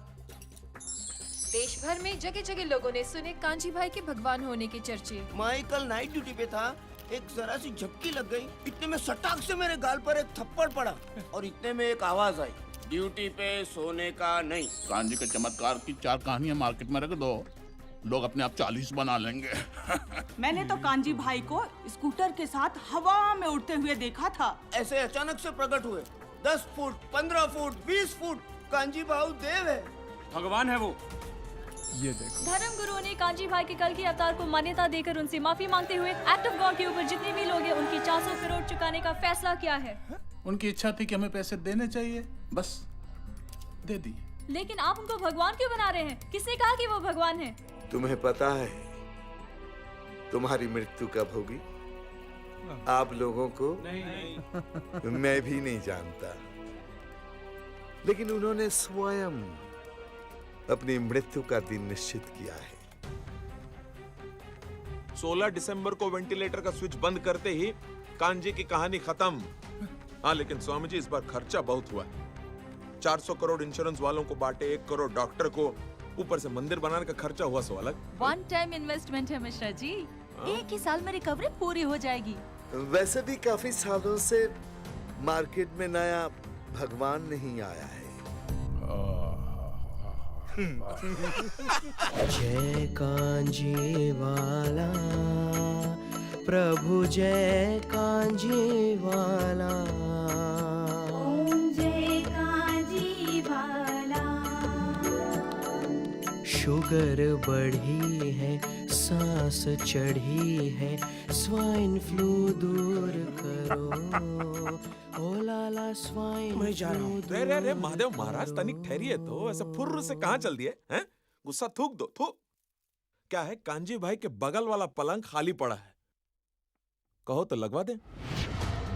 देश भर में जगह जगह लोगों ने सुने कांजी भाई के भगवान होने के चर्चे। मैं कल नाइट ड्यूटी पे था, एक जरा सी झपकी लग गई, इतने में सटाक से मेरे गाल पर एक थप्पड़ पड़ा और इतने में एक आवाज आई, ड्यूटी पे सोने का नहीं। कांजी के चमत्कार की 4 कहानियां मार्केट में रख दो, लोग अपने आप 40 बना लेंगे। मैंने तो कांजी भाई को स्कूटर के साथ हवा में उड़ते हुए देखा था। ऐसे अचानक से प्रकट हुए, 10 फुट, 15 फुट, 20 फुट। कांजी भाऊ देव है, भगवान है वो। ये देखो धर्म गुरुओं ने कांजी भाई के कल की अवतार को मान्यता देकर उनसे माफी मांगते हुए एक्ट ऑफ गॉड के ऊपर जितने भी लोग हैं उनकी 400 करोड़ चुकाने का फैसला किया है। उनकी इच्छा थी कि हमें पैसे देने चाहिए, बस दे दिए। लेकिन आप उनको भगवान क्यों बना रहे हैं? किसने कहा कि वो भगवान है? तुम्हें पता है तुम्हारी मृत्यु कब होगी? आप लोगों को नहीं। मैं भी नहीं जानता, लेकिन उन्होंने स्वयं अपनी मृत्यु का दिन निश्चित किया है। 16 दिसंबर को वेंटिलेटर का स्विच बंद करते ही कांजी की कहानी खत्म। हाँ, लेकिन स्वामी जी इस बार खर्चा बहुत हुआ। 400 करोड़ इंश्योरेंस वालों को बांटे, 1 करोड़ डॉक्टर को, ऊपर से मंदिर बनाने का खर्चा हुआ सो अलग। 1 टाइम इन्वेस्टमेंट है मिश्रा जी, 1 ही साल में रिकवरी पूरी हो जाएगी। वैसे भी काफी सालों से मार्केट में नया भगवान नहीं आया है। जय कांजी वाला प्रभु, जय कांजी वाला। जय कांजी वाला। शुगर बढ़ी है, सांस चढ़ी है, स्वाइन फ्लू दूर करो। ओ लाला स्वाइन। मैं जा रहा हूँ। रे महादेव महाराज, तनिक ठहरिए तो, ऐसे फुर्र से कहाँ चल दिए हैं? गुस्सा थूक दो, थूक। क्या है, कांजी भाई के बगल वाला पलंग खाली पड़ा है, कहो तो लगवा दें।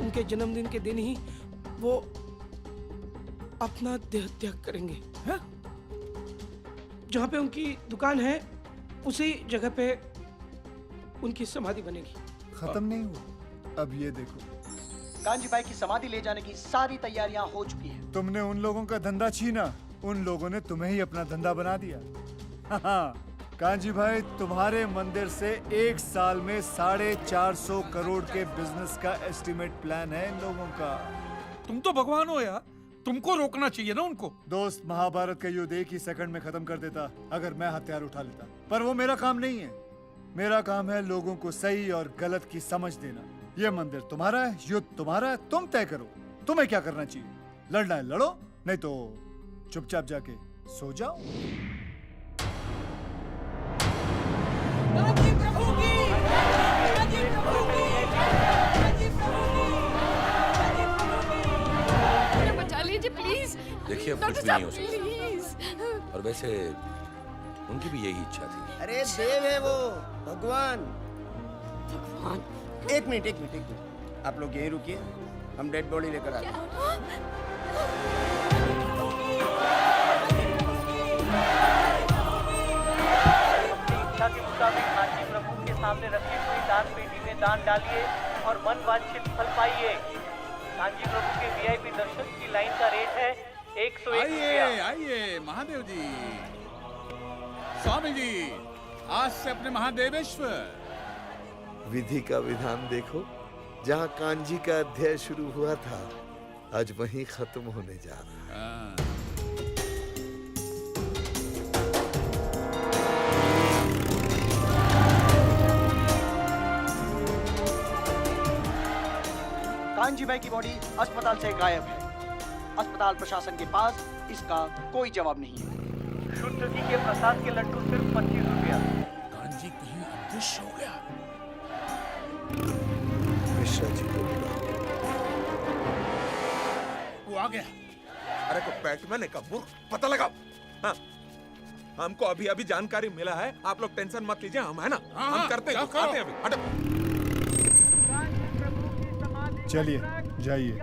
उनके जन्मदिन के दिन ही वो अपना देह त्याग करेंगे। जहाँ पे उनकी दुकान है उसी जगह पे उनकी समाधि बनेगी। खत्म नहीं हुआ, अब ये देखो। कांजी भाई की समाधि ले जाने की सारी तैयारियां हो चुकी हैं। तुमने उन लोगों का धंधा छीना, उन लोगों ने तुम्हें ही अपना धंधा बना दिया। हाँ, कांजी भाई तुम्हारे मंदिर से 1 साल में 450 करोड़ के बिजनेस का एस्टिमेट प्लान है इन लोगों का। तुम तो भगवान हो यार, तुमको रोकना चाहिए ना उनको। दोस्त, महाभारत का युद्ध 1 ही सेकंड में खत्म कर देता अगर मैं हथियार उठा लेता, पर वो मेरा काम नहीं है। मेरा काम है लोगों को सही और गलत की समझ देना। ये मंदिर तुम्हारा है, युद्ध तुम्हारा है, तुम तय करो तुम्हें क्या करना चाहिए। लड़ना है लड़ो, नहीं तो चुपचाप जाके सो जाओ। कांजी प्रभु की, कांजी प्रभु की। कुछ भी नहीं हो सकता। और वैसे उनकी भी यही इच्छा थी। अरे देव है वो, भगवान। भगवान? एक मिनट। आप लोग यहीं रुकिए, हम डेड बॉडी लेकर आते हैं। इच्छा के मुताबिक कांची प्रभु के सामने रखी हुई दान पेटी में दान डालिए और मन वांछित फल पाइए। कांची प्रभु के वीआईपी दर्शन की लाइन का रेट है 101 रुपया। आइए महादेव जी, स्वामी जी, आज से अपने महादेवेश्वर। विधि का विधान देखो, जहाँ कांजी का अध्याय शुरू हुआ था आज वहीं खत्म होने जा रहा है। कांजी भाई की बॉडी अस्पताल से गायब है। अस्पताल प्रशासन के पास इसका कोई जवाब नहीं है। शुद्ध घी के प्रसाद के लड्डू सिर्फ 25 रुपया। कांजी कहीं अदृश्य हो गया। मिश्रा जी को बुलाओ। वो आ गया। अरे को बैटमैन है का पता लगा। हाँ, हमको अभी अभी जानकारी मिला है। आप लोग टेंशन मत लीजिए, हम है ना, हम करते हैं, आते हैं अभी। हटो। चलिए जाइए।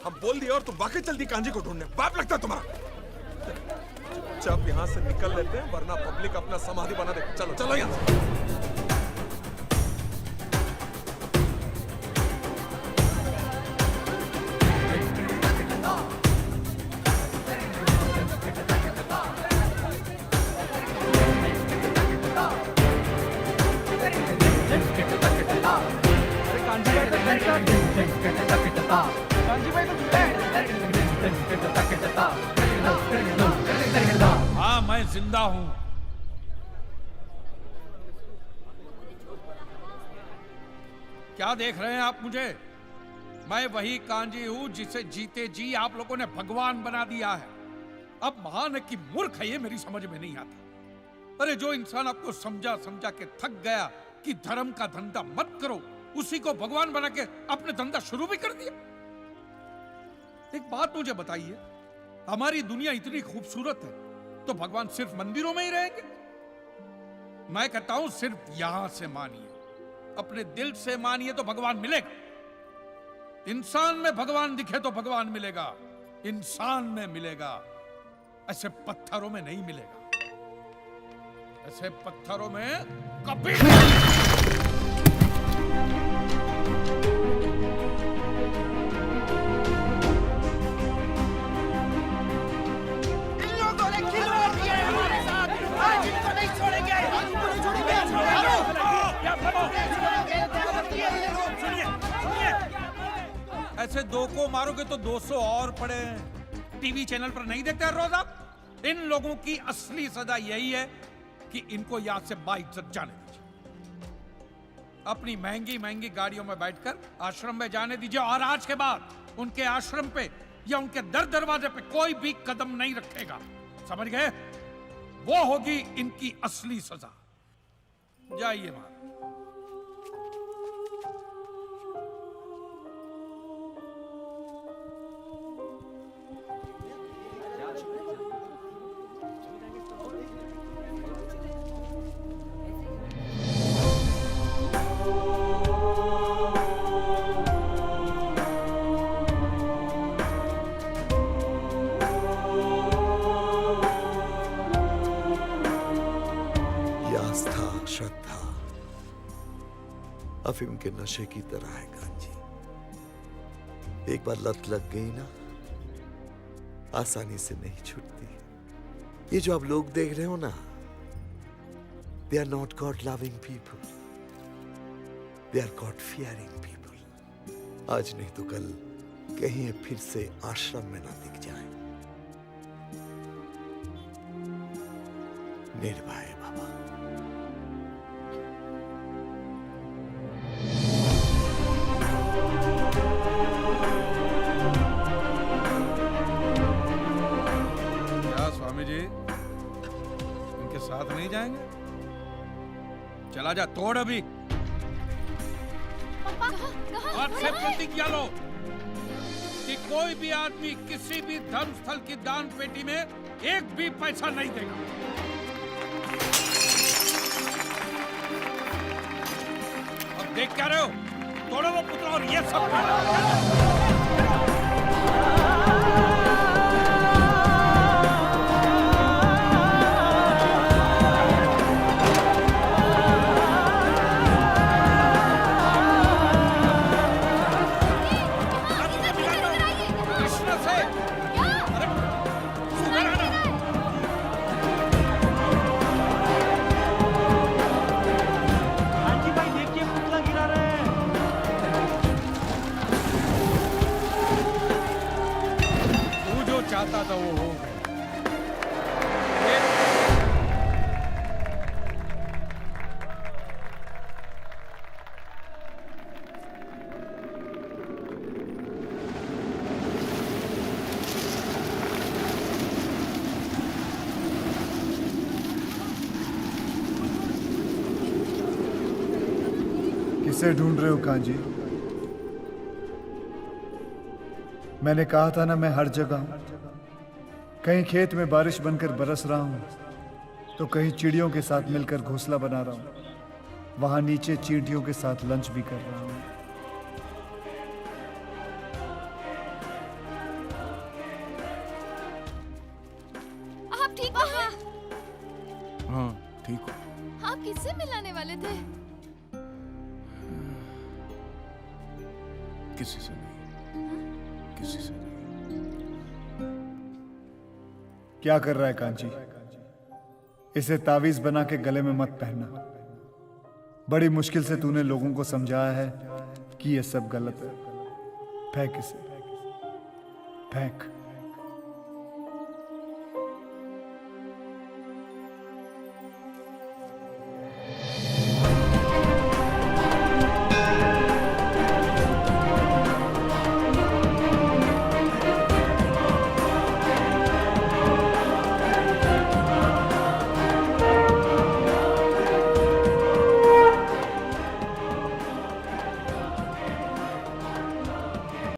हम बोल दिए और तुम वाकई चल दी कांजी को ढूंढने। बाप लगता है तुम्हारा। जब यहाँ से निकल लेते हैं, वरना पब्लिक अपना समाधि बना दे। चलो चलो यहाँ से। हाँ, मैं जिंदा हूं। क्या देख रहे हैं आप मुझे? मैं वही कांजी हूं जिसे जीते जी आप लोगों ने भगवान बना दिया है। अब महान है कि मूर्ख है, ये मेरी समझ में नहीं आता। अरे जो इंसान आपको समझा समझा के थक गया कि धर्म का धंधा मत करो, उसी को भगवान बना के अपने धंधा शुरू भी कर दिया। एक बात मुझे बताइए, हमारी दुनिया इतनी खूबसूरत है तो भगवान सिर्फ मंदिरों में ही रहेंगे? मैं कहता हूं सिर्फ यहां से मानिए, अपने दिल से मानिए तो भगवान मिलेगा। इंसान में भगवान दिखे तो भगवान मिलेगा, इंसान में मिलेगा, ऐसे पत्थरों में नहीं मिलेगा। ऐसे पत्थरों में कभी ऐसे दो को मारोगे तो 200 और पड़े हैं। टीवी चैनल पर नहीं देखते हर रोज आप? इन लोगों की असली सजा यही है कि इनको यहां से बाइज्जत जाने दीजिए। अपनी महंगी महंगी गाड़ियों में बैठकर आश्रम में जाने दीजिए और आज के बाद उनके आश्रम पे या उनके दर दरवाजे पे कोई भी कदम नहीं रखेगा। समझ गए? वो होगी इनकी असली सजा। जाइए मां। श्रद्धा अफीम के नशे की तरह है कांजी। एक बार लत लग गई ना, आसानी से नहीं छूटती। ये जो आप लोग देख रहे हो ना, they are not God loving people, they are God fearing people. आज नहीं तो कल कहीं फिर से आश्रम में ना दिख जाए। निर्भय बाबा। क्या स्वामी जी इनके साथ नहीं जाएंगे? चला जा, तोड़ अभी। कहाँ? आज से प्रतिज्ञा लो कि कोई भी आदमी किसी भी धर्म स्थल की दान पेटी में एक भी पैसा नहीं देगा। अब देख क्या रहे हो? तोड़ो वो पुतला और ये सब चाहता था वो हो गया। किसे ढूंढ रहे हो कांजी? मैंने कहा था ना, मैं हर जगह हूं। कहीं खेत में बारिश बनकर बरस रहा हूं, तो कहीं चिड़ियों के साथ मिलकर घोंसला बना रहा हूं। वहां नीचे चींटियों के साथ लंच भी कर रहा हूं। आप ठीक हैं? हाँ ठीक हो। आप किससे मिलाने वाले थे? किसी से नहीं, किसी से नहीं। क्या कर रहा है कांची? इसे तावीज बना के गले में मत पहनना। बड़ी मुश्किल से तूने लोगों को समझाया है कि ये सब गलत है। फेंक इसे, फेंक।